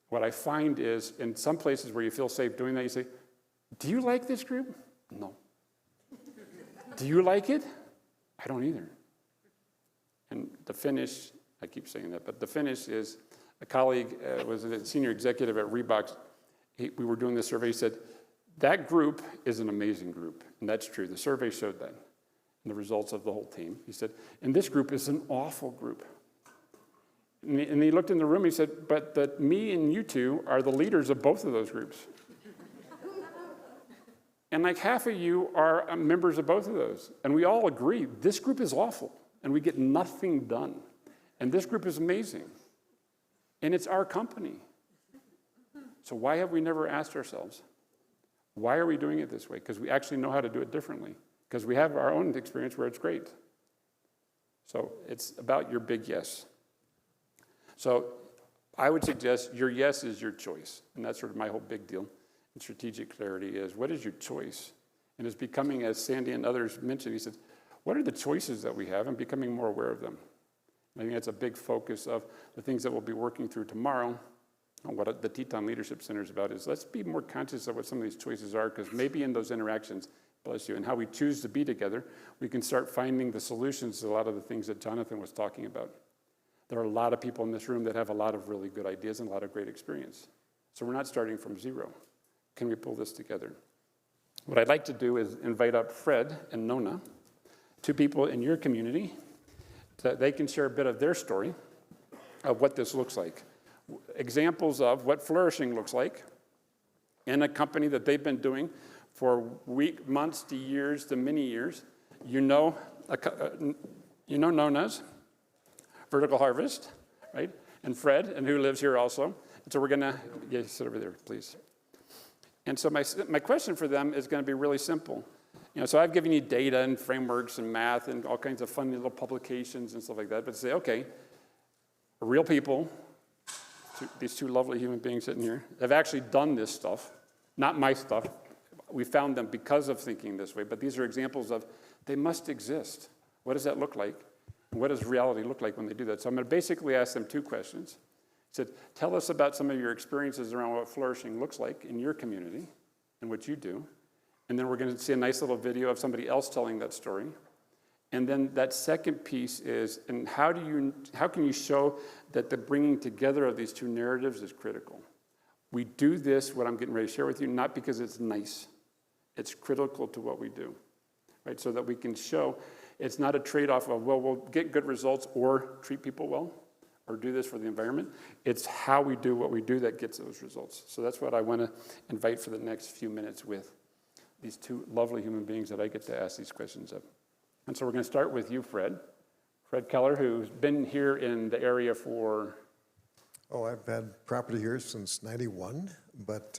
What I find is in some places where you feel safe doing that, you say, do you like this group? No. Do you like it? I don't either. And the finish, I keep saying that, but the finish is a colleague was a senior executive at Reebok. We were doing this survey. He said, that group is an amazing group. And that's true. The survey showed that in the results of the whole team. He said, and this group is an awful group. And he looked in the room, he said, but me and you two are the leaders of both of those groups. And like half of you are members of both of those. And we all agree, this group is awful, and we get nothing done. And this group is amazing. And it's our company. So why have we never asked ourselves, why are we doing it this way? Because we actually know how to do it differently. Because we have our own experience where it's great. So it's about your big yes. So I would suggest your yes is your choice. And that's sort of my whole big deal. And strategic clarity is, what is your choice? And it's becoming, as Sandy and others mentioned, he said, what are the choices that we have, and becoming more aware of them? And I think that's a big focus of the things that we'll be working through tomorrow. And what the Teton Leadership Center is about is, let's be more conscious of what some of these choices are, because maybe in those interactions, bless you, and how we choose to be together, we can start finding the solutions to a lot of the things that Jonathan was talking about. There are a lot of people in this room that have a lot of really good ideas and a lot of great experience. So we're not starting from zero. Can we pull this together? What I'd like to do is invite up Fred and Nona, two people in your community, so that they can share a bit of their story of what this looks like. Examples of what flourishing looks like in a company that they've been doing for weeks, months to years to many years. You know Nona's Vertical Harvest, right? And Fred, and who lives here also. And so we're gonna, yeah, sit over there, please. And so my question for them is gonna be really simple. So I've given you data and frameworks and math and all kinds of fun little publications and stuff like that, but say, okay, real people, these two lovely human beings sitting here, have actually done this stuff, not my stuff. We found them because of thinking this way, but these are examples of, they must exist. What does that look like? And what does reality look like when they do that? So I'm gonna basically ask them two questions. I said, tell us about some of your experiences around what flourishing looks like in your community and what you do. And then we're gonna see a nice little video of somebody else telling that story. And then that second piece is, and how can you show that the bringing together of these two narratives is critical? We do this, what I'm getting ready to share with you, not because it's nice. It's critical to what we do, right? So that we can show it's not a trade-off of, well, we'll get good results or treat people well or do this for the environment. It's how we do what we do that gets those results. So that's what I want to invite for the next few minutes with these two lovely human beings that I get to ask these questions of. And so we're going to start with you, Fred. Fred Keller, who's been here in the area for... Oh, I've had property here since '91, but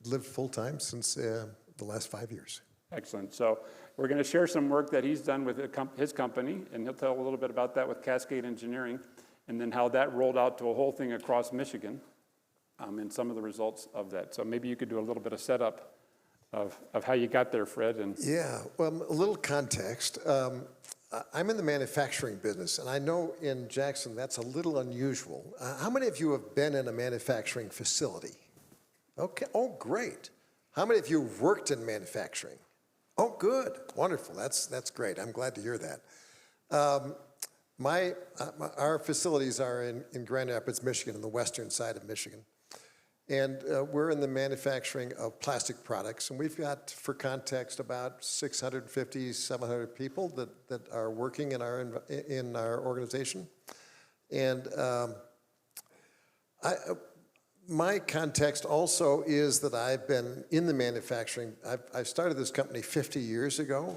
lived full-time since the last 5 years. Excellent. So we're going to share some work that he's done with his company, and he'll tell a little bit about that with Cascade Engineering, and then how that rolled out to a whole thing across Michigan, and some of the results of that. So maybe you could do a little bit of setup of how you got there, Fred. And yeah, well, a little context. I'm in the manufacturing business, and I know in Jackson that's a little unusual. How many of you have been in a manufacturing facility? Okay, oh, great. How many of you have worked in manufacturing? Oh, good, wonderful, that's great. I'm glad to hear that. Our facilities are in Grand Rapids, Michigan, on the western side of Michigan. And we're in the manufacturing of plastic products. And we've got, for context, about 650, 700 people that are working in our organization. And my context also is that I've been in the manufacturing. I started this company 50 years ago.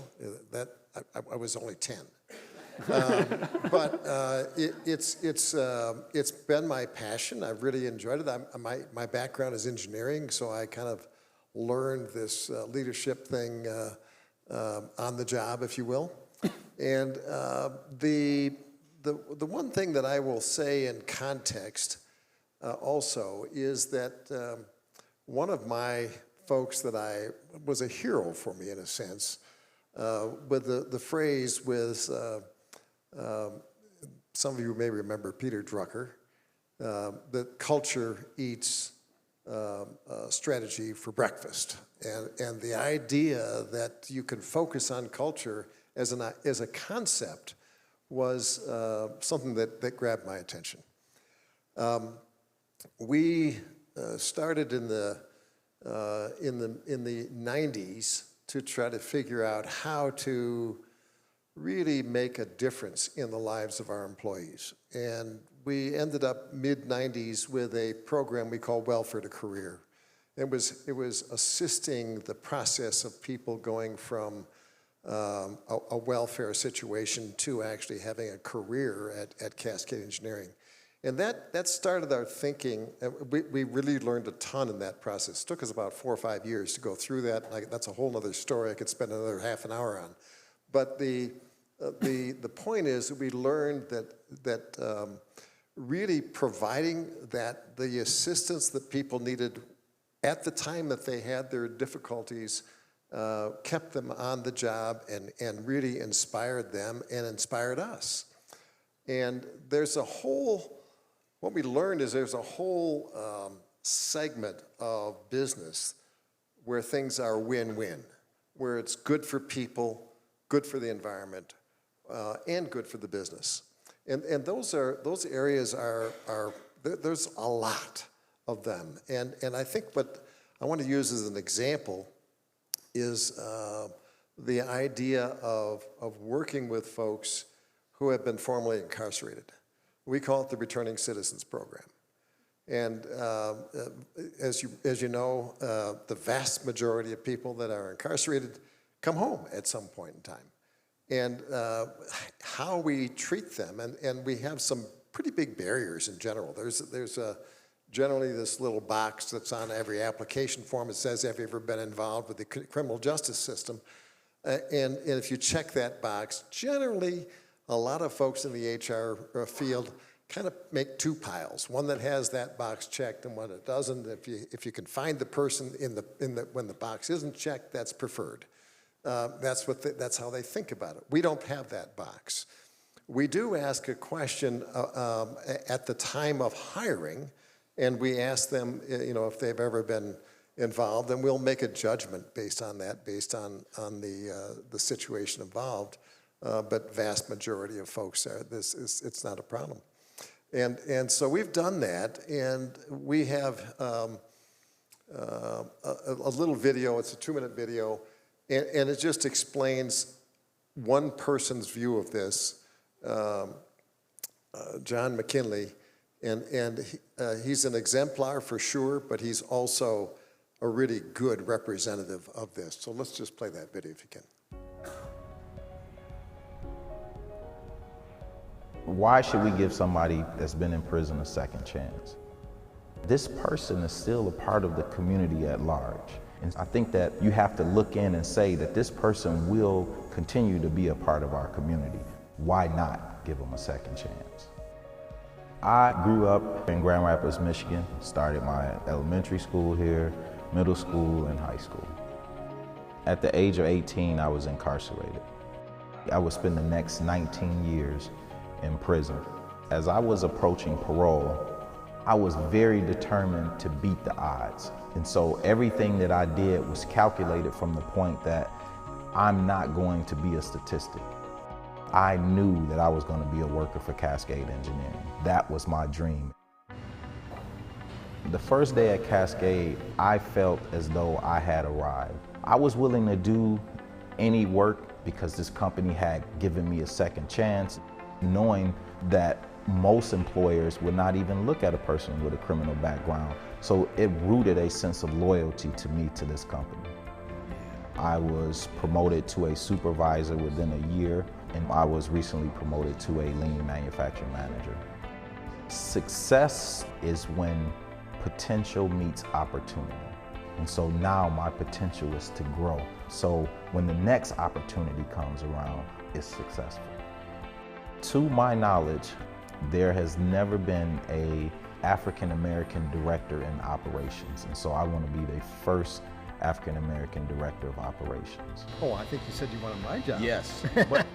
I was only 10. But it's been my passion. I've really enjoyed it. My background is engineering, so I kind of learned this leadership thing on the job, if you will. And the one thing that I will say in context also is that one of my folks that was a hero for me in a sense, with the phrase was. Some of you may remember Peter Drucker, that culture eats strategy for breakfast. And the idea that you can focus on culture as a concept was something that grabbed my attention. We started in the 90s to try to figure out how to really make a difference in the lives of our employees. And we ended up mid-90s with a program we call Welfare to Career. It was assisting the process of people going from a welfare situation to actually having a career at Cascade Engineering. And that started our thinking. We really learned a ton in that process. It took us about 4 or 5 years to go through that. That's a whole other story I could spend another half an hour on. But the point is that we learned that really providing that the assistance that people needed at the time that they had their difficulties kept them on the job and really inspired them and inspired us. And what we learned is there's a whole segment of business where things are win-win, where it's good for people, good for the environment, and good for the business. And those areas there's a lot of them. And I think what I want to use as an example is the idea of working with folks who have been formerly incarcerated. We call it the Returning Citizens Program. And as you know, the vast majority of people that are incarcerated come home at some point in time. And how we treat them, and we have some pretty big barriers in general. There's generally this little box that's on every application form. It says, have you ever been involved with the criminal justice system? And if you check that box, generally a lot of folks in the HR field kind of make two piles, one that has that box checked and one that doesn't. If you can find the person when the box isn't checked, that's preferred. That's how they think about it. We don't have that box. We do ask a question at the time of hiring, and we ask them, if they've ever been involved, and we'll make a judgment based on that, based on the situation involved. But vast majority of folks it's not a problem. And so we've done that, and we have a little video. It's a 2-minute video, and it just explains one person's view of this, John McKinley, and he's an exemplar for sure, but he's also a really good representative of this. So let's just play that video if you can. Why should we give somebody that's been in prison a second chance? This person is still a part of the community at large. And I think that you have to look in and say that this person will continue to be a part of our community. Why not give them a second chance? I grew up in Grand Rapids, Michigan, started my elementary school here, middle school, and high school. At the age of 18, I was incarcerated. I would spend the next 19 years in prison. As I was approaching parole, I was very determined to beat the odds. And so everything that I did was calculated from the point that I'm not going to be a statistic. I knew that I was going to be a worker for Cascade Engineering. That was my dream. The first day at Cascade, I felt as though I had arrived. I was willing to do any work because this company had given me a second chance, knowing that most employers would not even look at a person with a criminal background. So it rooted a sense of loyalty to me, to this company. I was promoted to a supervisor within a year, and I was recently promoted to a lean manufacturing manager. Success is when potential meets opportunity. And so now my potential is to grow. So when the next opportunity comes around, it's successful. To my knowledge, there has never been an African-American director in operations. And so I want to be the first African-American director of operations. Oh, I think you said you wanted my job. Yes. but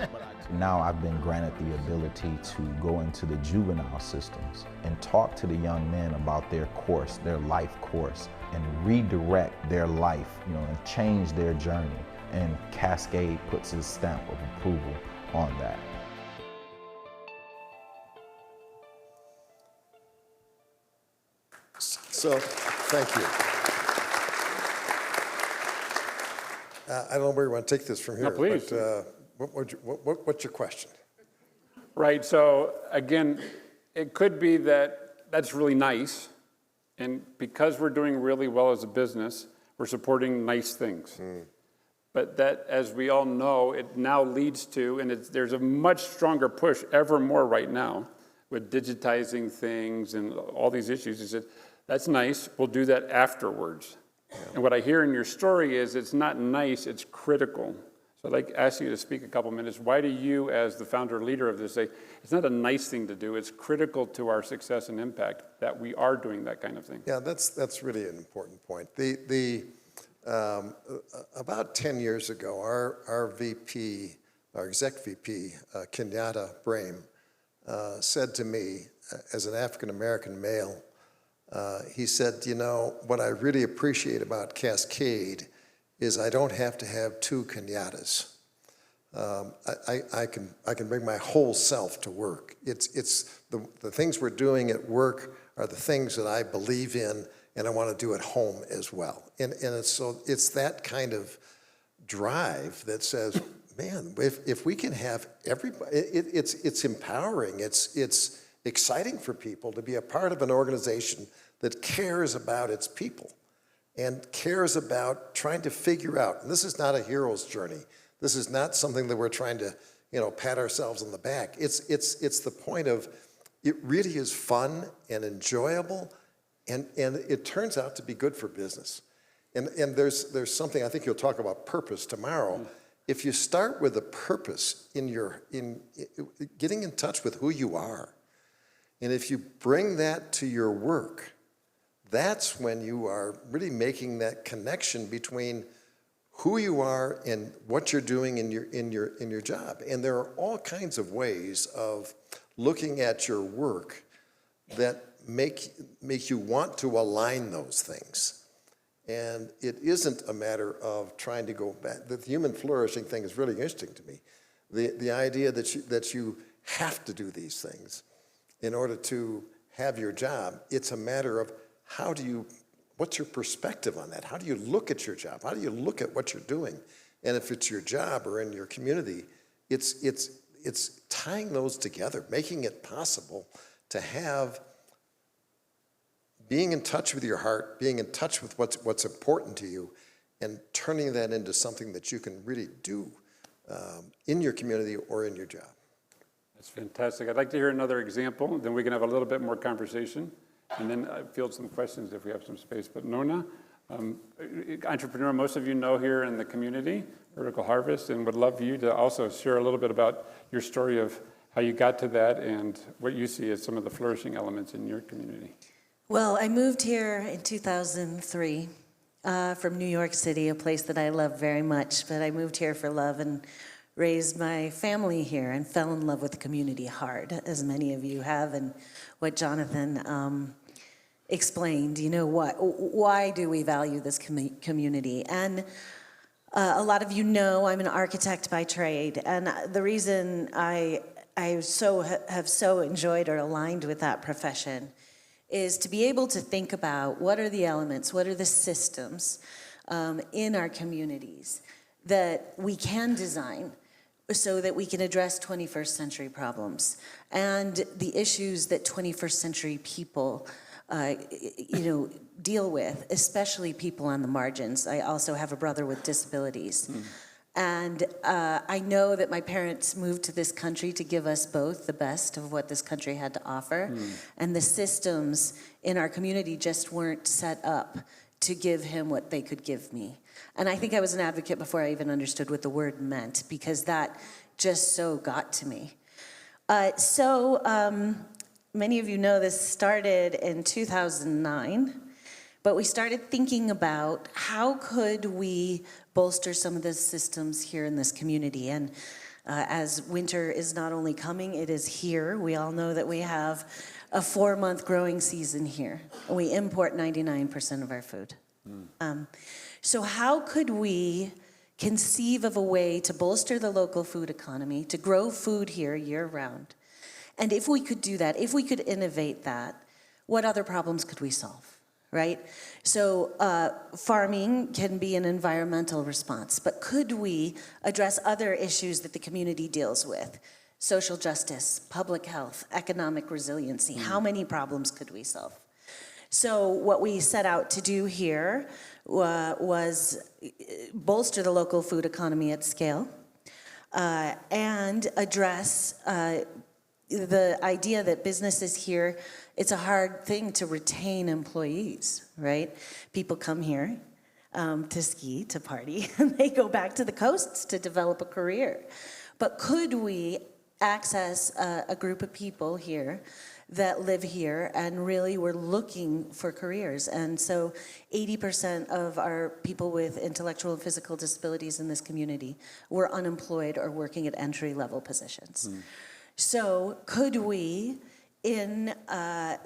now I've been granted the ability to go into the juvenile systems and talk to the young men about their course, their life course, and redirect their life, and change their journey. And Cascade puts its stamp of approval on that. So, thank you. I don't know where you want to take this from here. No, please. But what's your question? Right, so again, it could be that that's really nice, And because we're doing really well as a business, we're supporting nice things. But that, as we all know, it now leads to, and there's a much stronger push ever more right now with digitizing things and all these issues. Is that that's nice, we'll do that afterwards. And what I hear in your story is it's not nice, it's critical. So I'd like to ask you to speak a couple minutes. Why do you, as the founder leader of this, say it's not a nice thing to do, it's critical to our success and impact that we are doing that kind of thing? Yeah, that's really an important point. About 10 years ago, our VP, our exec VP, Kenyatta Brame, said to me, as an African-American male, he said, you know, what I really appreciate about Cascade is I don't have to have two Kenyattas. I can bring my whole self to work. It's the things we're doing at work are the things that I believe in, and I want to do at home as well. And it's that kind of drive that says, man, if we can have everybody, it's empowering. It's exciting for people to be a part of an organization that cares about its people and cares about trying to figure out, and this is not a hero's journey. This is not something that we're trying to, pat ourselves on the back. It's the point of, it really is fun and enjoyable, and it turns out to be good for business. And there's something, I think you'll talk about purpose tomorrow. If you start with a purpose in getting in touch with who you are, and if you bring that to your work, that's when you are really making that connection between who you are and what you're doing in your job. And there are all kinds of ways of looking at your work that make you want to align those things. And it isn't a matter of trying to go back. The human flourishing thing is really interesting to me. The idea that you have to do these things in order to have your job. It's a matter of what's your perspective on that? How do you look at your job? How do you look at what you're doing? And if it's your job or in your community, it's tying those together, making it possible to have being in touch with your heart, being in touch with what's important to you, and turning that into something that you can really do in your community or in your job. That's fantastic. I'd like to hear another example, then we can have a little bit more conversation, and then field some questions if we have some space. But Nona, entrepreneur, most of you know here in the community, Vertical Harvest, and would love for you to also share a little bit about your story of how you got to that and what you see as some of the flourishing elements in your community. Well, I moved here in 2003 from New York City, a place that I love very much, but I moved here for love and raised my family here and fell in love with the community hard, as many of you have, and what Jonathan explained, why do we value this community? And a lot of you know I'm an architect by trade, and the reason I have so enjoyed or aligned with that profession is to be able to think about what are the elements, what are the systems in our communities that we can design so that we can address 21st century problems and the issues that 21st century people deal with, especially people on the margins. I also have a brother with disabilities. And I know that my parents moved to this country to give us both the best of what this country had to offer. And the systems in our community just weren't set up to give him what they could give me. And I think I was an advocate before I even understood what the word meant, because that just so got to me. Many of you know this started in 2009, but we started thinking about how could we bolster some of the systems here in this community. And as winter is not only coming, it is here. We all know that we have a 4-month growing season here. And we import 99% of our food. So how could we conceive of a way to bolster the local food economy, to grow food here year-round? And if we could do that, if we could innovate that, what other problems could we solve, right? So farming can be an environmental response, but could we address other issues that the community deals with? Social justice, public health, economic resiliency. How many problems could we solve? So what we set out to do here was bolster the local food economy at scale and address the idea that businesses here, it's a hard thing to retain employees, right? People come here to ski, to party, and they go back to the coasts to develop a career. But could we access a group of people here that live here and really were looking for careers? And so 80% of our people with intellectual and physical disabilities in this community were unemployed or working at entry-level positions. So could we, in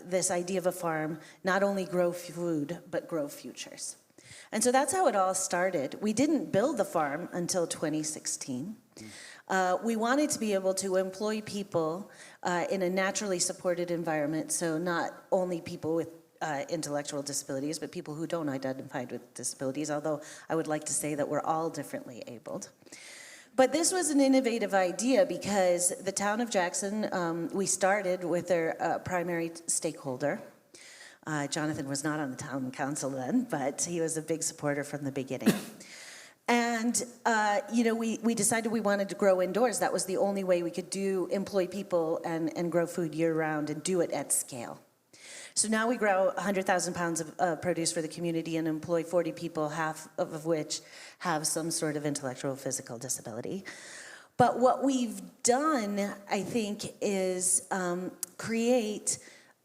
this idea of a farm, not only grow food, but grow futures? And so that's how it all started. We didn't build the farm until 2016. We wanted to be able to employ people in a naturally supported environment, so not only people with intellectual disabilities, but people who don't identify with disabilities, although I would like to say that we're all differently abled. But this was an innovative idea because the town of Jackson, we started with their primary stakeholder. Jonathan was not on the town council then, but he was a big supporter from the beginning. And, we decided we wanted to grow indoors. That was the only way we could employ people and grow food year-round and do it at scale. So now we grow 100,000 pounds of produce for the community and employ 40 people, half of which have some sort of intellectual or physical disability. But what we've done, I think, is create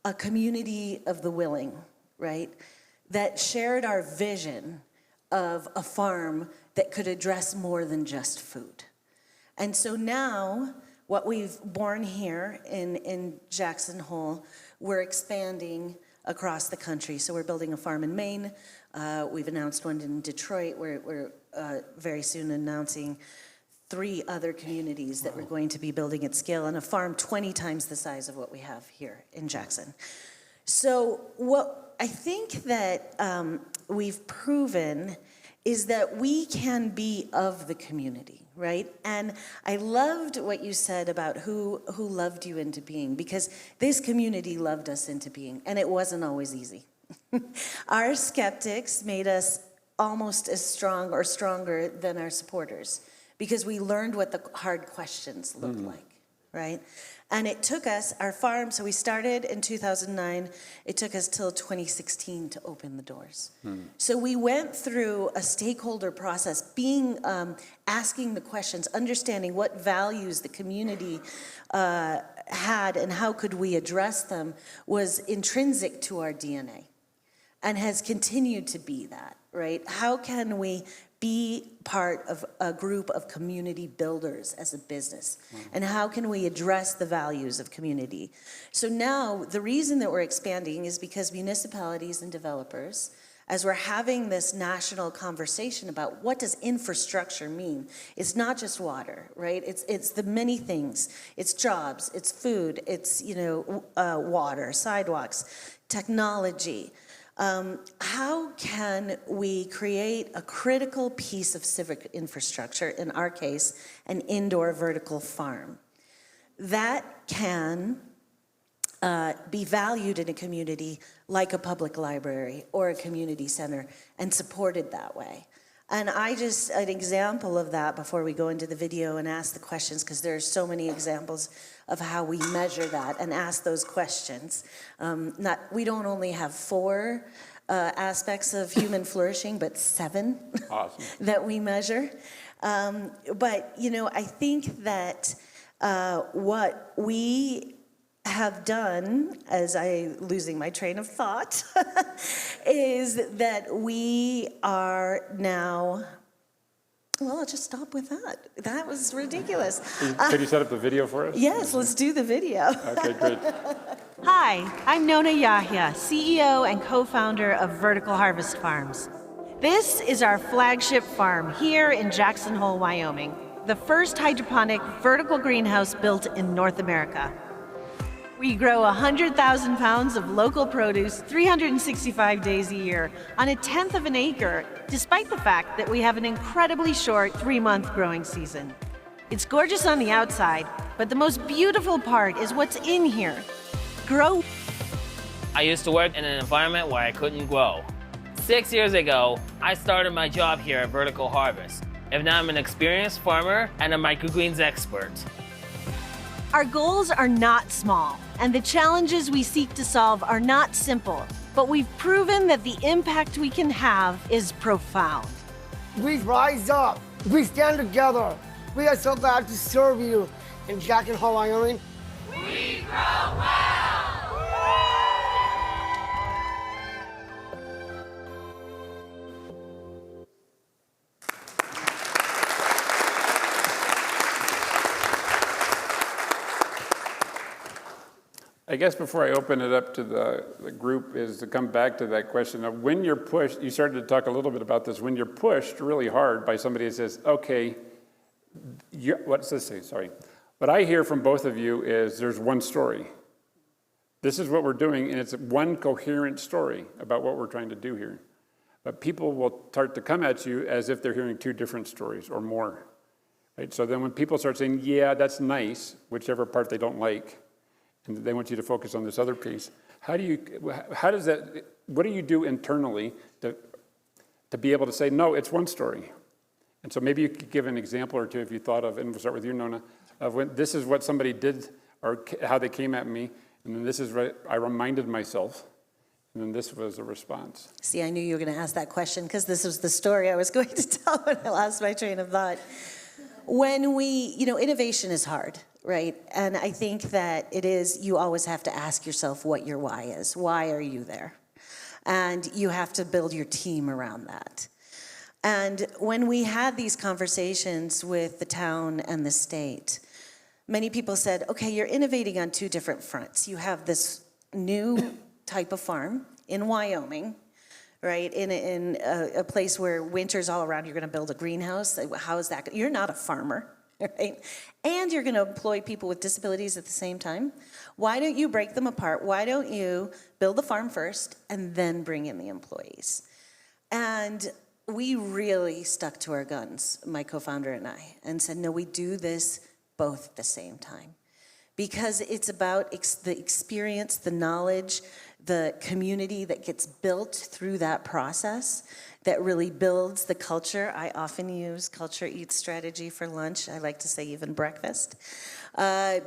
a community of the willing, right? That shared our vision of a farm that could address more than just food. And so now, what we've born here in Jackson Hole, we're expanding across the country. So we're building a farm in Maine. We've announced one in Detroit. We're very soon announcing 3 other communities that we're going to be building at scale, and a farm 20 times the size of what we have here in Jackson. So what I think that we've proven is that we can be of the community, right? And I loved what you said about who loved you into being, because this community loved us into being, and it wasn't always easy. Our skeptics made us almost as strong or stronger than our supporters, because we learned what the hard questions looked like, right? And it took us, our farm, so we started in 2009, it took us till 2016 to open the doors. So we went through a stakeholder process, asking the questions, understanding what values the community had and how could we address them was intrinsic to our DNA and has continued to be that, right? How can we be part of a group of community builders as a business? And how can we address the values of community? So now the reason that we're expanding is because municipalities and developers, as we're having this national conversation about what does infrastructure mean, it's not just water, right? It's the many things. It's jobs, it's food, it's water, sidewalks, technology. How can we create a critical piece of civic infrastructure, in our case, an indoor vertical farm, that can be valued in a community like a public library or a community center and supported that way? And an example of that before we go into the video and ask the questions, because there are so many examples of how we measure that and ask those questions. We don't only have 4 aspects of human flourishing, but 7 that we measure. But, I think that what we have done, as I'm losing my train of thought, is that we are now, well, I'll just stop with that. That was ridiculous. Could you set up the video for us? Yes, let's do the video. Okay, great. Hi, I'm Nona Yahya, CEO and co-founder of Vertical Harvest Farms. This is our flagship farm here in Jackson Hole, Wyoming, the first hydroponic vertical greenhouse built in North America. We grow 100,000 pounds of local produce 365 days a year on 1/10 of an acre, despite the fact that we have an incredibly short 3-month growing season. It's gorgeous on the outside, but the most beautiful part is what's in here. I used to work in an environment where I couldn't grow. 6 years ago, I started my job here at Vertical Harvest, and now I'm an experienced farmer and a microgreens expert. Our goals are not small, and the challenges we seek to solve are not simple, but we've proven that the impact we can have is profound. We rise up. We stand together. We are so glad to serve you in Jackson Hole, Wyoming. We grow well! I guess before I open it up to the group is to come back to that question of when you're pushed, you started to talk a little bit about this, when you're pushed really hard by somebody that says, okay, what's this say, sorry. What I hear from both of you is there's one story. This is what we're doing, and it's one coherent story about what we're trying to do here. But people will start to come at you as if they're hearing two different stories or more. Right? So then when people start saying, yeah, that's nice, whichever part they don't like, and they want you to focus on this other piece. What do you do internally to be able to say, no, it's one story? And so maybe you could give an example or two if you thought of, and we'll start with you, Nona, of when this is what somebody did or how they came at me, and then this is what I reminded myself, and then this was the response. See, I knew you were going to ask that question because this was the story I was going to tell when I lost my train of thought. When innovation is hard. Right, and I think that you always have to ask yourself what your why is. Why are you there? And you have to build your team around that. And when we had these conversations with the town and the state, many people said, okay, you're innovating on two different fronts. You have this new type of farm in Wyoming, right, in a place where winter's all around. You're going to build a greenhouse. How is that? You're not a farmer. Right? And you're going to employ people with disabilities at the same time. Why don't you break them apart? Why don't you build the farm first and then bring in the employees? And we really stuck to our guns, my co-founder and I, and said, no, we do this both at the same time. Because it's about the experience, the knowledge, the community that gets built through that process that really builds the culture. I often use culture eats strategy for lunch. I like to say even breakfast,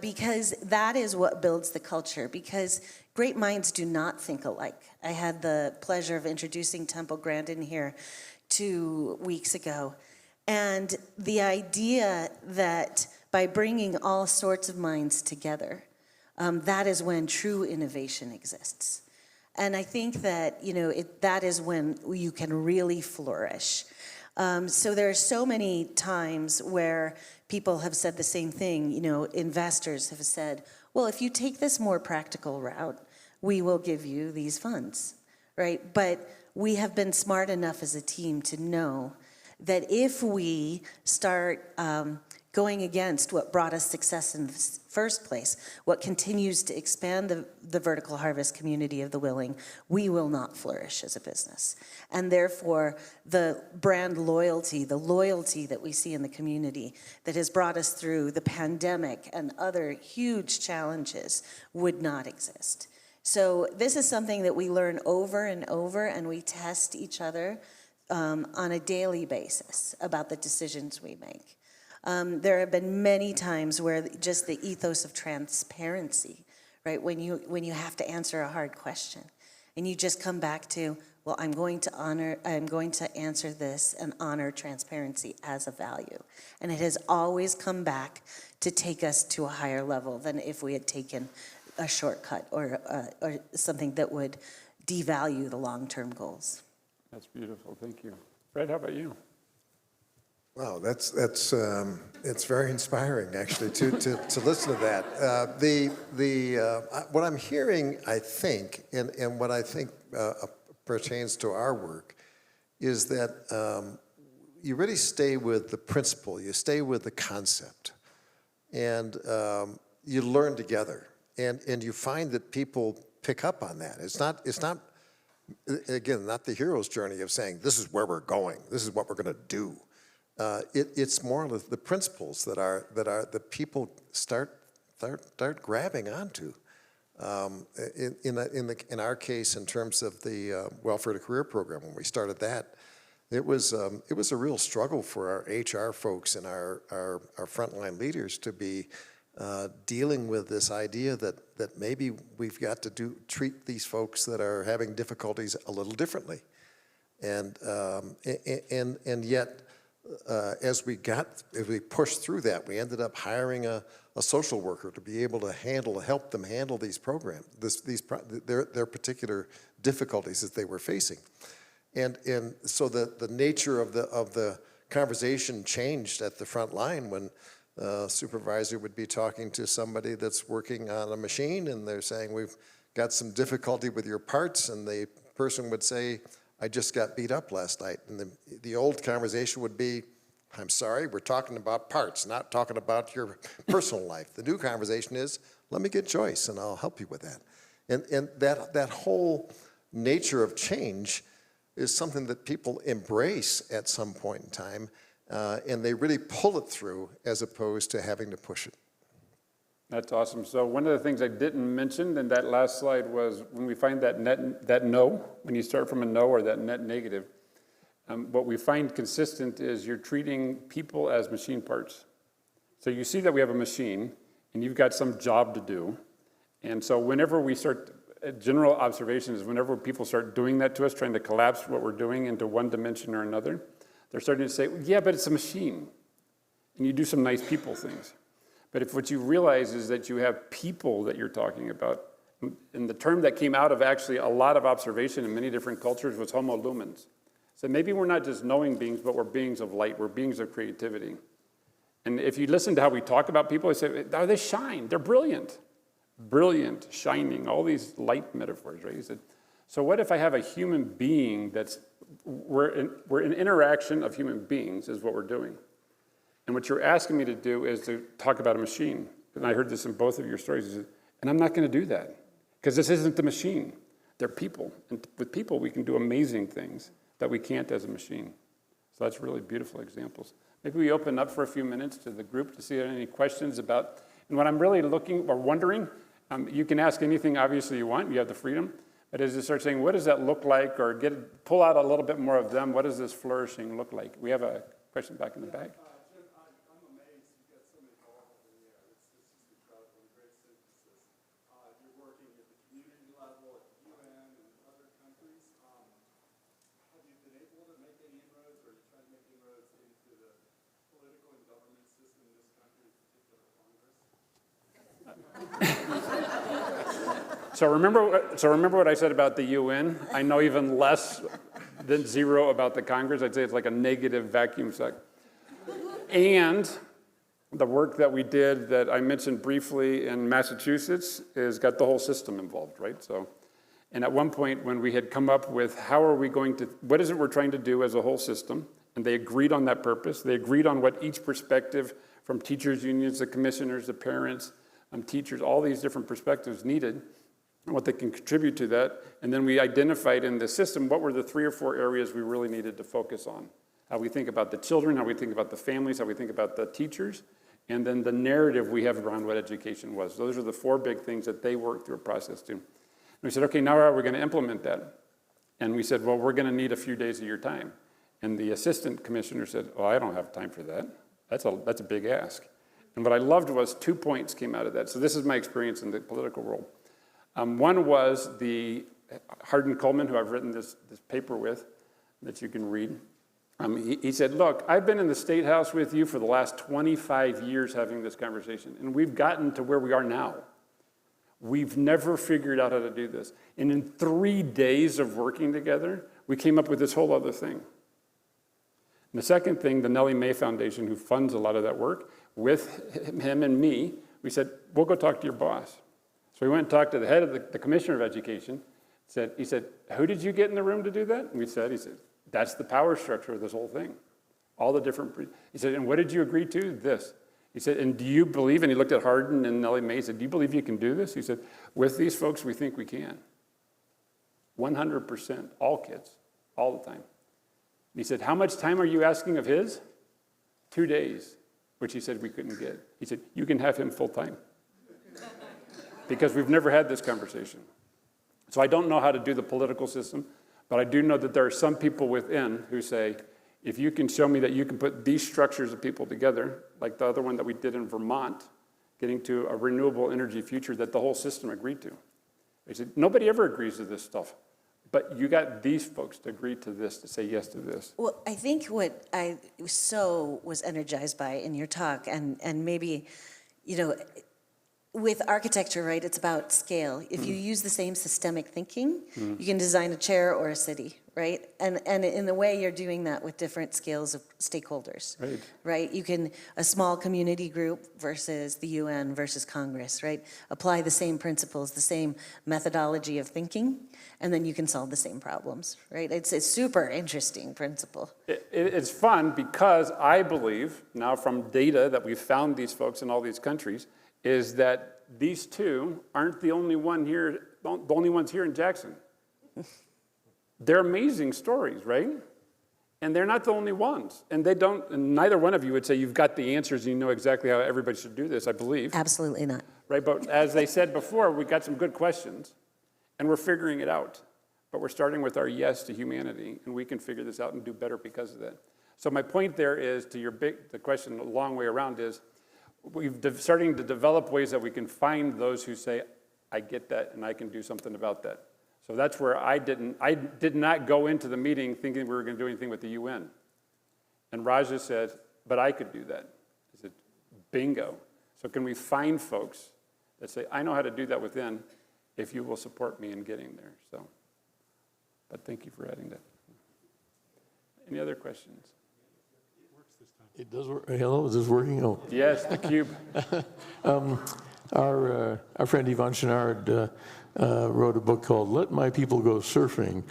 because that is what builds the culture, because great minds do not think alike. I had the pleasure of introducing Temple Grandin here 2 weeks ago, and the idea that by bringing all sorts of minds together, that is when true innovation exists. And I think that, that is when you can really flourish. So there are so many times where people have said the same thing. Investors have said, well, if you take this more practical route, we will give you these funds, right? But we have been smart enough as a team to know that if we start going against what brought us success in the first place, what continues to expand the vertical harvest community of the willing, we will not flourish as a business. And therefore, the brand loyalty, the loyalty that we see in the community that has brought us through the pandemic and other huge challenges would not exist. So this is something that we learn over and over, and we test each other on a daily basis about the decisions we make. There have been many times where just the ethos of transparency, right? When you have to answer a hard question, and you just come back to, well, I'm going to answer this and honor transparency as a value, and it has always come back to take us to a higher level than if we had taken a shortcut or something that would devalue the long-term goals. That's beautiful. Thank you, Fred. How about you? Wow, that's it's very inspiring actually to listen to that. What I'm hearing, I think, and what I think pertains to our work, is that you really stay with the principle, you stay with the concept, and you learn together, and you find that people pick up on that. It's not again not the hero's journey of saying this is where we're going, this is what we're going to do. It's more of the principles that people start grabbing onto. In our case, in terms of the Welfare to Career program, when we started that, it was a real struggle for our HR folks and our frontline leaders to be dealing with this idea that maybe we've got to treat these folks that are having difficulties a little differently, and yet as we pushed through that, we ended up hiring a social worker to be able to help them handle these programs, their particular difficulties that they were facing. And so the nature of the conversation changed at the front line when a supervisor would be talking to somebody that's working on a machine, and they're saying, we've got some difficulty with your parts, and the person would say, I just got beat up last night. And the old conversation would be, I'm sorry, we're talking about parts, not talking about your personal life. The new conversation is, let me get Joyce, and I'll help you with that. And that whole nature of change is something that people embrace at some point in time, and they really pull it through as opposed to having to push it. That's awesome. So one of the things I didn't mention in that last slide was when we find that no, when you start from a no or that net negative, what we find consistent is you're treating people as machine parts. So you see that we have a machine, and you've got some job to do. And so whenever we start, general observation is whenever people start doing that to us, trying to collapse what we're doing into one dimension or another, they're starting to say, yeah, but it's a machine. And you do some nice people things. But if what you realize is that you have people that you're talking about, and the term that came out of actually a lot of observation in many different cultures was homo lumens. So maybe we're not just knowing beings, but we're beings of light, we're beings of creativity. And if you listen to how we talk about people, they say, oh, they shine, they're brilliant. Brilliant, shining, all these light metaphors, right? He said, so what if I have a human being we're in interaction of human beings is what we're doing. And what you're asking me to do is to talk about a machine. And I heard this in both of your stories. He said, and I'm not going to do that because this isn't the machine. They're people. And with people, we can do amazing things that we can't as a machine. So that's really beautiful examples. Maybe we open up for a few minutes to the group to see if there are any questions about, and what I'm really looking or wondering, you can ask anything obviously you want, you have the freedom, but as you start saying, what does that look like, or pull out a little bit more of them, what does this flourishing look like? We have a question back in the back. So remember what I said about the UN? I know even less than zero about the Congress. I'd say it's like a negative vacuum suck. And the work that we did that I mentioned briefly in Massachusetts has got the whole system involved, right? So, and at one point when we had come up with what is it we're trying to do as a whole system, and they agreed on that purpose. They agreed on what each perspective from teachers' unions, the commissioners, the parents, teachers, all these different perspectives needed, and what they can contribute to that. And then we identified in the system what were the 3 or 4 areas we really needed to focus on. How we think about the children, how we think about the families, how we think about the teachers, and then the narrative we have around what education was. Those are the 4 big things that they worked through a process to. And we said, okay, now how are we going to implement that? And we said, well, we're going to need a few days of your time. And the assistant commissioner said, oh, I don't have time for that. That's a big ask. And what I loved was 2 points came out of that. So this is my experience in the political world. One was the Hardin Coleman, who I've written this paper with, that you can read. He said, look, I've been in the State House with you for the last 25 years having this conversation, and we've gotten to where we are now. We've never figured out how to do this. And in 3 days of working together, we came up with this whole other thing. And the second thing, the Nellie Mae Foundation, who funds a lot of that work, with him and me, we said, we'll go talk to your boss. So we went and talked to the head of the Commissioner of Education. He said, who did you get in the room to do that? And he said, that's the power structure of this whole thing. All the different, he said, and what did you agree to? This. He said, and do you believe, and he looked at Hardin and Nellie Mae, he said, do you believe you can do this? He said, with these folks, we think we can. 100%, all kids, all the time. And he said, how much time are you asking of his? 2 days, which he said we couldn't get. He said, you can have him full time. because we've never had this conversation. So I don't know how to do the political system, but I do know that there are some people within who say, if you can show me that you can put these structures of people together, like the other one that we did in Vermont, getting to a renewable energy future that the whole system agreed to. They said, nobody ever agrees to this stuff, but you got these folks to agree to this, to say yes to this. Well, I think what I so was energized by in your talk, and maybe, you know, with architecture, right, it's about scale. If you use the same systemic thinking, you can design a chair or a city, right? And in the way you're doing that with different scales of stakeholders, right? You can, a small community group versus the UN versus Congress, right? Apply the same principles, the same methodology of thinking, and then you can solve the same problems, right? It's a super interesting principle. It's fun because I believe, now from data that we've found these folks in all these countries, is that these two aren't the only ones here in Jackson. They're amazing stories, right? And they're not the only ones. And neither one of you would say you've got the answers and you know exactly how everybody should do this, I believe. Absolutely not. Right, but as they said before, we got some good questions and we're figuring it out. But we're starting with our yes to humanity, and we can figure this out and do better because of that. So my point there is, to the question a long way around is, starting to develop ways that we can find those who say, I get that and I can do something about that. So that's where I did not go into the meeting thinking we were going to do anything with the UN. And Raja said, but I could do that. I said, bingo. So can we find folks that say, I know how to do that within if you will support me in getting there. So, but thank you for adding that. Any other questions? It does work. Hello, is this working? Oh. Yes, the cube. Our friend Yvon Chouinard wrote a book called Let My People Go Surfing.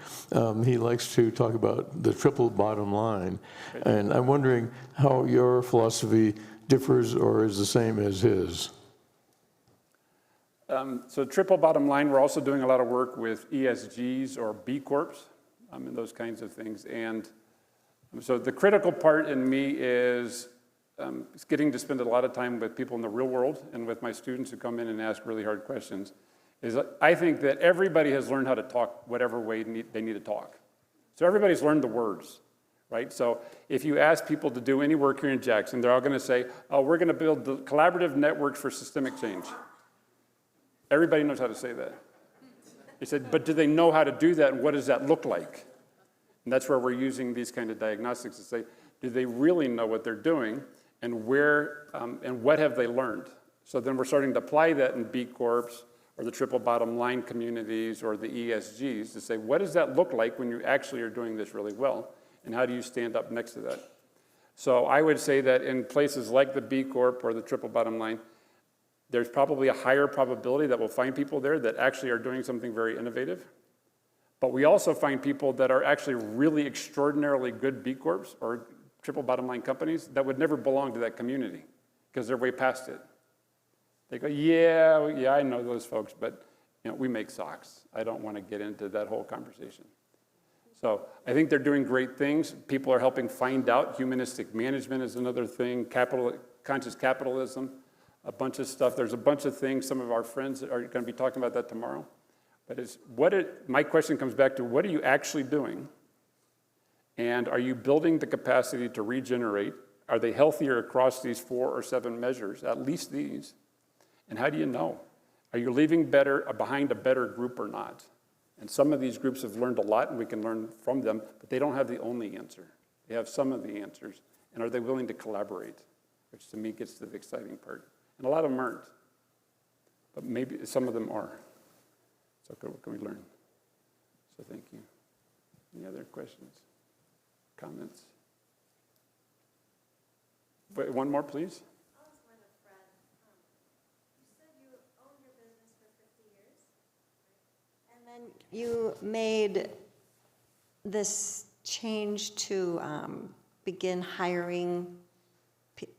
He likes to talk about the triple bottom line. And I'm wondering how your philosophy differs or is the same as his. So triple bottom line, we're also doing a lot of work with ESGs or B Corps and those kinds of things. And so the critical part in me is getting to spend a lot of time with people in the real world and with my students who come in and ask really hard questions. I think that everybody has learned how to talk whatever way they need to talk. So everybody's learned the words, right? So if you ask people to do any work here in Jackson, they're all going to say, oh, we're going to build the collaborative networks for systemic change. Everybody knows how to say that. He said, but do they know how to do that, and what does that look like? And that's where we're using these kind of diagnostics to say, do they really know what they're doing, and where, and what have they learned? So then we're starting to apply that in B Corps or the triple bottom line communities or the ESGs to say, what does that look like when you actually are doing this really well, and how do you stand up next to that? So I would say that in places like the B Corp or the triple bottom line, there's probably a higher probability that we'll find people there that actually are doing something very innovative. But we also find people that are actually really extraordinarily good B Corps or triple bottom line companies that would never belong to that community because they're way past it. They go, yeah, I know those folks, but we make socks. I don't want to get into that whole conversation. So I think they're doing great things. People are helping find out. Humanistic management is another thing. Conscious capitalism, a bunch of stuff. There's a bunch of things. Some of our friends are going to be talking about that tomorrow. But my question comes back to, what are you actually doing? And are you building the capacity to regenerate? Are they healthier across these 4 or 7 measures, at least these? And how do you know? Are you leaving behind a better group or not? And some of these groups have learned a lot, and we can learn from them, but they don't have the only answer. They have some of the answers. And are they willing to collaborate? Which to me gets to the exciting part. And a lot of them aren't. But maybe some of them are. So what can we learn? So thank you. Any other questions? Comments? Wait, one more, please. You made this change to begin hiring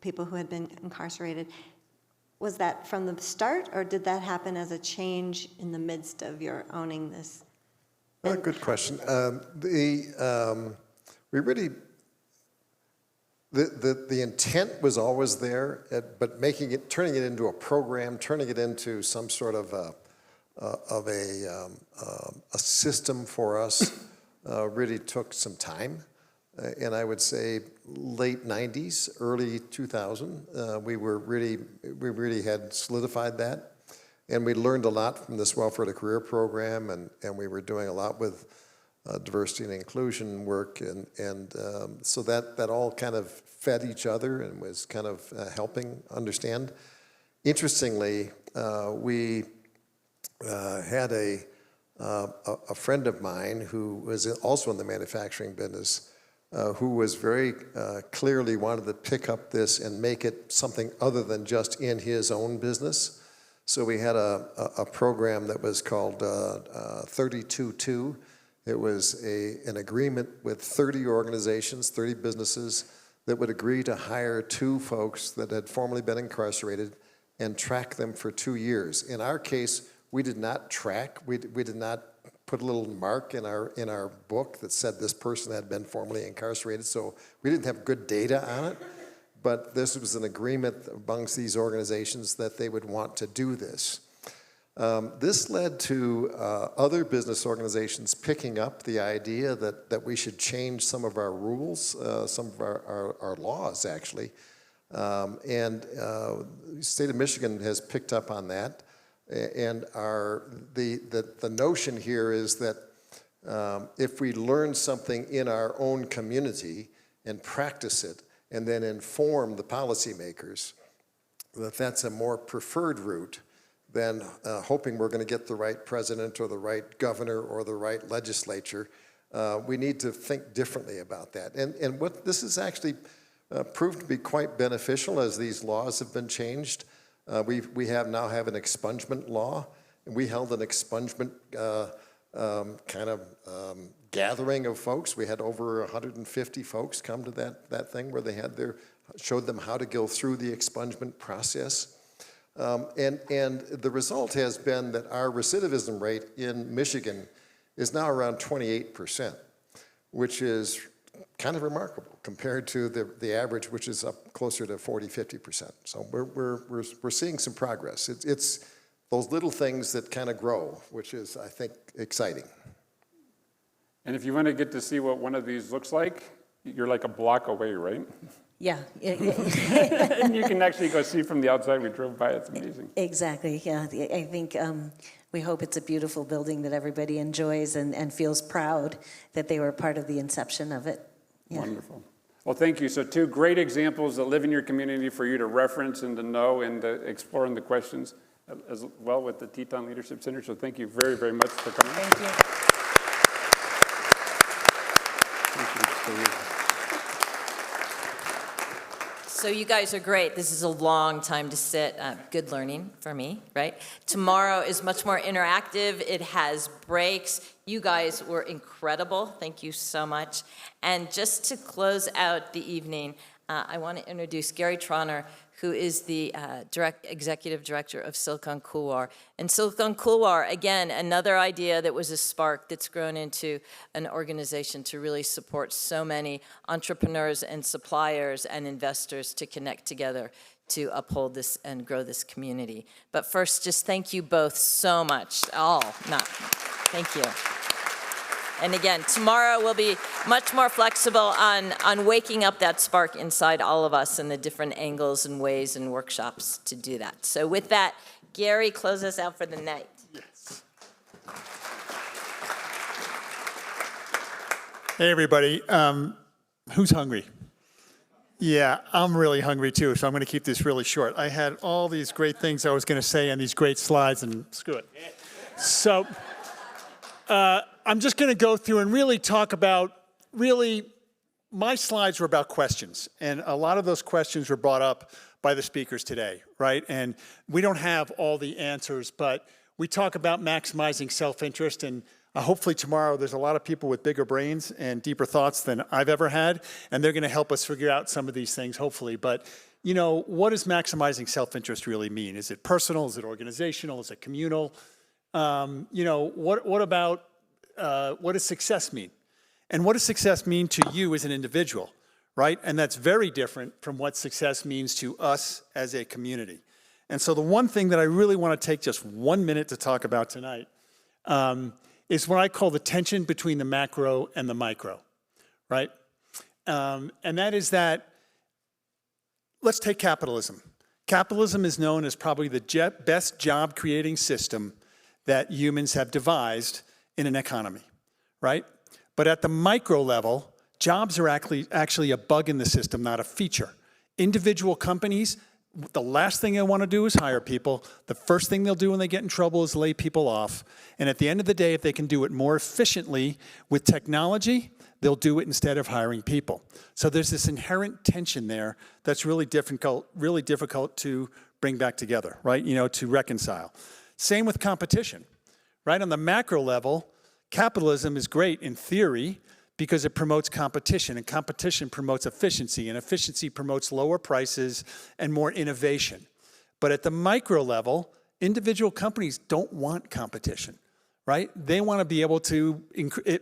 people who had been incarcerated. Was that from the start, or did that happen as a change in the midst of your owning this? Well, good question. We really The intent was always there, but turning it into a program, turning it into some sort of a system for us really took some time. And I would say late 90s, early 2000, we really had solidified that. And we learned a lot from this Welfare to Career program, and we were doing a lot with diversity and inclusion work, and so that all kind of fed each other and was kind of helping understand. Interestingly, we had a friend of mine who was also in the manufacturing business, who was very clearly wanted to pick up this and make it something other than just in his own business. So we had a program that was called 32-2. It was an agreement with 30 organizations, 30 businesses that would agree to hire 2 folks that had formerly been incarcerated and track them for 2 years. In our case, we did not track. We did not put a little mark in our book that said this person had been formerly incarcerated, so we didn't have good data on it. But this was an agreement amongst these organizations that they would want to do this. This led to other business organizations picking up the idea that we should change some of our rules, some of our laws, actually. And the state of Michigan has picked up on that. And the notion here is that if we learn something in our own community and practice it, and then inform the policymakers that that's a more preferred route than hoping we're going to get the right president or the right governor or the right legislature. We need to think differently about that. And what this has actually proved to be quite beneficial as these laws have been changed. We now have an expungement law. We held an expungement gathering of folks. We had over 150 folks come to that thing where they showed them how to go through the expungement process. And the result has been that our recidivism rate in Michigan is now around 28%, which is kind of remarkable compared to the average, which is up closer to 40–50%. So we're seeing some progress. It's those little things that kind of grow, which is, I think, exciting. And if you want to get to see what one of these looks like, you're like a block away, right? Yeah. And you can actually go see from the outside. We drove by. It's amazing. Exactly, yeah. I think we hope it's a beautiful building that everybody enjoys and feels proud that they were part of the inception of it. Yeah. Wonderful. Well, thank you. So 2 great examples that live in your community for you to reference and to know and to explore in the questions, as well with the Teton Leadership Center. So thank you very, very much for coming. Thank you. So you guys are great. This is a long time to sit. Good learning for me, right? Tomorrow is much more interactive. It has breaks. You guys were incredible. Thank you so much. And just to close out the evening, I want to introduce Gary Tronner, who is the executive director of Silicon Couloir. And Silicon Couloir, again, another idea that was a spark that's grown into an organization to really support so many entrepreneurs and suppliers and investors to connect together to uphold this and grow this community. But first, just thank you both so much. Thank you. And again, tomorrow will be much more flexible on waking up that spark inside all of us and the different angles and ways and workshops to do that. So with that, Gary, close us out for the night. Yes. Hey, everybody. Who's hungry? Yeah, I'm really hungry too, so I'm going to keep this really short. I had all these great things I was going to say and these great slides, and screw it. So I'm just going to go through and really talk about, my slides were about questions, and a lot of those questions were brought up by the speakers today, right? And we don't have all the answers, but we talk about maximizing self-interest, and hopefully tomorrow there's a lot of people with bigger brains and deeper thoughts than I've ever had, and they're going to help us figure out some of these things, hopefully. But, what does maximizing self-interest really mean? Is it personal? Is it organizational? Is it communal? What about what does success mean? And what does success mean to you as an individual, right? And that's very different from what success means to us as a community. And so the one thing that I really want to take just 1 minute to talk about tonight is what I call the tension between the macro and the micro, right? And that is that, let's take capitalism. Capitalism is known as probably the best job-creating system that humans have devised in an economy, right? But at the micro level, jobs are actually a bug in the system, not a feature. Individual companies, the last thing they want to do is hire people. The first thing they'll do when they get in trouble is lay people off. And at the end of the day, if they can do it more efficiently with technology, they'll do it instead of hiring people. So there's this inherent tension there that's really difficult to bring back together, right? To reconcile. Same with competition, right? On the macro level, capitalism is great in theory because it promotes competition, and competition promotes efficiency, and efficiency promotes lower prices and more innovation. But at the micro level, individual companies don't want competition, right? They want to be able to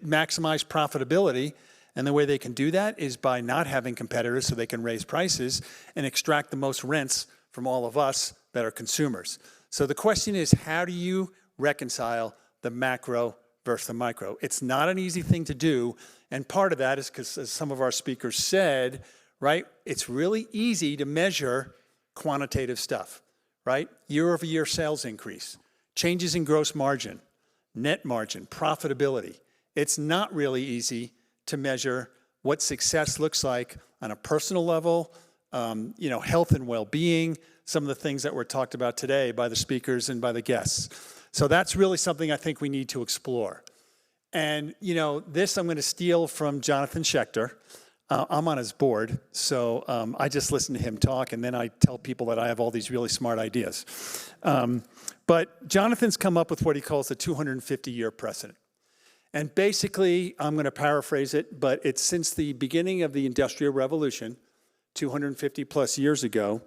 maximize profitability, and the way they can do that is by not having competitors so they can raise prices and extract the most rents from all of us that are consumers. So the question is, how do you reconcile the macro versus the micro? It's not an easy thing to do, and part of that is because, as some of our speakers said, right, it's really easy to measure quantitative stuff, right? Year-over-year sales increase, changes in gross margin, net margin, profitability. It's not really easy to measure what success looks like on a personal level, health and well-being, some of the things that were talked about today by the speakers and by the guests. So that's really something I think we need to explore. And, this I'm going to steal from Jonathan Schechter. I'm on his board, so I just listen to him talk, and then I tell people that I have all these really smart ideas. But Jonathan's come up with what he calls the 250-year precedent. And basically, I'm going to paraphrase it, but it's since the beginning of the Industrial Revolution, 250 plus years ago,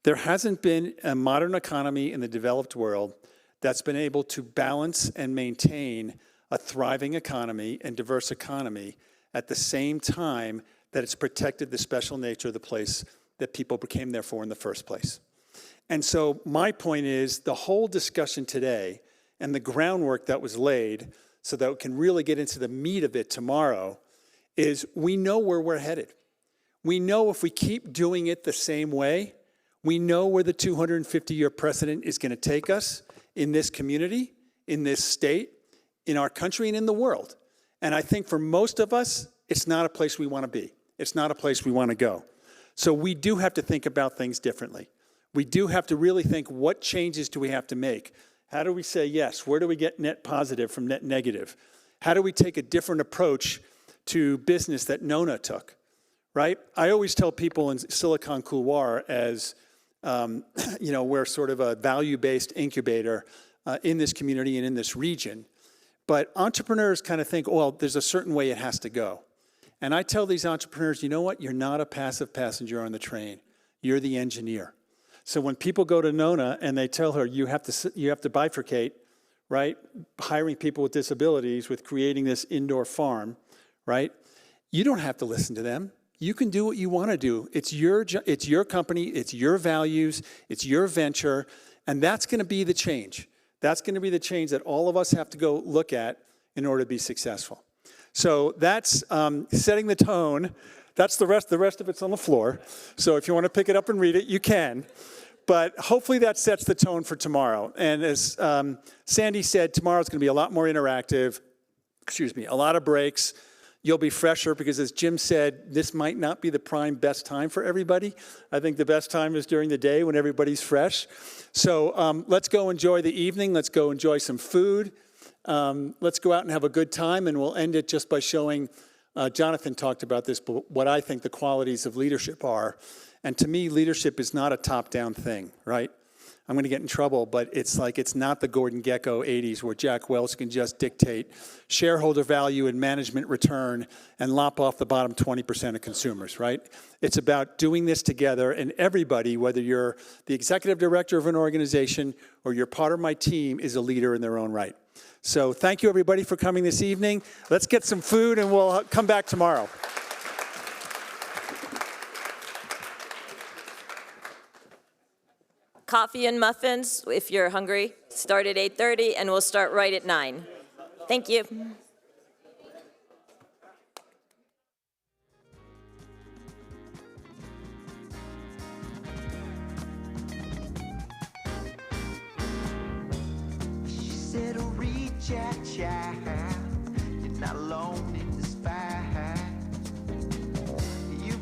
there hasn't been a modern economy in the developed world that's been able to balance and maintain a thriving economy and diverse economy at the same time that it's protected the special nature of the place that people came there for in the first place. And so my point is the whole discussion today and the groundwork that was laid so that we can really get into the meat of it tomorrow is we know where we're headed. We know if we keep doing it the same way, we know where the 250-year precedent is going to take us in this community, in this state, in our country, and in the world. And I think for most of us, it's not a place we want to be. It's not a place we want to go. So we do have to think about things differently. We do have to really think, what changes do we have to make? How do we say yes? Where do we get net positive from net negative? How do we take a different approach to business that Nona took, right? I always tell people in Silicon Couloir as, we're sort of a value-based incubator in this community and in this region. But entrepreneurs kind of think, well, there's a certain way it has to go. And I tell these entrepreneurs, you know what? You're not a passive passenger on the train. You're the engineer. So when people go to Nona and they tell her you have to bifurcate, right? Hiring people with disabilities with creating this indoor farm, right? You don't have to listen to them. You can do what you want to do. It's your company, it's your values, it's your venture, and that's going to be the change. That's going to be the change that all of us have to go look at in order to be successful. So that's setting the tone. That's the rest of it's on the floor. So if you want to pick it up and read it, you can. But hopefully that sets the tone for tomorrow. And as Sandy said, tomorrow's going to be a lot more interactive. A lot of breaks. You'll be fresher because, as Jim said, this might not be the prime best time for everybody. I think the best time is during the day when everybody's fresh. So let's go enjoy the evening. Let's go enjoy some food. Let's go out and have a good time, and we'll end it just by showing, Jonathan talked about this, but what I think the qualities of leadership are. And to me, leadership is not a top-down thing, right? I'm going to get in trouble, but it's not the Gordon Gekko 80s where Jack Welch can just dictate shareholder value and management return and lop off the bottom 20% of consumers, right? It's about doing this together, and everybody, whether you're the executive director of an organization or you're part of my team, is a leader in their own right. So thank you, everybody, for coming this evening. Let's get some food, and we'll come back tomorrow. coffee and muffins, if you're hungry. Start at 8:30, and we'll start right at 9. Thank you. She said, oh, reach out, child. You're not alone